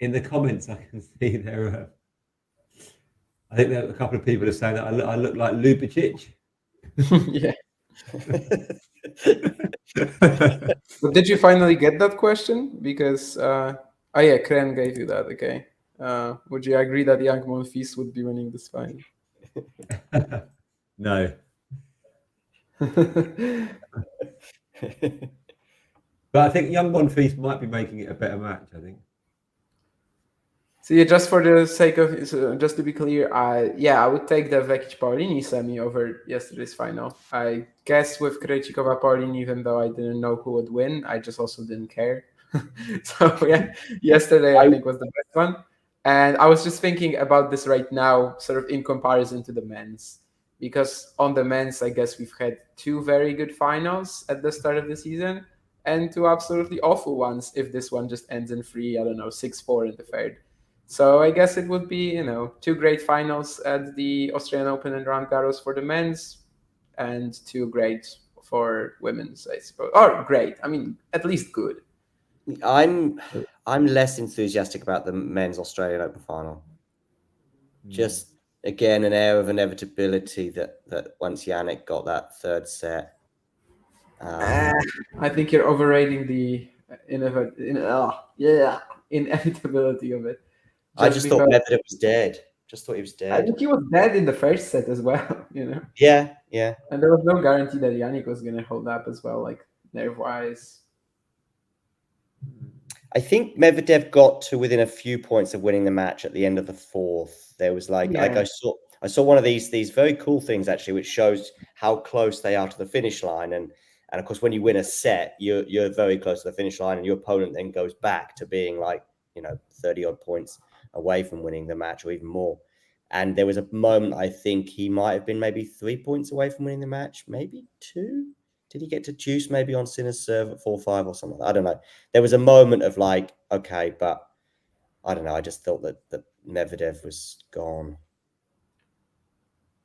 in the comments, I can see there. I think there are a couple of people are saying that I look like Lubicic. Yeah. But did you finally get that question? Because Kren gave you that. Okay. Would you agree that Young Monfils would be winning this final? No. But I think Young Monfils might be making it a better match, I think. So yeah, just for the sake of just to be clear, I would take the Vekic Paulini semi over yesterday's final. I guess with Krejcikova Paulini, even though I didn't know who would win, I just also didn't care. So yeah, yesterday I think was the best one. And I was just thinking about this right now, sort of in comparison to the men's, because on the men's, I guess we've had two very good finals at the start of the season and two absolutely awful ones. If this one just ends in 6-4 in the third. So I guess it would be, two great finals at the Australian Open and Roland Garros for the men's, and two great for women's, I suppose. Or great, I mean, at least good. I'm less enthusiastic about the men's Australian Open final. Just again, an air of inevitability that once Jannik got that third set. I think you're overrating the inevitability of it. I just thought Medvedev was dead. Just thought he was dead. I think he was dead in the first set as well, Yeah. And there was no guarantee that Jannik was going to hold up as well, like nerve-wise. I think Medvedev got to within a few points of winning the match at the end of the fourth. There was I saw one of these very cool things actually, which shows how close they are to the finish line. And of course, when you win a set, you're very close to the finish line, and your opponent then goes back to being 30 odd points away from winning the match, or even more. And there was a moment, I think he might have been maybe 3 points away from winning the match, maybe 2. Did he get to juice maybe on Sinner's serve at 4-5 or something? I don't know. There was a moment of okay, but I don't know. I just thought that Medvedev was gone.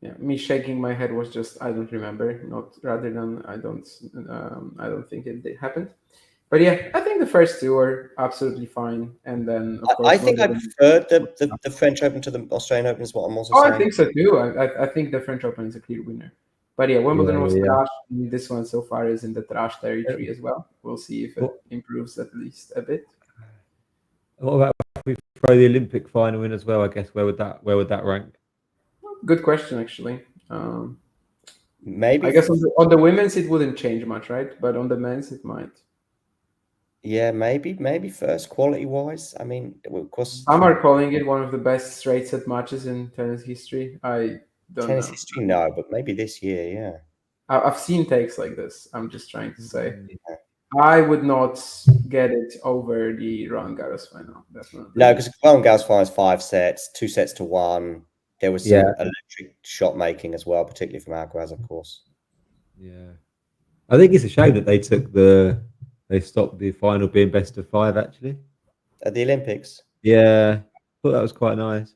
Yeah, me shaking my head was just I don't remember, not rather than I don't think it happened. But yeah, I think the first two were absolutely fine, and then of course I think I preferred the French Open to the Australian Open. Is what I'm also saying. I think so too. I think the French Open is a clear winner. But yeah, Wimbledon was trash. This one so far is in the trash territory as well. We'll see if it improves at least a bit. What about if we throw the Olympic final in as well? I guess where would that rank? Good question, actually. Maybe I guess on the women's it wouldn't change much, right? But on the men's it might. Yeah, maybe first quality wise. I mean, of course, some are calling it one of the best straight set matches in tennis history. I don't know. Tennis history, no, but maybe this year, yeah. I've seen takes like this. I'm just trying to say. I would not get it over the Roland Garros final. Definitely. No, because Roland Garros final is 5 sets, 2 sets to 1. There was some electric shot making as well, particularly from Alcaraz, of course. Yeah, I think it's a shame that they stopped the final being best of 5 actually at the Olympics. Yeah, I thought that was quite nice.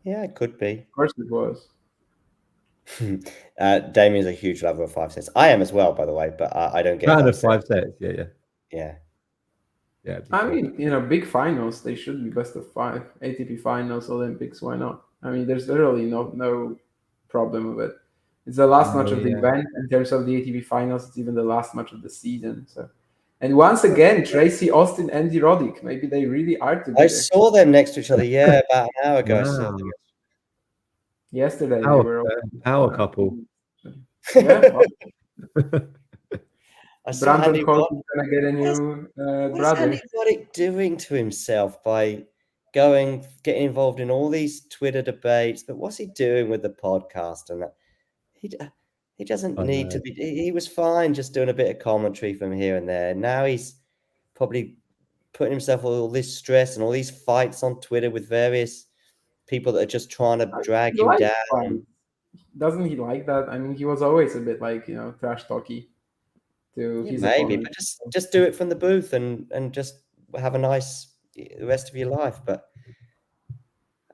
Yeah, it could be. Of course, it was. Damien's a huge lover of 5 sets. I am as well, by the way, but I don't get fan of 5 sets. Yeah. I mean, big finals, they should be best of 5. ATP finals, Olympics, why not? I mean, there's literally no problem with it. It's the last match of the event. In terms of the ATP finals, it's even the last match of the season. So, and once again, Tracy Austin, Andy Roddick, maybe they really are together. I saw them next to each other, about an hour ago. Wow. Yesterday, our, they were our couple. Yeah. Brandon Cole is gonna get a new brother. What's Andy Roddick doing to himself by getting involved in all these Twitter debates? But what's he doing with the podcast and that? He doesn't need to be. He was fine just doing a bit of commentary from here and there. Now he's probably putting himself all this stress and all these fights on Twitter with various people that are just trying to drag He him likes down. fights. Doesn't he like that? I mean, he was always a bit like, trash talky to Yeah, his maybe, opponent. but just do it from the booth and just have a nice the rest of your life. But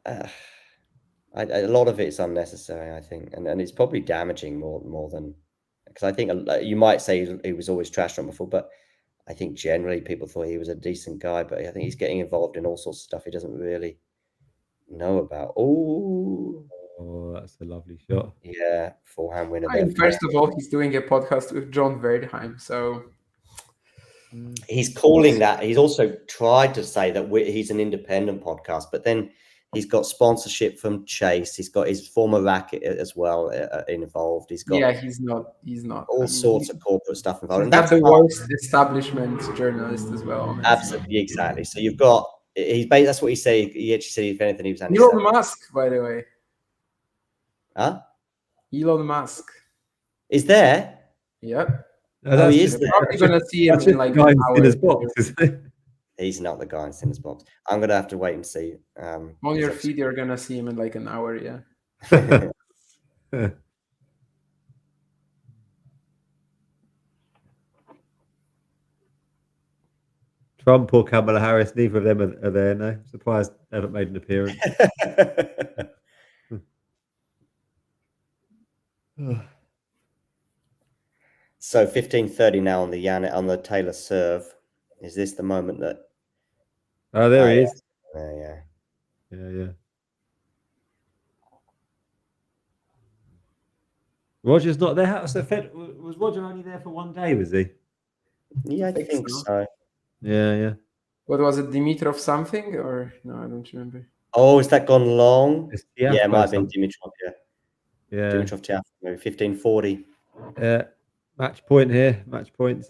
a lot of it's unnecessary, I think, and it's probably damaging more than, because I think you might say he was always trash on before, but I think generally people thought he was a decent guy. But I think he's getting involved in all sorts of stuff he doesn't really know about. Oh, that's a lovely shot. Yeah, forehand winner I there. mean, first of all, he's doing a podcast with John Verdheim, so He's calling that. He's also tried to say that he's an independent podcast, but then he's got sponsorship from Chase. He's got his former racket as well involved. He's got he's not. all sorts of corporate stuff involved. He's And not that's the worst establishment journalist as well. Honestly. absolutely exactly. So you've got that's what he said. He actually said if anything he was Elon Musk, by the way. Huh? Elon Musk. Is there? Yep. No, he is You're there. probably gonna see him in like guy an in hour. Sinner's box, isn't it? He's not the guy in Sinner's box. I'm gonna have to wait and see. On your feed, you're gonna see him in like an hour. Yeah. Trump or Kamala Harris, neither of them are there. No, surprised they haven't made an appearance. So 15:30 now on the Taylor serve. Is this the moment that? Oh, there he is. Yeah. Yeah. Roger's not there. Was Roger only there for one day? Was he? Yeah, I think so. Yeah. What was it, Dimitrov something or no? I don't remember. Oh, has that gone long? Yeah, it might have been Dimitrov. Yeah. Dimitrov Tiafoe, maybe 15:40. Match point here. Match point.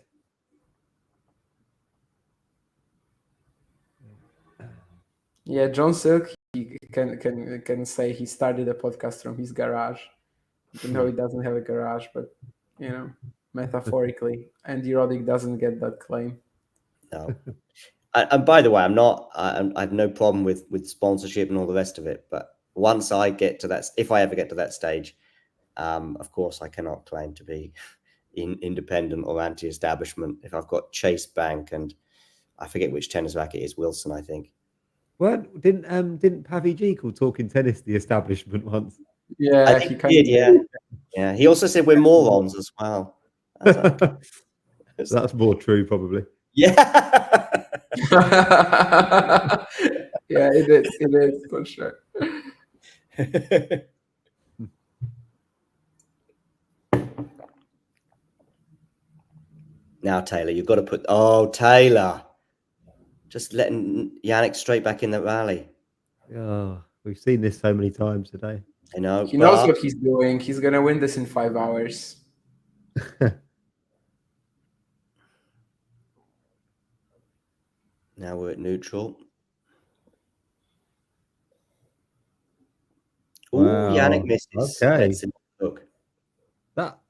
Yeah, John Silk, he can say he started a podcast from his garage, even though he doesn't have a garage, but metaphorically. Andy Roddick doesn't get that claim. No. And by the way, I have no problem with sponsorship and all the rest of it. But once I get to that, if I ever get to that stage, of course, I cannot claim to be independent or anti-establishment. If I've got Chase Bank and I forget which tennis racket it is, Wilson, I think. Well, didn't Pavi G call Talking Tennis the establishment once? Yeah, I think he did. Yeah. He also said we're morons as well. That's more true, probably. Yeah. Yeah, it is for sure. Now, Taylor, you've got to put. Oh, Taylor, just letting Jannik straight back in the rally. Oh, we've seen this so many times today. I know. He knows what he's doing. He's gonna win this in 5 hours. Now we're at neutral. Oh, Wow. Jannik misses. Okay. Look.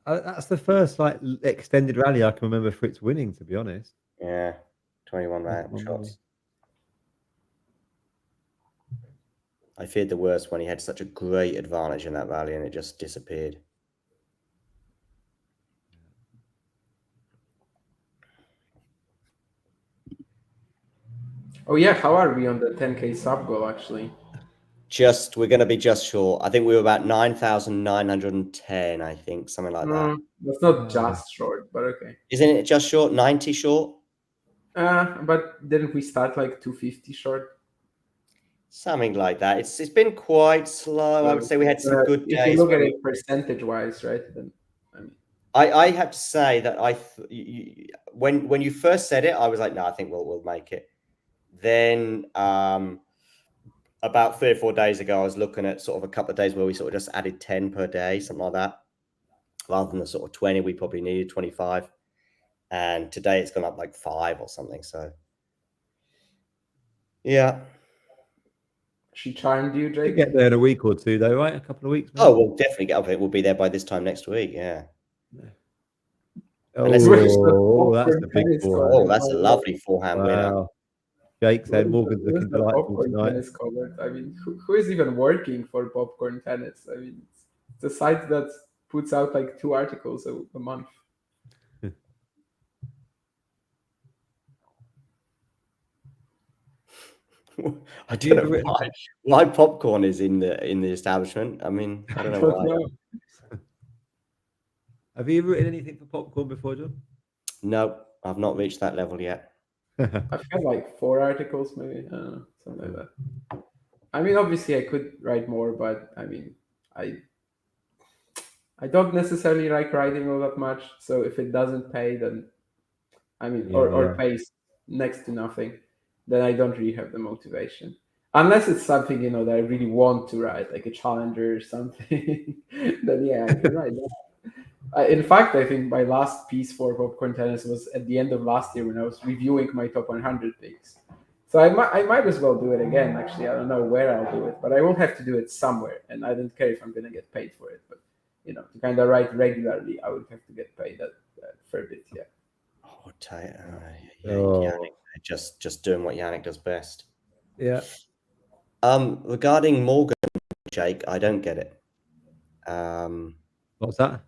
That's the first extended rally I can remember Fritz winning, to be honest. Yeah, 21 shots. I feared the worst when he had such a great advantage in that rally and it just disappeared. Oh yeah, how are we on the 10K sub goal actually? We're going to be just short. I think we were about 9,910, I think, something like that. That's not just short, but okay. Isn't it just short? 90 short? But didn't we start like 250 short? Something like that. It's been quite slow. I would say we had some good days. If you look at it percentage-wise, right? Then I have to say that when you first said it, I was like, no, I think we'll make it. Then about 3 or 4 days ago, I was looking at sort of a couple of days where we sort of just added 10 per day, something like that. Rather than the sort of 20 we probably needed, 25. And today it's gone up like 5 or something. So, yeah. She charmed you, Jake? We'll get there in a week or two, though, right? A couple of weeks. Maybe? Oh, we'll definitely get up it. We'll be there by this time next week. Yeah. Oh, that's a big ball. Oh, that's a lovely forehand winner. Jake saying Morgan's Where's looking the delightful popcorn tonight. tennis covered? I mean, who is even working for popcorn tennis? I mean, it's a site that puts out like 2 articles a month. I don't know why popcorn is in the establishment. I mean, I don't know why. Have you written anything for popcorn before, John? No, I've not reached that level yet. I've had like 4 articles, maybe, I don't know, something like that. I mean, obviously, I could write more, but I mean, I don't necessarily like writing all that much. So if it doesn't pay, then I mean, or pays next to nothing, then I don't really have the motivation. Unless it's something, you know, that I really want to write, like a challenger or something, then yeah, I can write that. In fact, I think my last piece for Popcorn Tennis was at the end of last year when I was reviewing my top 100 picks. So I might as well do it again, actually. I don't know where I'll do it, but I will have to do it somewhere. And I don't care if I'm going to get paid for it. But, you know, to kind of write regularly, I would have to get paid that for a bit, yeah. Oh, Jannik, just doing what Jannik does best. Yeah. Regarding Morgan, Jake, I don't get it. What's that?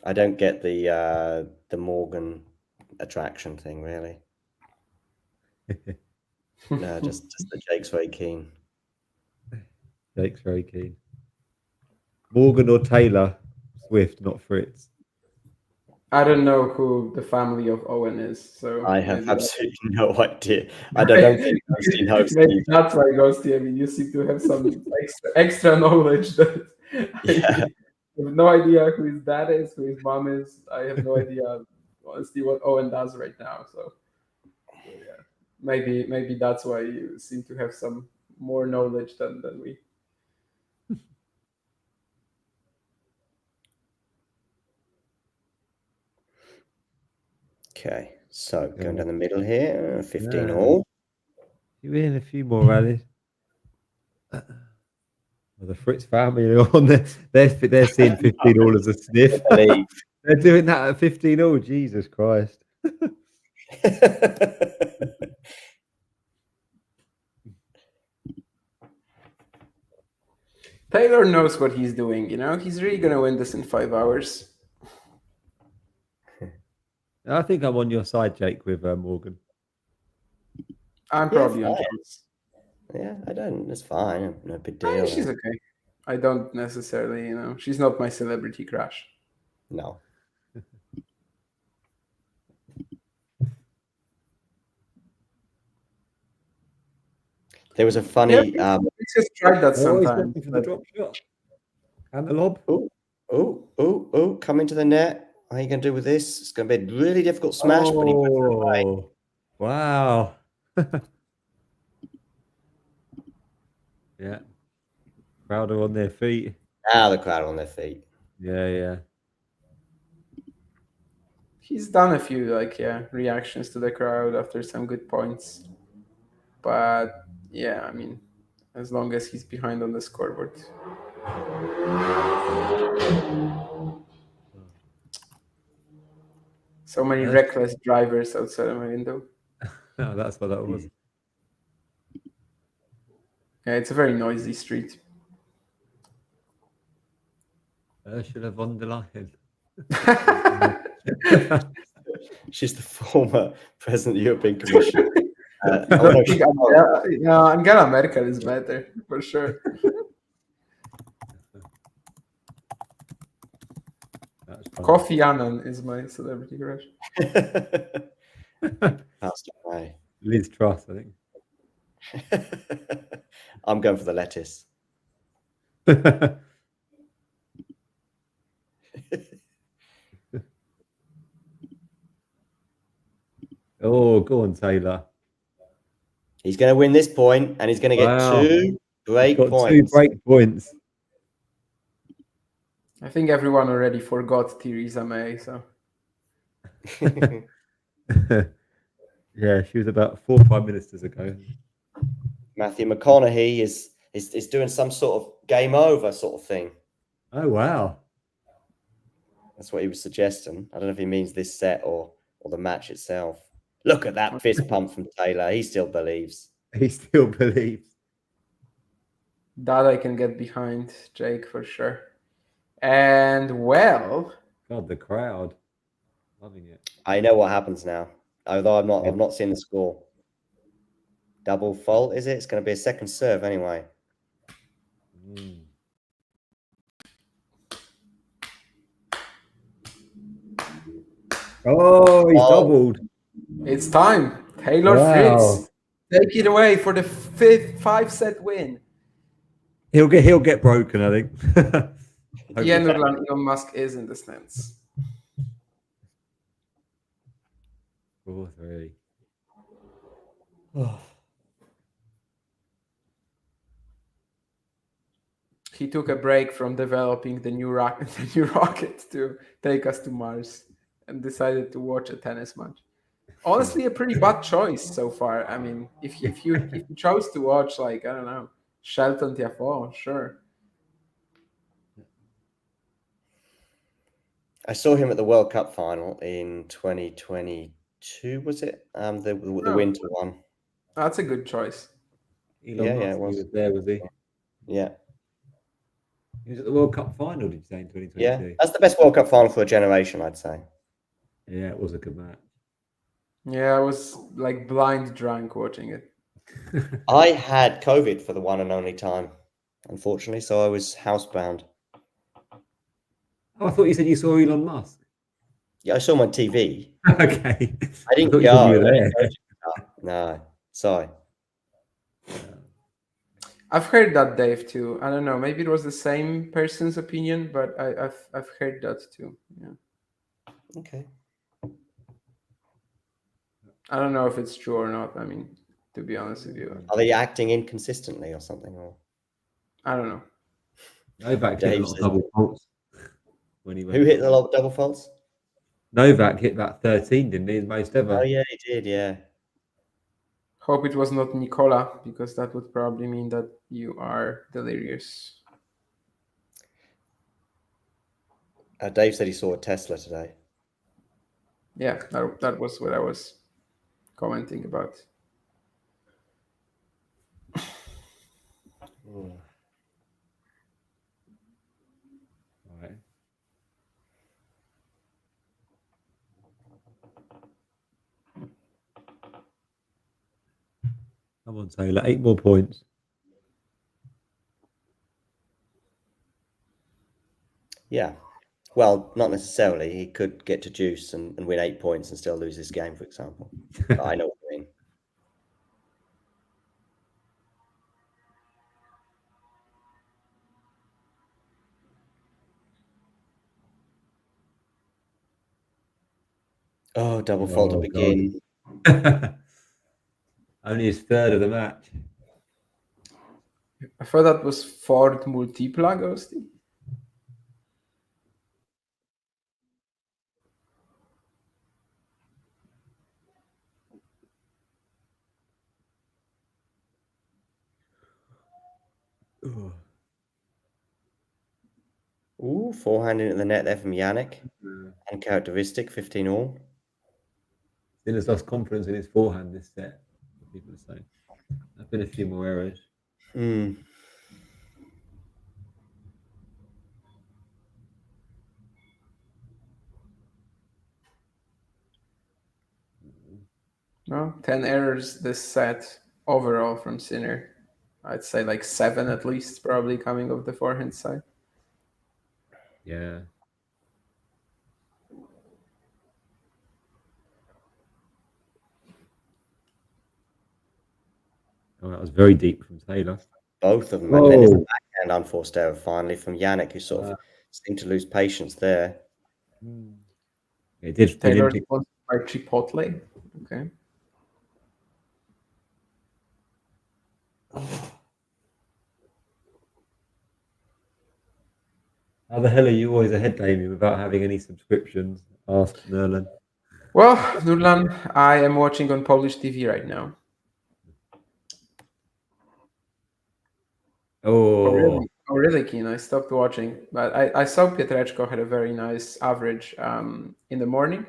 I don't get the Morgan attraction thing, really. No, just that Jake's very keen. Jake's very keen. Morgan or Taylor Swift, not Fritz. I don't know who the family of Owen is, so I have absolutely no idea. I don't think Ghosty knows. Maybe that's why Ghosty. I mean, you seem to have some extra knowledge that Yeah. I have no idea who his dad is, who his mom is. I have no idea, honestly, what Owen does right now. So yeah, maybe that's why you seem to have some more knowledge than we. Okay, so going down the middle here, 15 Yeah. all. You're in a few more rallies. Well, the Fritz family are on there. They're seeing 15 all as a sniff. They're doing that at 15 all. Jesus Christ. Taylor knows what he's doing. You know, he's really gonna win this in 5 hours. I think I'm on your side, Jake, with Morgan. I'm probably on John's. Yeah, I don't. It's fine. No big deal. I mean, she's okay. I don't necessarily, you know, she's not my celebrity crush. No. There was a funny. Let's just try that sometime. For the drop shot. And the lob. Oh, come into the net. How are you going to do with this? It's going to be a really difficult smash, but he puts it away. Wow. Yeah. Crowd are on their feet. The crowd are on their feet. Yeah. He's done a few reactions to the crowd after some good points. But yeah, I mean, as long as he's behind on the scoreboard. So many reckless drivers outside of my window. No, that's what that was. Yeah, it's a very noisy street. Ursula von der Leyen. She's the former president of the European Commission. Angela Merkel is better, for sure. Kofi Annan is my celebrity crush. That's right. Liz Truss, I think. I'm going for the lettuce. Oh, go on, Taylor. He's going to win this point, and he's going to get 2 break points. 2 break points. I think everyone already forgot Theresa May, so. Yeah, she was about 4 or 5 ministers ago. Matthew McConaughey is doing some sort of game over sort of thing. Oh, wow. That's what he was suggesting. I don't know if he means this set or the match itself. Look at that fist pump from Taylor. He still believes. He still believes. That I can get behind, Jake, for sure. And well, God, the crowd loving it. I know what happens now. Although I've not seen the score. Double fault, is it? It's going to be a second serve anyway. Oh, he's doubled. it's time. Taylor Wow. Fritz, take it away for the 5-set win. He'll get broken, I think. Yeah, Nurlan, Elon Musk is in the stands. 4-3. He took a break from developing the new rocket to take us to Mars, and decided to watch a tennis match. Honestly, a pretty bad choice so far. I mean, if you chose to watch, like, I don't know, Shelton Tiafoe, sure. I saw him at the World Cup final in 2022, was it? The winter one. That's a good choice. Elon Musk, it was. He was there, was he? Yeah. He was at the World Cup final, did you say, in 2022? Yeah, that's the best World Cup final for a generation, I'd say. Yeah, it was a good match. Yeah, I was like blind drunk watching it. I had COVID for the one and only time, unfortunately, so I was housebound. Oh, I thought you said you saw Elon Musk. Yeah, I saw him on TV. Okay. I didn't thought go. you were there. No, sorry. I've heard that, Dave, too. I don't know. Maybe it was the same person's opinion, but I've heard that too. Yeah. Okay. I don't know if it's true or not. I mean, to be honest with you, Are they acting inconsistently or something? Or I don't know. Novak hit a lot of double faults when he went. Who hit a lot of double faults? Novak hit about 13, didn't he? His most ever. Oh yeah, he did. Yeah. Hope it was not Nicola, because that would probably mean that you are delirious. Dave said he saw a Tesla today. Yeah, that was what I was commenting about. All right. Come on, Taylor. 8 more points. Yeah. Well, not necessarily. He could get to juice and win 8 points and still lose this game, for example. But I know what you mean. Oh, double fault to begin. Only his third of the match. I thought that was Ford Multipla, Ghosty. Ooh, forehand into the net there from Jannik. Uncharacteristic, 15 all. Sinner's lost confidence in his forehand this set. People are saying. There's been a few more errors. No, 10 errors this set overall from Sinner. I'd say like 7 at least, probably coming off the forehand side. Yeah. Oh, that was very deep from Taylor. Both of them. And then it's the backhand unforced error finally from Jannik, who sort of seemed to lose patience there. It did. Taylor sponsored by Chipotle. Okay. How the hell are you always ahead, Damien, without having any subscriptions? Asked Nerlin. Well, Nurlan, I am watching on Polish TV right now. Oh, really keen. I stopped watching, but I saw Pietreczko had a very nice average in the morning,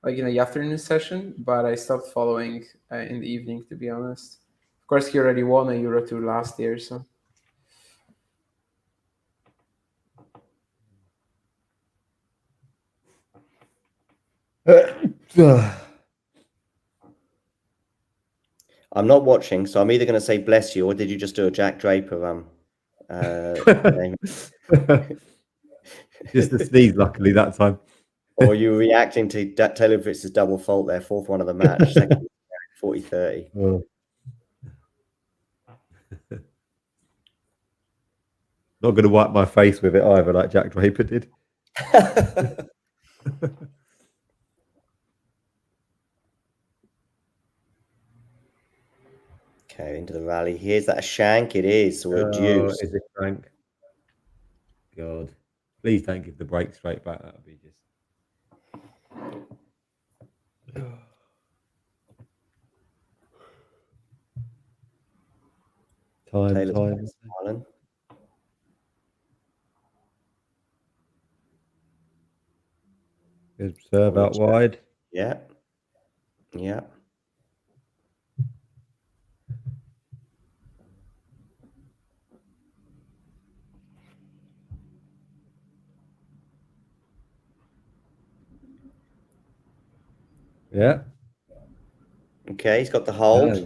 like in the afternoon session, but I stopped following in the evening, to be honest. Of course, he already won a Euro Tour last year, so. I'm not watching, so I'm either going to say bless you, or did you just do a Jack Draper name? Just a sneeze, luckily that time. Or you were reacting to Taylor Fritz's double fault there, fourth one of the match, second 40-30. Oh. Not going to wipe my face with it either, like Jack Draper did. Okay, into the rally. Here's that a shank. It is, or a deuce. Is it Frank? God, please don't give the break straight back. That would be just. Time. Smiling. Good serve out wide. Yeah. Yeah. Yeah. Okay, he's got the hold. Yeah.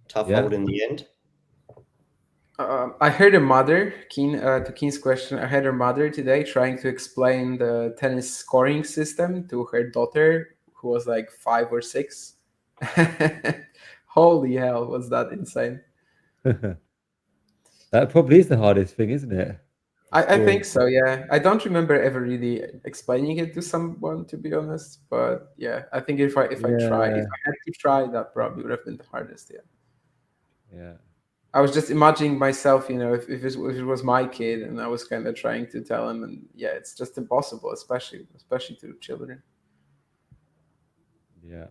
Tough hold in the end. I heard a mother, to Keen's question, I heard her mother today trying to explain the tennis scoring system to her daughter, who was like 5 or 6. Holy hell, was that insane. That probably is the hardest thing, isn't it? I think so, yeah. I don't remember ever really explaining it to someone, to be honest. But yeah, I think if I had to try, that probably would have been the hardest, yeah. Yeah. I was just imagining myself, if it was my kid, and I was kind of trying to tell him, and yeah, it's just impossible, especially to children. Yeah.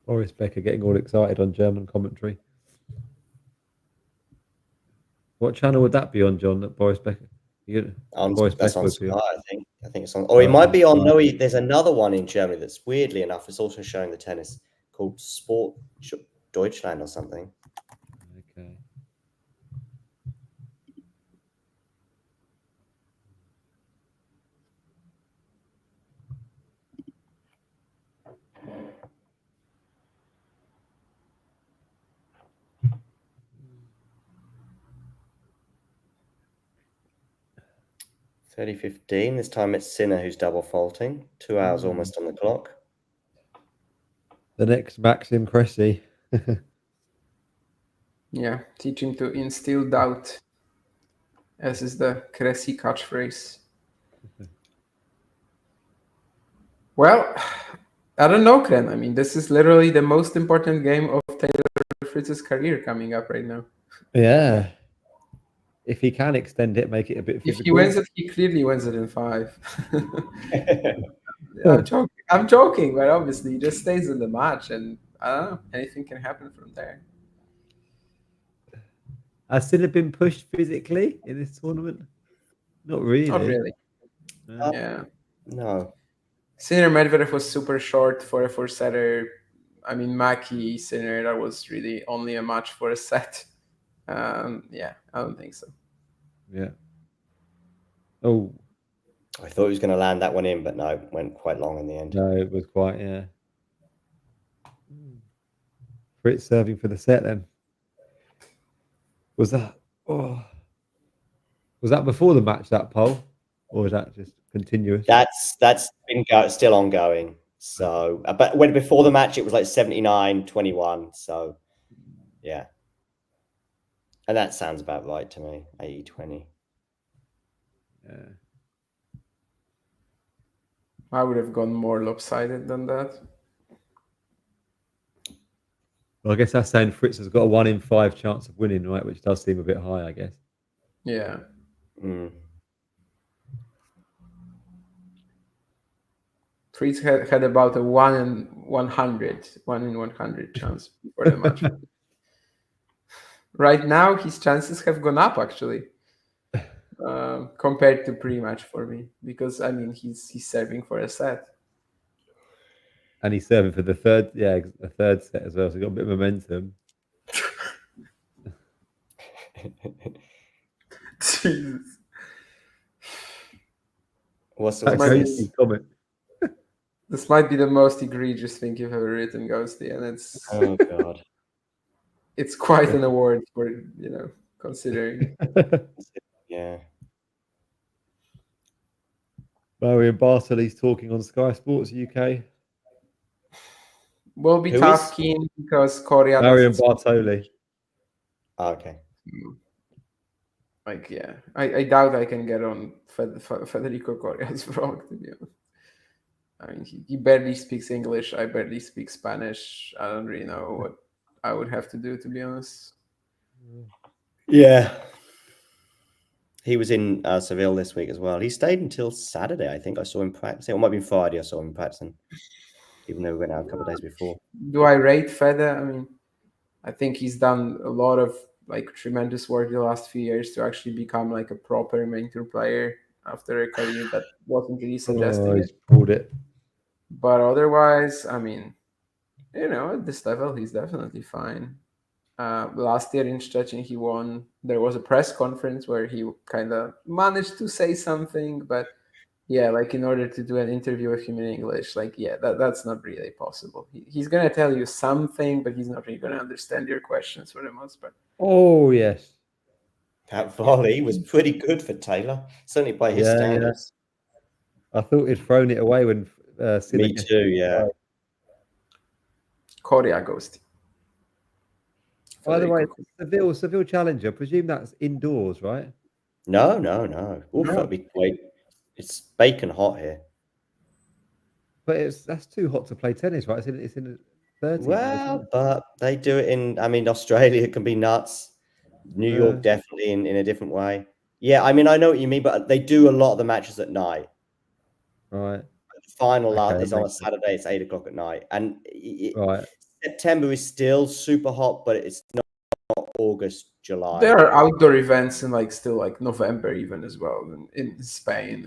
Boris Becker getting all excited on German commentary. What channel would that be on, John? That Boris Becker? That's on Sky, I think. I think it's on. Or it might be on. No, there's another one in Germany that's weirdly enough is also showing the tennis called Sport Deutschland or something. Okay. (30:15). This time it's Sinner who's double faulting. 2 hours almost on the clock. The next Maxim Cressy. Yeah, teach him to instill doubt, as is the Cressy catchphrase. Well, I don't know, Kren. I mean, this is literally the most important game of Taylor Fritz's career coming up right now. Yeah. If he can extend it, make it a bit physical. If he wins it, he clearly wins it in 5. I'm joking, but obviously he just stays in the match, and I don't know, anything can happen from there. Has Sinner been pushed physically in this tournament? Not really. Not really. No. Yeah. No. Sinner Medvedev was super short for a 4-setter. I mean, Maki Sinner, that was really only a match for a set. Yeah, I don't think so. Yeah. Oh. I thought he was going to land that one in, but no, it went quite long in the end. No, it was quite, yeah. Fritz serving for the set then. Was that before the match, that poll? Or was that just continuous? That's been still ongoing. So, but when before the match, it was like 79-21. So, yeah. And that sounds about right to me, 80-20. Yeah. I would have gone more lopsided than that. Well, I guess that's saying Fritz has got a 1 in 5 chance of winning, right? Which does seem a bit high, I guess. Yeah. Fritz had about a 1 in 100 chance before the match. Right now, his chances have gone up actually, compared to pre-match for me, because I mean he's serving for a set. And he's serving for the third set as well. So he's got a bit of momentum. Jesus. What's That might this? Ghosty comment. This might be the most egregious thing you've ever written, Ghosty, and Oh God. it's quite an award for considering. Yeah. Marion Bartoli's talking on Sky Sports UK. Will be Who tough, is? Keen, because Korea Marion doesn't Bartoli. Oh, okay. like, yeah. I doubt I can get on Federico Corea's vlog, to be honest. I mean, he barely speaks English. I barely speak Spanish. I don't really know what I would have to do, to be honest. Yeah. He was in Seville this week as well. He stayed until Saturday, I think. I saw him practicing. Or it might have been Friday I saw him practicing, even though we went out a couple of days before. Do I rate Fede? I mean, I think he's done a lot of tremendous work the last few years to actually become like a proper main tour player after a career that wasn't really suggesting He's it. pulled it. But otherwise, I mean, at this level, he's definitely fine. Last year in Szczecin, he won. There was a press conference where he kind of managed to say something, but yeah, in order to do an interview with him in English, that's not really possible. He's going to tell you something, but he's not really going to understand your questions for the most part. Oh, yes. That volley was pretty good for Taylor, certainly by his standards. I thought he'd thrown it away when Me too, yeah. Korea Ghost. By the way, Seville Challenger, presume that's indoors, right? No. Oof, No. that'd be great. It's bacon hot here. But that's too hot to play tennis, right? It's in the 30s. Well, but they do it Australia can be nuts. New York definitely in a different way. Yeah, I mean, I know what you mean, but they do a lot of the matches at night. Right. The final is on a Saturday. It's 8 o'clock at night, and right. September is still super hot, but it's not August, July. There are outdoor events in November even as well in Spain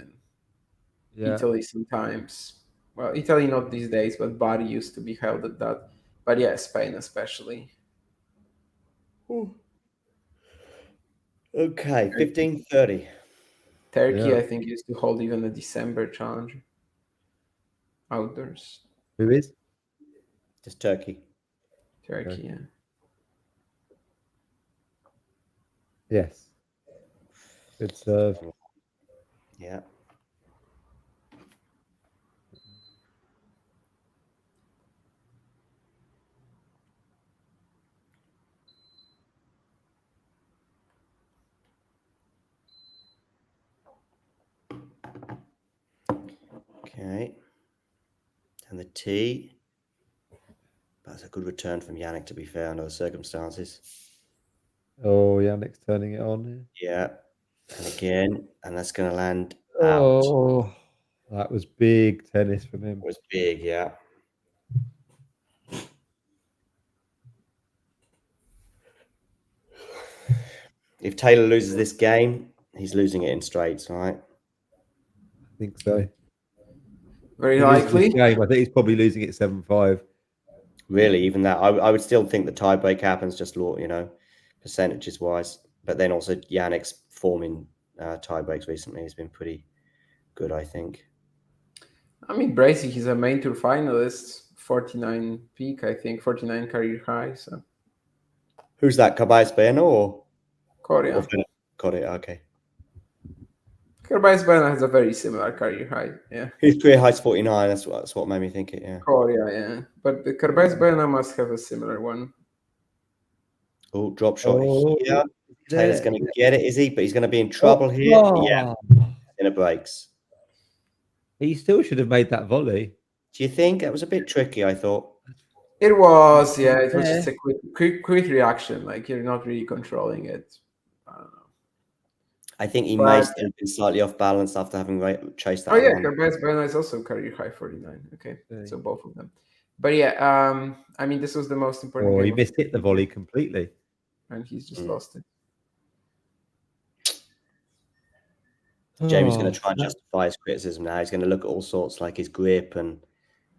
and Italy sometimes. Well, Italy not these days, but Bari used to be held at that. But yeah, Spain especially. Ooh. Okay, 15:30. Turkey, I think, used to hold even a December challenge outdoors. Who is? Just Turkey. Turkey, yeah. Yes. Good serve. Yeah. Okay. And the tee. That's a good return from Jannik, to be fair, under the circumstances. Oh, Jannik's turning it on. Yeah. And again, and that's going to land out. Oh, that was big tennis from him. It was big, yeah. If Taylor loses this game, he's losing it in straights, right? I think so. Very likely. Game, I think he's probably losing it 7-5. Really, even that, I would still think the tiebreak happens, just percentages wise. But then also Jannik's form in tiebreaks recently has been pretty good, I think. I mean, Bracy, he's a main tour finalist, 49 peak, I think, 49 career high. So who's that? Caballes Bueno or Korea? Korea, okay. Caballes Bueno has a very similar career high. Yeah. His career high's 49. That's what made me think it. Yeah. Korea, yeah. But the Caballes Bueno must have a similar one. Oh, drop shot here. Taylor's going to get it, is he? But he's going to be in trouble here. Yeah. In a breaks. He still should have made that volley. Do you think? It was a bit tricky, I thought. It was, yeah. It was just a quick reaction. You're not really controlling it. I don't know. I think he may still be slightly off balance after having chased that. Oh, yeah. Caballes Bueno is also career high 49. Okay. So both of them. But yeah, I mean, this was the most important. He missed hit the volley completely. and he's just lost it. Jamie's going to try and justify his criticism now. He's going to look at all sorts like his grip and.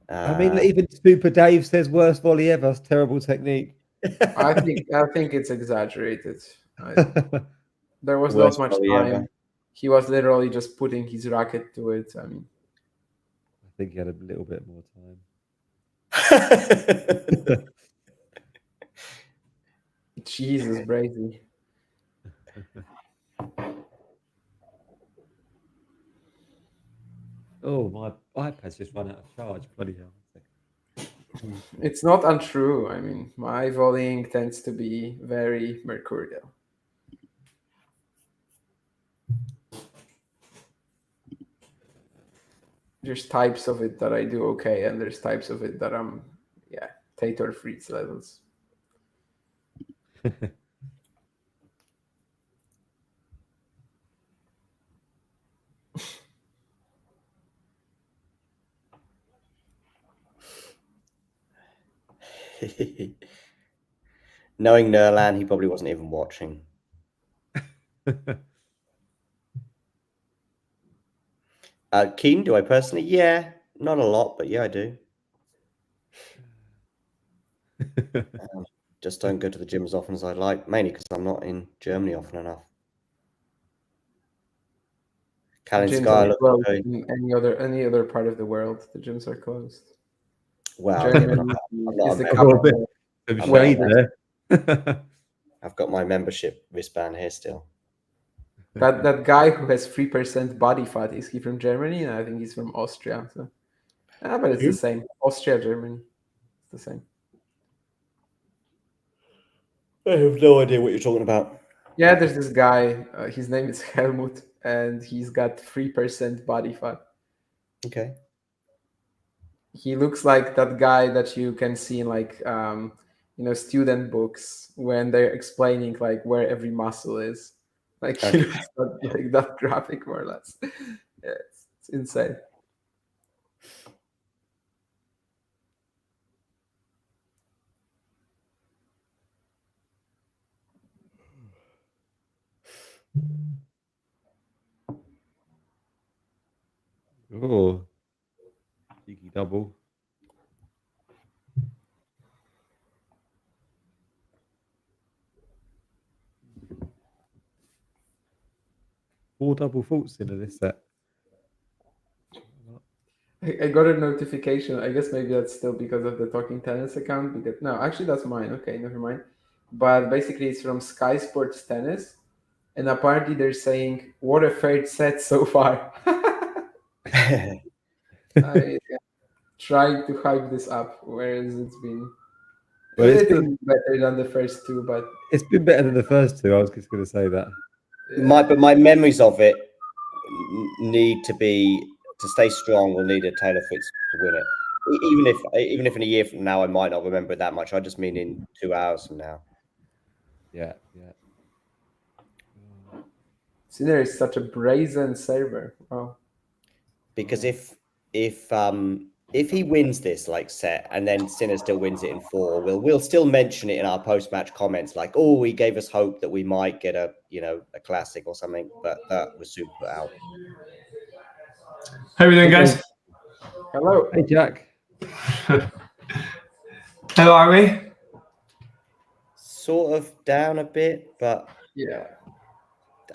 I mean, even Super Dave says worst volley ever. It's terrible technique. I think it's exaggerated. There was Worst not much volley time. ever. He was literally just putting his racket to it. I mean, I think he had a little bit more time. Jesus, Brady. Oh, my iPad's just run out of charge. Bloody hell. It's not untrue. I mean, my volleying tends to be very mercurial. There's types of it that I do okay, and there's types of it that I'm, Tator Fritz levels. Knowing Nerlan, he probably wasn't even watching. Keen, do I personally? Yeah, not a lot, but yeah, I do. Just don't go to the gym as often as I'd like, mainly because I'm not in Germany often enough. Gyms are closed in any other part of the world. The gyms are closed. Wow, Germany yeah, is the capital. I've got my membership wristband here still. That guy who has 3% body fat, is he from Germany? I think he's from Austria. So. But it's the same. Austria, Germany. It's the same. I have no idea what you're talking about. Yeah, there's this guy. His name is Helmut, and he's got 3% body fat. Okay. He looks like that guy that you can see in like student books when they're explaining like where every muscle is. Like he looks like that graphic more or less. Yeah, it's insane. Oh, cheeky double. Four double faults into this set. I got a notification. I guess maybe that's still because of the Talking Tennis account. Because no, actually that's mine. Okay, never mind. But basically, it's from Sky Sports Tennis, and apparently they're saying, "What a third set so far." I trying to hype this up, whereas it's been a little better than the first two, but it's been better than the first two. I was just going to say that. But my memories of it need to stay strong. We'll need a Taylor Fritz to win it. Even if in a year from now I might not remember it that much. I just mean in 2 hours from now. Yeah. Sinner is such a brazen server. Wow. Because if he wins this like set and then Sinner still wins it in 4, we'll still mention it in our post-match comments, like, oh, he gave us hope that we might get a classic or something, but that was super out. How are we doing, guys? Hello. Hey, Jack. How are we? Sort of down a bit, but yeah.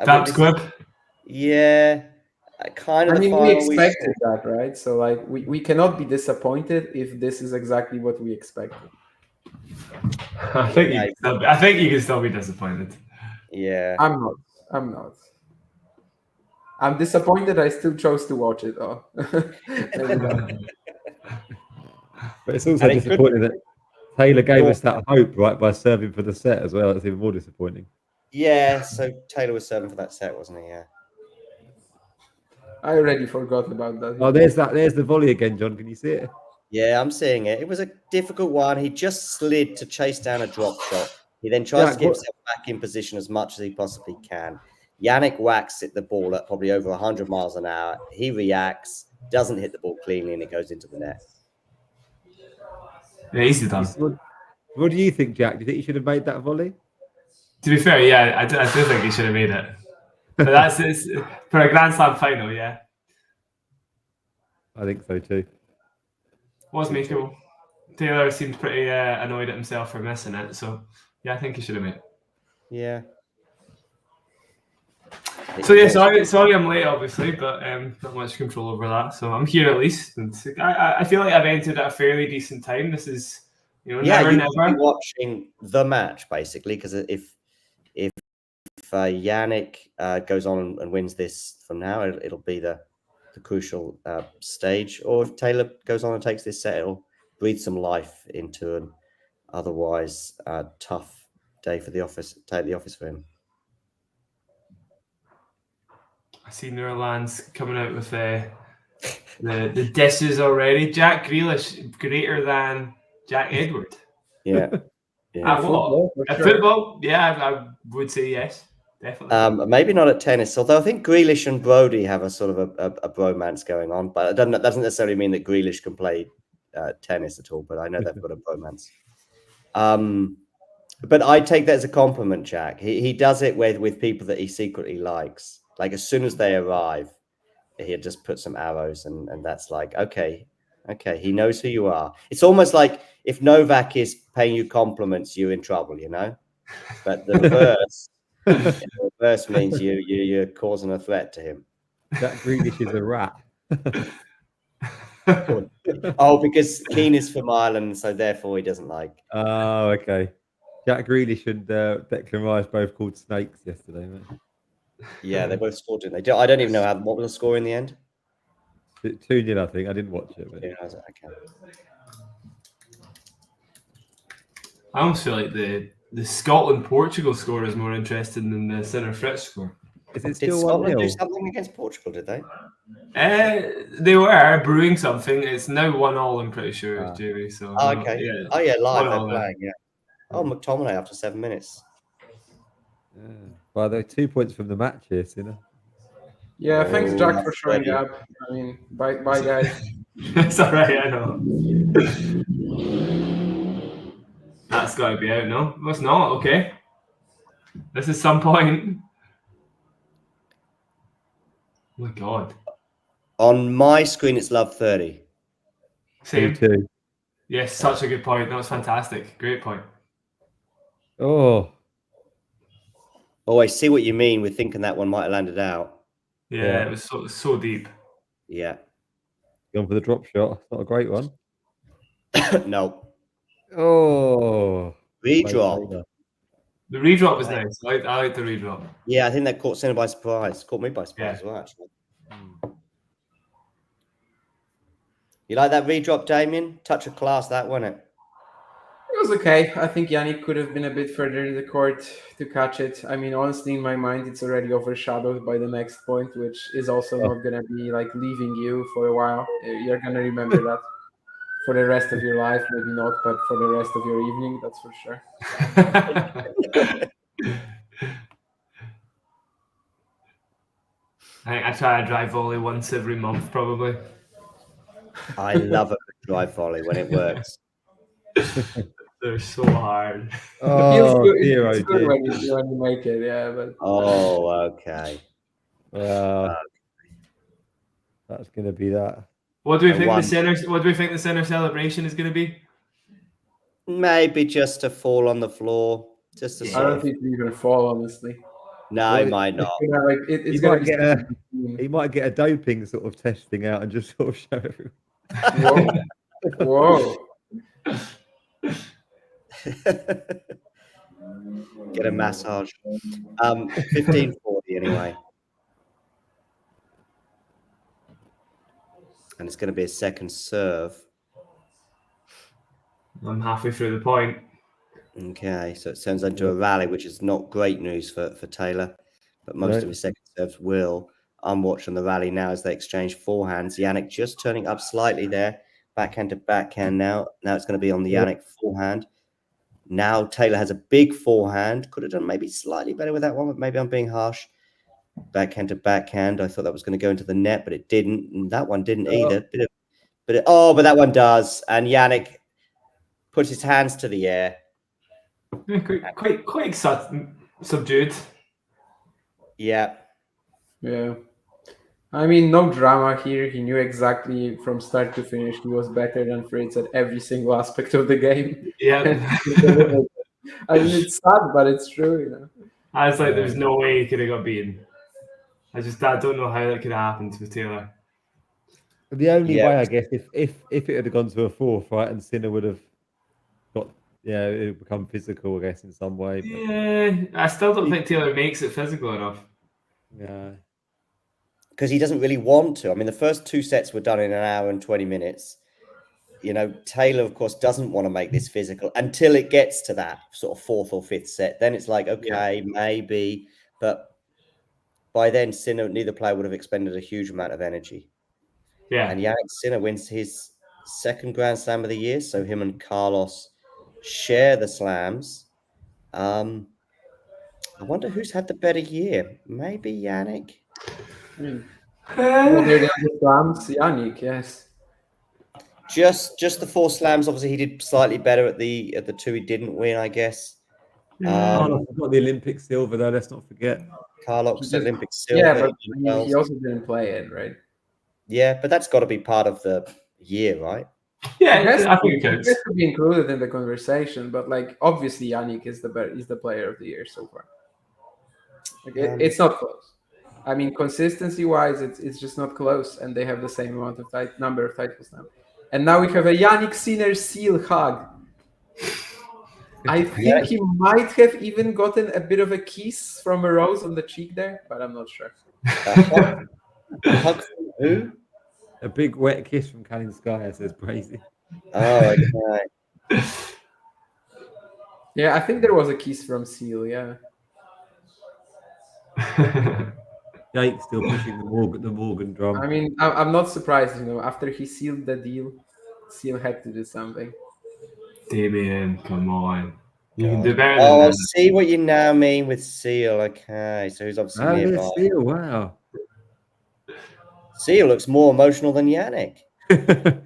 That's good. Yeah. I mean, we expected that, right? So, like, we cannot be disappointed if this is exactly what we expected. I think you can still be disappointed. Yeah. I'm not. I'm disappointed I still chose to watch it, though. But it's also disappointing that Taylor gave us that hope, right, by serving for the set as well. That's even more disappointing. Yeah, so Taylor was serving for that set, wasn't he? Yeah. I already forgot about that. Oh, there's the volley again, John. Can you see it? Yeah, I'm seeing it. It was a difficult one. He just slid to chase down a drop shot. He then tries to get himself back in position as much as he possibly can. Jannik whacks at the ball at probably over 100 miles an hour. He reacts, doesn't hit the ball cleanly, and it goes into the net. Yeah, easy done. What do you think, Jack? Do you think he should have made that volley? To be fair, yeah, I do think he should have made it. But that's for a Grand Slam final, yeah. I think so too. Was makeable. Taylor seemed pretty annoyed at himself for missing it, so yeah, I think he should have made it. Yeah. So yeah, sorry I'm late, obviously, but not much control over that. So I'm here at least, and I feel like I've entered at a fairly decent time. This is, Yeah, never. Be watching the match basically, because if Jannik goes on and wins this from now, it'll be the crucial stage. Or if Taylor goes on and takes this set, it'll breathe some life into an otherwise tough day for the office. Take the office for him. I see Nurlands coming out with the disses already. Jack Grealish greater than Jack Edward. Yeah. Yeah. Football, yeah, I would say yes, definitely. Maybe not at tennis, although I think Grealish and Brody have a sort of a bromance going on. But that doesn't necessarily mean that Grealish can play tennis at all. But I know they've got a bromance. But I take that as a compliment, Jack. He does it with people that he secretly likes. Like as soon as they arrive, he'll just put some arrows, and that's like, okay, he knows who you are. It's almost like if Novak is paying you compliments, you're in trouble, But the reverse means you're causing a threat to him. Jack Grealish is a rat. Oh, because Keane is from Ireland, so therefore he doesn't like. Oh, okay. Jack Grealish and Declan Rice both called snakes yesterday, mate. Yeah, they both scored, didn't they? I don't even know what was the score in the end. 2-0, I think. I didn't watch it. But... Yeah, I was like, okay. I almost feel like the Scotland-Portugal score is more interesting than the Sinner Fritz score. Is it Did still Scotland 1-0? do something against Portugal? Did they? They were brewing something. It's now 1-1. I'm pretty sure, Jamie. So okay. yeah. Oh yeah, live they're 1-1 playing. Yeah. Oh, McTominay after 7 minutes. Yeah. Well, they're 2 points from the match here, Sinner. Yeah, thanks, Jack, for showing up. I mean, bye, guys. It's all right, I know. That's got to be out, no? No, it's not. Okay. This is some point. Oh my God. On my screen, it's love 30. Same. 2-2. Yes, such a good point. That was fantastic. Great point. Oh, I see what you mean with thinking that one might have landed out. Yeah, it was so deep. Yeah. gone for the drop shot. Not a great one. No. Oh. Redrop. The redrop was nice. I like the redrop. Yeah, I think that caught Sinner by surprise. Caught me by surprise as well, actually. You like that redrop, Damien? Touch of class, that, wasn't it? It was okay. I think Jannik could have been a bit further in the court to catch it. I mean, honestly, in my mind, it's already overshadowed by the next point, which is also not going to be like leaving you for a while. You're going to remember that for the rest of your life. Maybe not, but for the rest of your evening, that's for sure. I try to drive volley once every month, probably. I love a good drive volley when it works. They're so hard. Oh, it's good when you make it, yeah. But oh, okay. That's going to be that. What do we think the center? What do we think the center celebration is going to be? Maybe just to fall on the floor, just to. I don't think you can fall, honestly. No, he might not. It's going to be. He might get a doping sort of testing out and just sort of show everyone. Whoa. Get a massage. 15-40 anyway. And it's going to be a second serve. I'm halfway through the point. Okay, so it turns into a rally, which is not great news for Taylor, but most of his second serves will. I'm watching the rally now as they exchange forehands. Jannik just turning up slightly there. Backhand to backhand now. Now it's going to be on the Jannik forehand. Now Taylor has a big forehand. Could have done maybe slightly better with that one, but maybe I'm being harsh. Backhand to backhand. I thought that was going to go into the net, but it didn't. And that one didn't either. But that one does. And Jannik puts his hands to the air. Yeah, quite exciting. subdued. Yeah. Yeah. I mean, no drama here. He knew exactly from start to finish he was better than Fritz at every single aspect of the game. Yeah. I mean, it's sad, but it's true, you know. I was like, there was no way he could have got beaten. I don't know how that could have happened with Taylor. The only Yeah. way, I guess, if it had gone to a fourth, right, and Sinner would have got, it would become physical, I guess, in some way. But, Yeah, I still don't think Taylor makes it physical enough. yeah. Because he doesn't really want to. I mean, the first 2 sets were done in an hour and 20 minutes. You know, Taylor, of course, doesn't want to make this physical until it gets to that sort of 4th or 5th set. Then it's like, okay, maybe. But by then, neither player would have expended a huge amount of energy. Yeah. And Jannik Sinner wins his 2nd Grand Slam of the year. So him and Carlos share the slams. I wonder who's had the better year. Maybe Jannik. I mean, better than the slams, Jannik, yes. Just the 4 slams. Obviously, he did slightly better at the 2 he didn't win, I guess. Carlos got the Olympic silver, though. Let's not forget. Carlos Olympic silver. Yeah, but he also didn't play it, right? Yeah, but that's got to be part of the year, right? Yeah, I I think it counts. has to be included in the conversation, but like obviously Jannik is the player of the year so far. Like it's not close. I mean, consistency-wise, it's just not close, and they have the same amount of number of titles now. And now we have a Jannik Sinner seal hug. I think he might have even gotten a bit of a kiss from a rose on the cheek there, but I'm not sure. Hug from who? A big wet kiss from Kalinskaya, says Brazy. Oh, okay. Yeah, I think there was a kiss from Seal, yeah. Jake still pushing the Morgan drum. I mean, I'm not surprised, you know, after he sealed the deal, Seal had to do something. Damien, come on. You can do better Oh, than I that. see what you now mean with Seal. Okay, so he's obviously nearby. Seal, wow. Seal looks more emotional than Jannik. I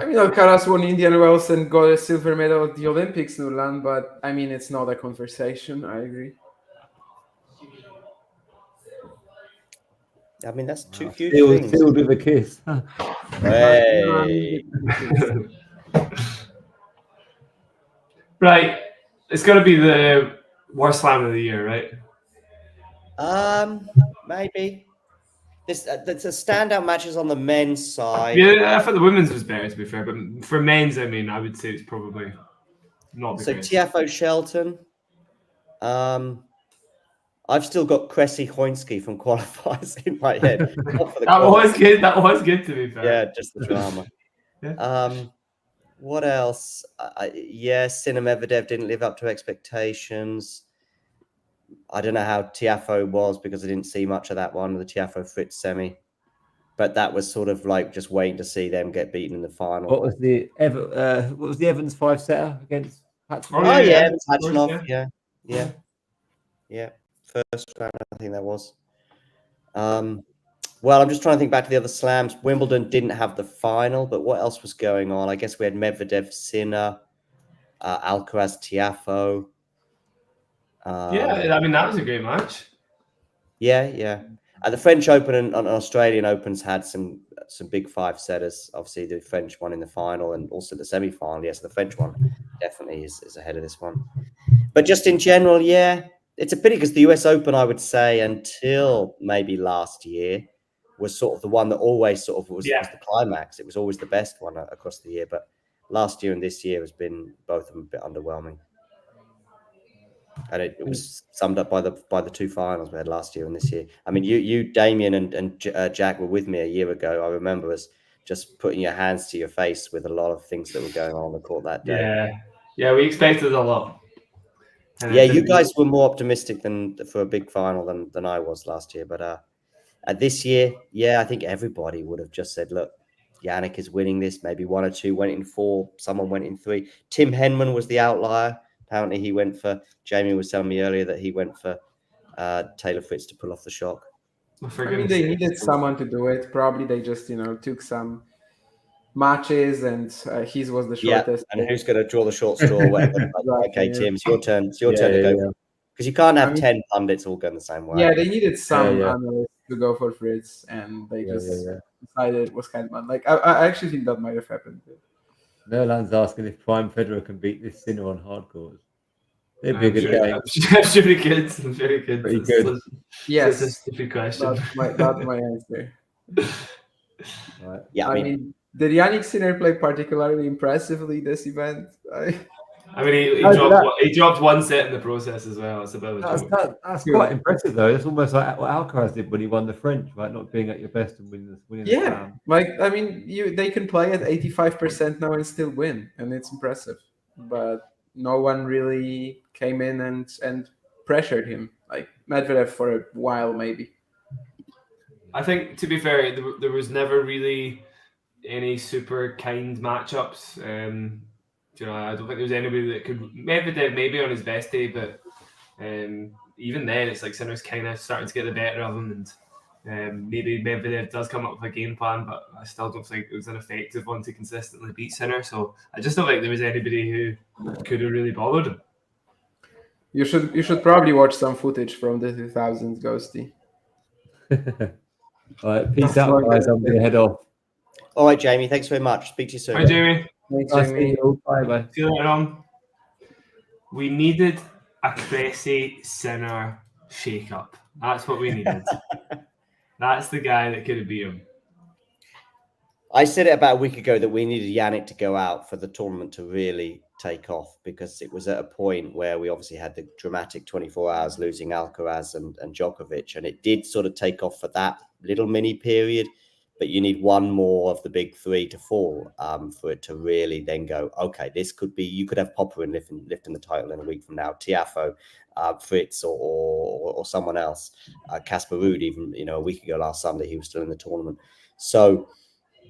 mean, Alcaraz won Indian Wells and got a silver medal at the Olympics, Nurlan, but I mean, it's not a conversation. I agree. I mean, that's 2 huge things. Sealed with a kiss. Hey. Right. It's got to be the worst slam of the year, right? Maybe. The standout matches on the men's side. Yeah, I thought the women's was better, to be fair. But for men's, I mean, I would say it's probably not the So best. Tiafoe Shelton. I've still got Cressy Hoinski from qualifiers in my head. That was good. That was good, to be fair. Yeah, just the drama. Yeah. What else? Sinner Medvedev didn't live up to expectations. I don't know how Tiafoe was because I didn't see much of that one, the Tiafoe Fritz semi. But that was sort of like just waiting to see them get beaten in the final. What was the Evans 5-setter against Hatchinov? Oh yeah, Hatchinov. Yeah. First round, I think that was. Well, I'm just trying to think back to the other slams. Wimbledon didn't have the final, but what else was going on? I guess we had Medvedev, Sinner, Alcaraz, Tiafoe. I mean, that was a great match. Yeah. The French Open and Australian Opens had some big 5-setters. Obviously, the French one in the final and also the semi-final. Yes, the French one definitely is ahead of this one. But just in general, yeah, it's a pity because the US Open, I would say, until maybe last year, was sort of the one that always sort of was the climax. It was always the best one across the year. But last year and this year has been both of them a bit underwhelming. And it was summed up by the 2 finals we had last year and this year. I mean, you Damien, and Jack were with me a year ago. I remember us just putting your hands to your face with a lot of things that were going on the court that day. Yeah, we expected a lot. Yeah, you guys were more optimistic for a big final than I was last year. But this year, I think everybody would have just said, look, Jannik is winning this. Maybe 1 or 2 went in 4. Someone went in 3. Tim Henman was the outlier. Apparently, he went for. Jamie was telling me earlier that he went for Taylor Fritz to pull off the shock. I mean, they needed someone to do it. Probably they just took some matches, and his was the Yeah, shortest. and who's going to draw the short straw? Whatever. Okay, yeah. Tim, it's your turn. It's your turn to go. Because you can't have 10 pundits all going the same way. Yeah, they needed some analysts to go for Fritz, and they just decided it was Hedman. Like, I actually think that might have happened. Merlan's asking if Prime Federer can beat this Sinner on hardcores. It'd be a good game. I'm sure he could. I'm sure he could. Pretty good. Yes, it's a stupid question. That's my answer. Right. Yeah, I mean, did Jannik Sinner play particularly impressively this event? I mean, he dropped one set in the process as well. It's about that's quite impressive, though. It's almost like what Alcaraz did when he won the French, right? Not being at your best and winning the slam. Like, I mean, they can play at 85% now and still win, and it's impressive. But no one really came in and pressured him. Like Medvedev for a while, maybe. I think, to be fair, there was never really any super kind matchups. You know, I don't think there was anybody that could. Medvedev maybe on his best day, but even then, it's like Sinner's kind of starting to get the better of him, and maybe Medvedev does come up with a game plan, but I still don't think it was an effective one to consistently beat Sinner. So I just don't think there was anybody who could have really bothered him. You should probably watch some footage from the 2000s, Ghosty. All right, peace out, guys. I'm going to head off. All right, Jamie. Thanks very much. Speak to you soon. Hi, Jamie. Thanks, Jamie. Bye. See you later on. We needed a Cressy Sinner shake-up. That's what we needed. That's the guy that could have beat him. I said it about a week ago that we needed Jannik to go out for the tournament to really take off, because it was at a point where we obviously had the dramatic 24 hours losing Alcaraz and Djokovic, and it did sort of take off for that little mini period. But you need one more of the big three to fall for it to really then go, okay, this could be, you could have Popper lifting the title in a week from now, Tiafoe, Fritz or someone else, Casper Ruud, even, you know, a week ago last Sunday, he was still in the tournament. So,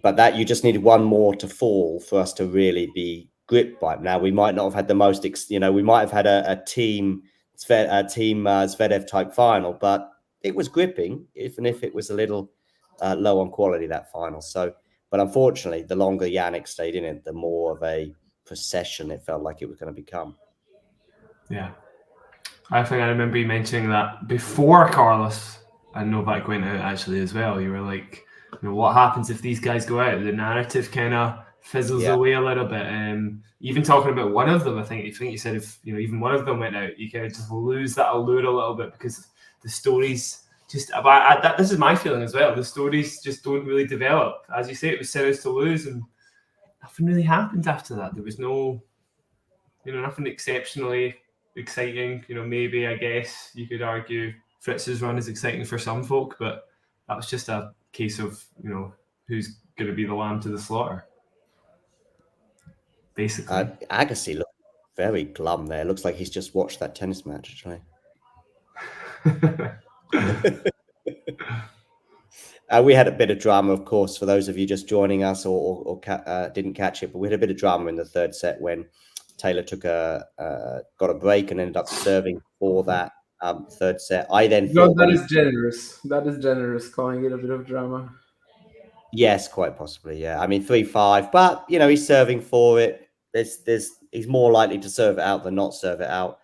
but that you just needed one more to fall for us to really be gripped by it. Now, we might not have had the most, you know, we might have had a team Zverev type final, but it was gripping, even if it was a little low on quality, that final. So, but unfortunately, the longer Jannik stayed in it, the more of a procession it felt like it was going to become. Yeah. I think I remember you mentioning that before Carlos and Novak went out actually as well. You were like, you know, what happens if these guys go out? The narrative kind of fizzles away a little bit. Even talking about one of them, I think you said if, you know, even one of them went out, you kind of just lose that allure a little bit, because the stories just, this is my feeling as well. The stories just don't really develop. As you say, it was Sinner's to lose, and nothing really happened after that. There was no, you know, nothing exceptionally exciting. You know, maybe, I guess you could argue Fritz's run is exciting for some folk, but that was just a case of, you know, who's going to be the lamb to the slaughter, basically. Agassi looked very glum there. Looks like he's just watched that tennis match, actually. We had a bit of drama, of course, for those of you just joining us or didn't catch it, but we had a bit of drama in the third set when Taylor got a break and ended up serving for that third set. I then thought that is generous. That is generous, calling it a bit of drama. Yes, quite possibly. Yeah, I mean 3-5, but you know, he's serving for it. He's more likely to serve it out than not serve it out.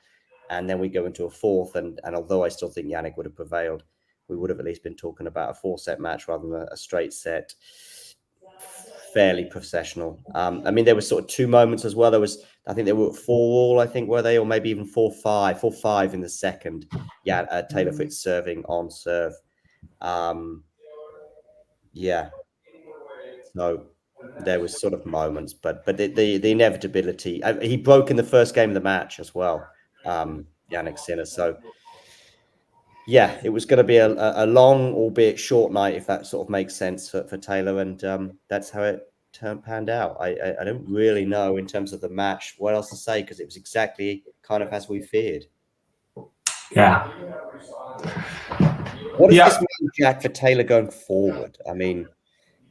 And then we go into a fourth, and although I still think Jannik would have prevailed, we would have at least been talking about a 4-set match rather than a straight set. Fairly processional. I mean, there was sort of two moments as well. I think they were 4-all, I think, were they, or maybe even 4-5, 4-5 in the second. Yeah, Taylor Fritz serving on serve. Yeah. So there was sort of moments, but the inevitability. He broke in the first game of the match as well. Jannik Sinner. So yeah, it was going to be a long, albeit short night, if that sort of makes sense for Taylor, and that's how it panned out. I don't really know in terms of the match what else to say, because it was exactly kind of as we feared. Yeah. What does this mean, Jack, for Taylor going forward? I mean,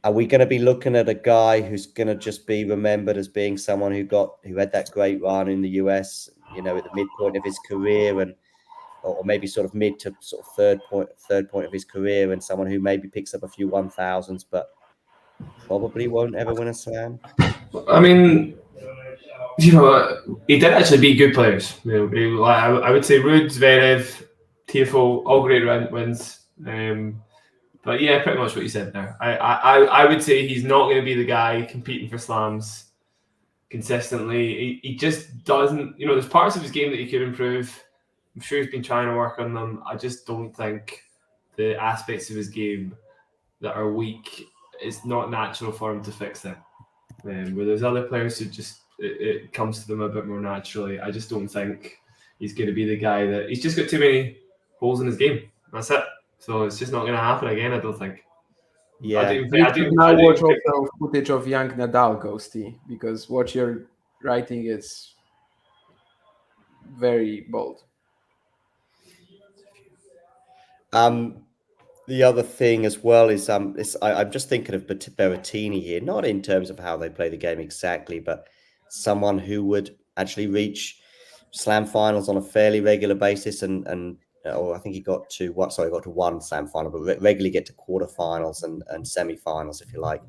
are we going to be looking at a guy who's going to just be remembered as being someone who had that great run in the US, you know, at the midpoint of his career, or maybe sort of mid to sort of third point of his career, and someone who maybe picks up a few 1000s, but probably won't ever win a slam. I mean, he did actually beat good players. I would say Ruud, Zverev, Tiafoe, all great wins. But yeah, pretty much what you said there. I would say he's not going to be the guy competing for slams consistently. He just doesn't. There's parts of his game that he could improve. I'm sure he's been trying to work on them. I just don't think the aspects of his game that are weak, it's not natural for him to fix them. Where there's other players who just it comes to them a bit more naturally. I just don't think he's going to be the guy that he's just got too many holes in his game. That's it. So it's just not going to happen again. I don't think. Yeah. Now watch also footage of young Nadal, Ghosty, because what you're writing is very bold. The other thing as well is I'm just thinking of Berrettini here, not in terms of how they play the game exactly, but someone who would actually reach slam finals on a fairly regular basis, or I think he got to one slam final, but regularly get to quarterfinals and semi-finals, if you like.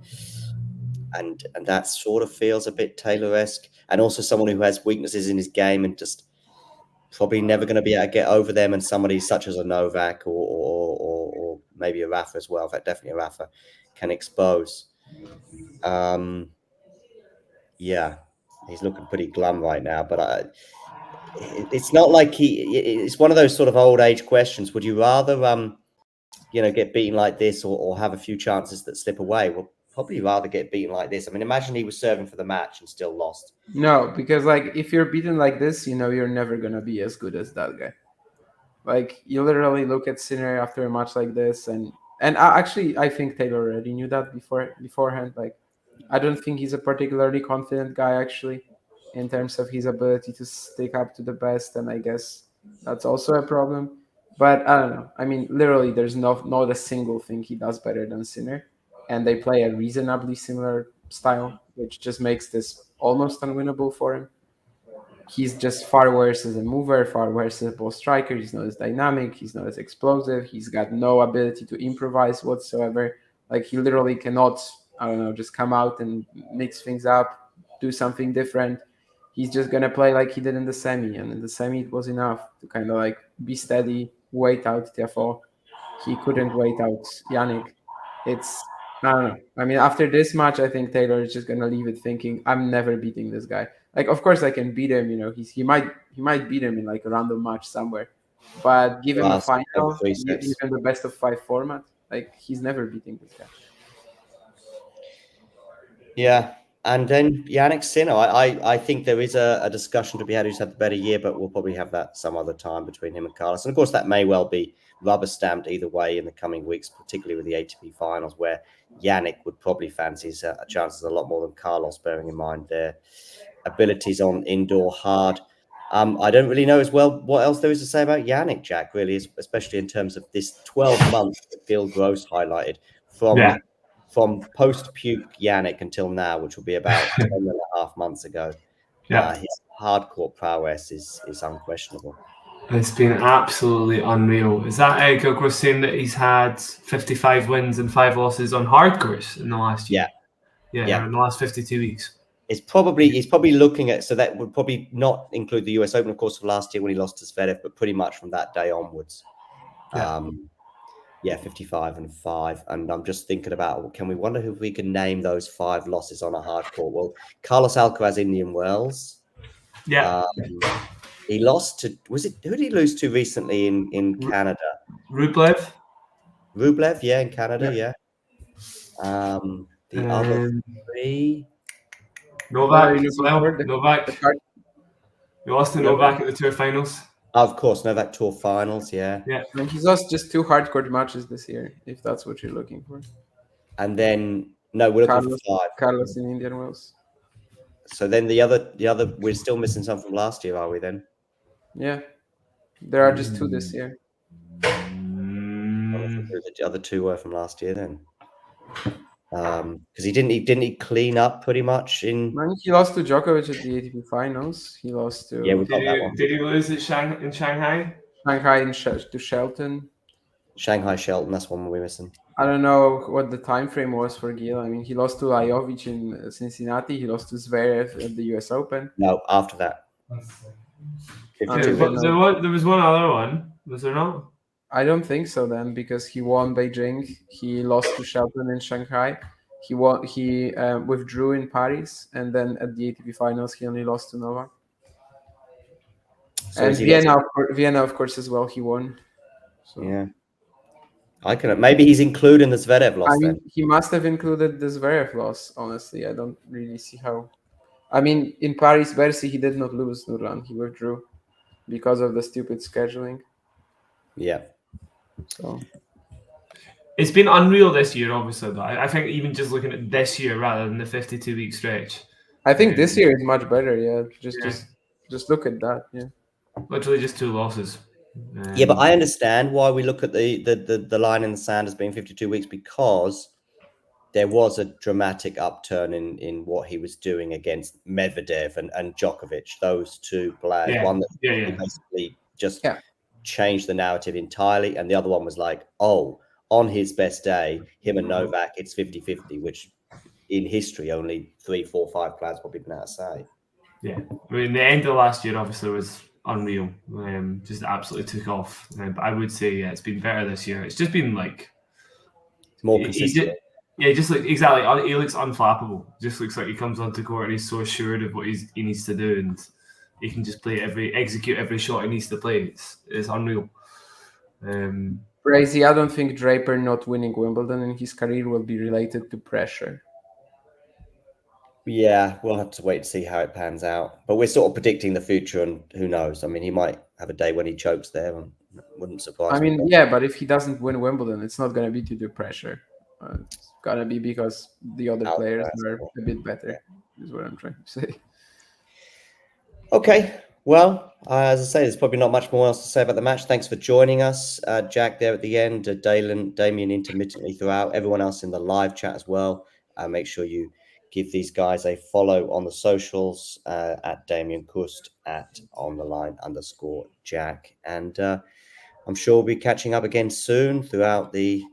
And that sort of feels a bit Taylor-esque, and also someone who has weaknesses in his game and just probably never going to be able to get over them, and somebody such as a Novak or maybe a Rafa as well, in fact, definitely a Rafa, can expose. Yeah, he's looking pretty glum right now, but it's not like it's one of those sort of old age questions. Would you rather, get beaten like this or have a few chances that slip away? Well, probably rather get beaten like this. I mean, imagine he was serving for the match and still lost. No, because if you're beaten like this, you're never gonna be as good as that guy. You literally look at Sinner after a match like this, and I think Taylor already knew that beforehand. I don't think he's a particularly confident guy actually, in terms of his ability to stick up to the best, and I guess that's also a problem. But I don't know. I mean, literally, there's not a single thing he does better than Sinner, and they play a reasonably similar style, which just makes this almost unwinnable for him. He's just far worse as a mover, far worse as a ball striker. He's not as dynamic. He's not as explosive. He's got no ability to improvise whatsoever. He literally cannot, just come out and mix things up, do something different. He's just going to play like he did in the semi. And in the semi, it was enough to kind of be steady, wait out Tiafoe. He couldn't wait out Jannik. I don't know. I mean, after this match, I think Taylor is just going to leave it thinking, I'm never beating this guy. Of course, I can beat him. He might beat him in a random match somewhere. But give him a final, give him the best of 5 format. He's never beating this guy. Yeah. And then Jannik Sinner, I think there is a discussion to be had who's had the better year, but we'll probably have that some other time between him and Carlos. And of course, that may well be rubber stamped either way in the coming weeks, particularly with the ATP finals, where Jannik would probably fancy his chances a lot more than Carlos, bearing in mind their abilities on indoor hard. I don't really know as well what else there is to say about Jannik, Jack, really, especially in terms of this 12 months that Gil Gross highlighted from post-puke Jannik until now, which will be about 10.5 months ago. His hardcourt prowess is unquestionable. It's been absolutely unreal. Is that Gil Gross saying that he's had 55 wins and 5 losses on hard courts in the last year? Yeah, in the last 52 weeks. He's probably looking at, so that would probably not include the US Open, of course, of last year when he lost to Zverev, but pretty much from that day onwards. 55 and 5. And I'm just thinking about, can we wonder if we can name those 5 losses on a hard court? Well, Carlos Alcaraz, Indian Wells. Yeah. He lost to, who did he lose to recently in Canada? Rublev, in Canada, The other 3. Novak as well. Novak. You lost to Novak at the Tour finals. Of course, Novak Tour finals, yeah. And he's lost just 2 hardcourt matches this year, if that's what you're looking for. And then, no, we're looking for 5. Carlos in Indian Wells. So then the other, we're still missing some from last year, are we then? Yeah. There are just 2 this year. The other 2 were from last year then. Because didn't he clean up pretty much in? He lost to Djokovic at the ATP finals. He lost to. Yeah, we got that one. Did he lose in Shanghai? Shanghai to Shelton. Shanghai Shelton. That's one we're missing. I don't know what the time frame was for Gil. I mean, he lost to Lajovic in Cincinnati. He lost to Zverev at the U.S. Open. No, after that. I 52 don't weeks. know. There was one other one, was there not? I don't think so then, because he won Beijing. He lost to Shelton in Shanghai. He withdrew in Paris, and then at the ATP finals, he only lost to Novak. So And is he Vienna, of course, as well. He won. So. Yeah. I can. Maybe he's including the Zverev loss I mean, then. he must have included the Zverev loss. Honestly, I don't really see how. I mean, in Paris, Bercy, he did not lose Nurlan. He withdrew because of the stupid scheduling. Yeah. So It's been unreal this year, obviously. Though I think even just looking at this year rather than the 52-week stretch. I think this year is much better. Yeah, Yeah. just look at that. Yeah. Literally just 2 losses. Yeah, but I understand why we look at the line in the sand as being 52 weeks, because there was a dramatic upturn in what he was doing against Medvedev and Djokovic, those two players. Yeah. One that Yeah. basically just Yeah. changed the narrative entirely, and the other one was like, oh, on his best day, him and Novak, it's 50-50, which in history only 3, 4, 5 players probably been able to say. Yeah. I mean, the end of last year obviously was unreal. Just absolutely took off. But I would say, yeah, it's been better this year. It's just been like More consistent. Just like exactly. He looks unflappable. Just looks like he comes onto court and he's so assured of what he needs to do, and he can just execute every shot he needs to play. It's unreal. Crazy. I don't think Draper not winning Wimbledon in his career will be related to pressure. Yeah, we'll have to wait to see how it pans out. But we're sort of predicting the future, and who knows? I mean, he might have a day when he chokes there, and wouldn't surprise me. Yeah, but if he doesn't win Wimbledon, it's not going to be due to pressure. It's going to be because the other players are a bit better, is what I'm trying to say. Okay, well, as I say, there's probably not much more else to say about the match. Thanks for joining us. Jack there at the end, Damien intermittently throughout, everyone else in the live chat as well. Make sure you give these guys a follow on the socials at Damien Kust, at @ontheline_Jack. And I'm sure we'll be catching up again soon throughout the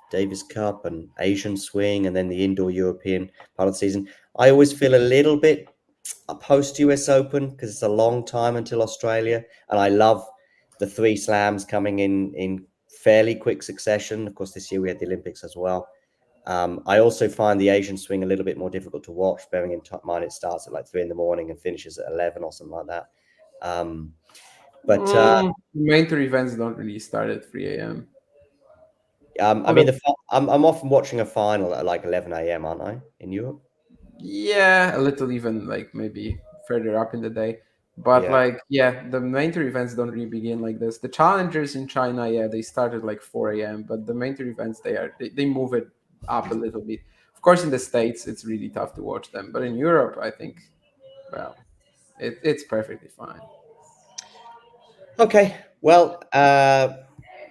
Davis Cup and Asian swing, and then the indoor European part of the season. I always feel a little bit post US Open because it's a long time until Australia, and I love the 3 slams coming in fairly quick succession. Of course, this year we had the Olympics as well. I also find the Asian swing a little bit more difficult to watch, bearing in mind it starts at like 3 in the morning and finishes at 11 or something like that. Main tour events don't really start at 3 a.m. I mean, I'm often watching a final at like 11 a.m., aren't I, in Europe? Yeah, a little even like maybe further up in the day. But the main tour events don't really begin like this. The challengers in China, they start at like 4 a.m. But the main tour events, they move it up a little bit. Of course, in the States, it's really tough to watch them. But in Europe, I think, well, it's perfectly fine. Okay, well,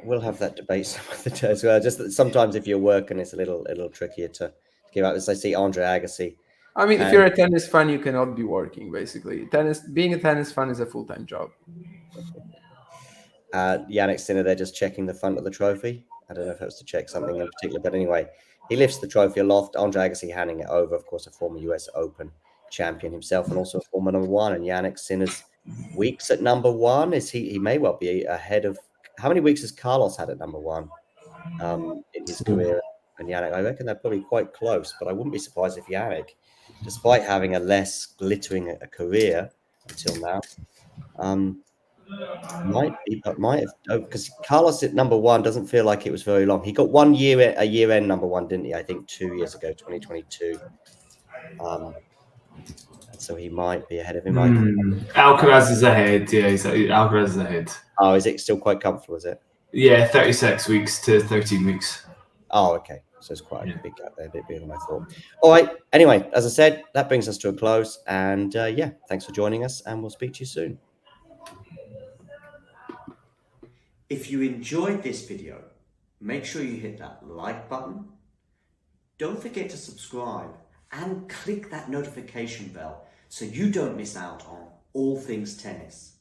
we'll have that debate some other day as well. Just that sometimes if you're working, it's a little trickier to give out. As I see Andre Agassi. I mean, if you're a tennis fan, you cannot be working, basically. Being a tennis fan is a full-time job. Jannik Sinner there just checking the front of the trophy. I don't know if it was to check something in particular, but anyway, he lifts the trophy aloft. Andre Agassi handing it over, of course, a former US Open champion himself and also a former number 1. And Jannik Sinner's weeks at number 1 he may well be ahead of. How many weeks has Carlos had at number 1 in his career? And Jannik, I reckon they're probably quite close, but I wouldn't be surprised if Jannik, despite having a less glittering a career until now, might have, because Carlos at number 1 doesn't feel like it was very long. He got a year-end number 1, didn't he? I think 2 years ago, 2022. So he might be ahead of him. Alcaraz is ahead. Yeah, Alcaraz is ahead. Oh, is it still quite comfortable? Is it? Yeah, 36 weeks to 13 weeks. Oh, okay. So it's quite a big gap there, a bit bigger than I thought. All right. Anyway, as I said, that brings us to a close. And thanks for joining us, and we'll speak to you soon. If you enjoyed this video, make sure you hit that like button. Don't forget to subscribe and click that notification bell so you don't miss out on all things tennis.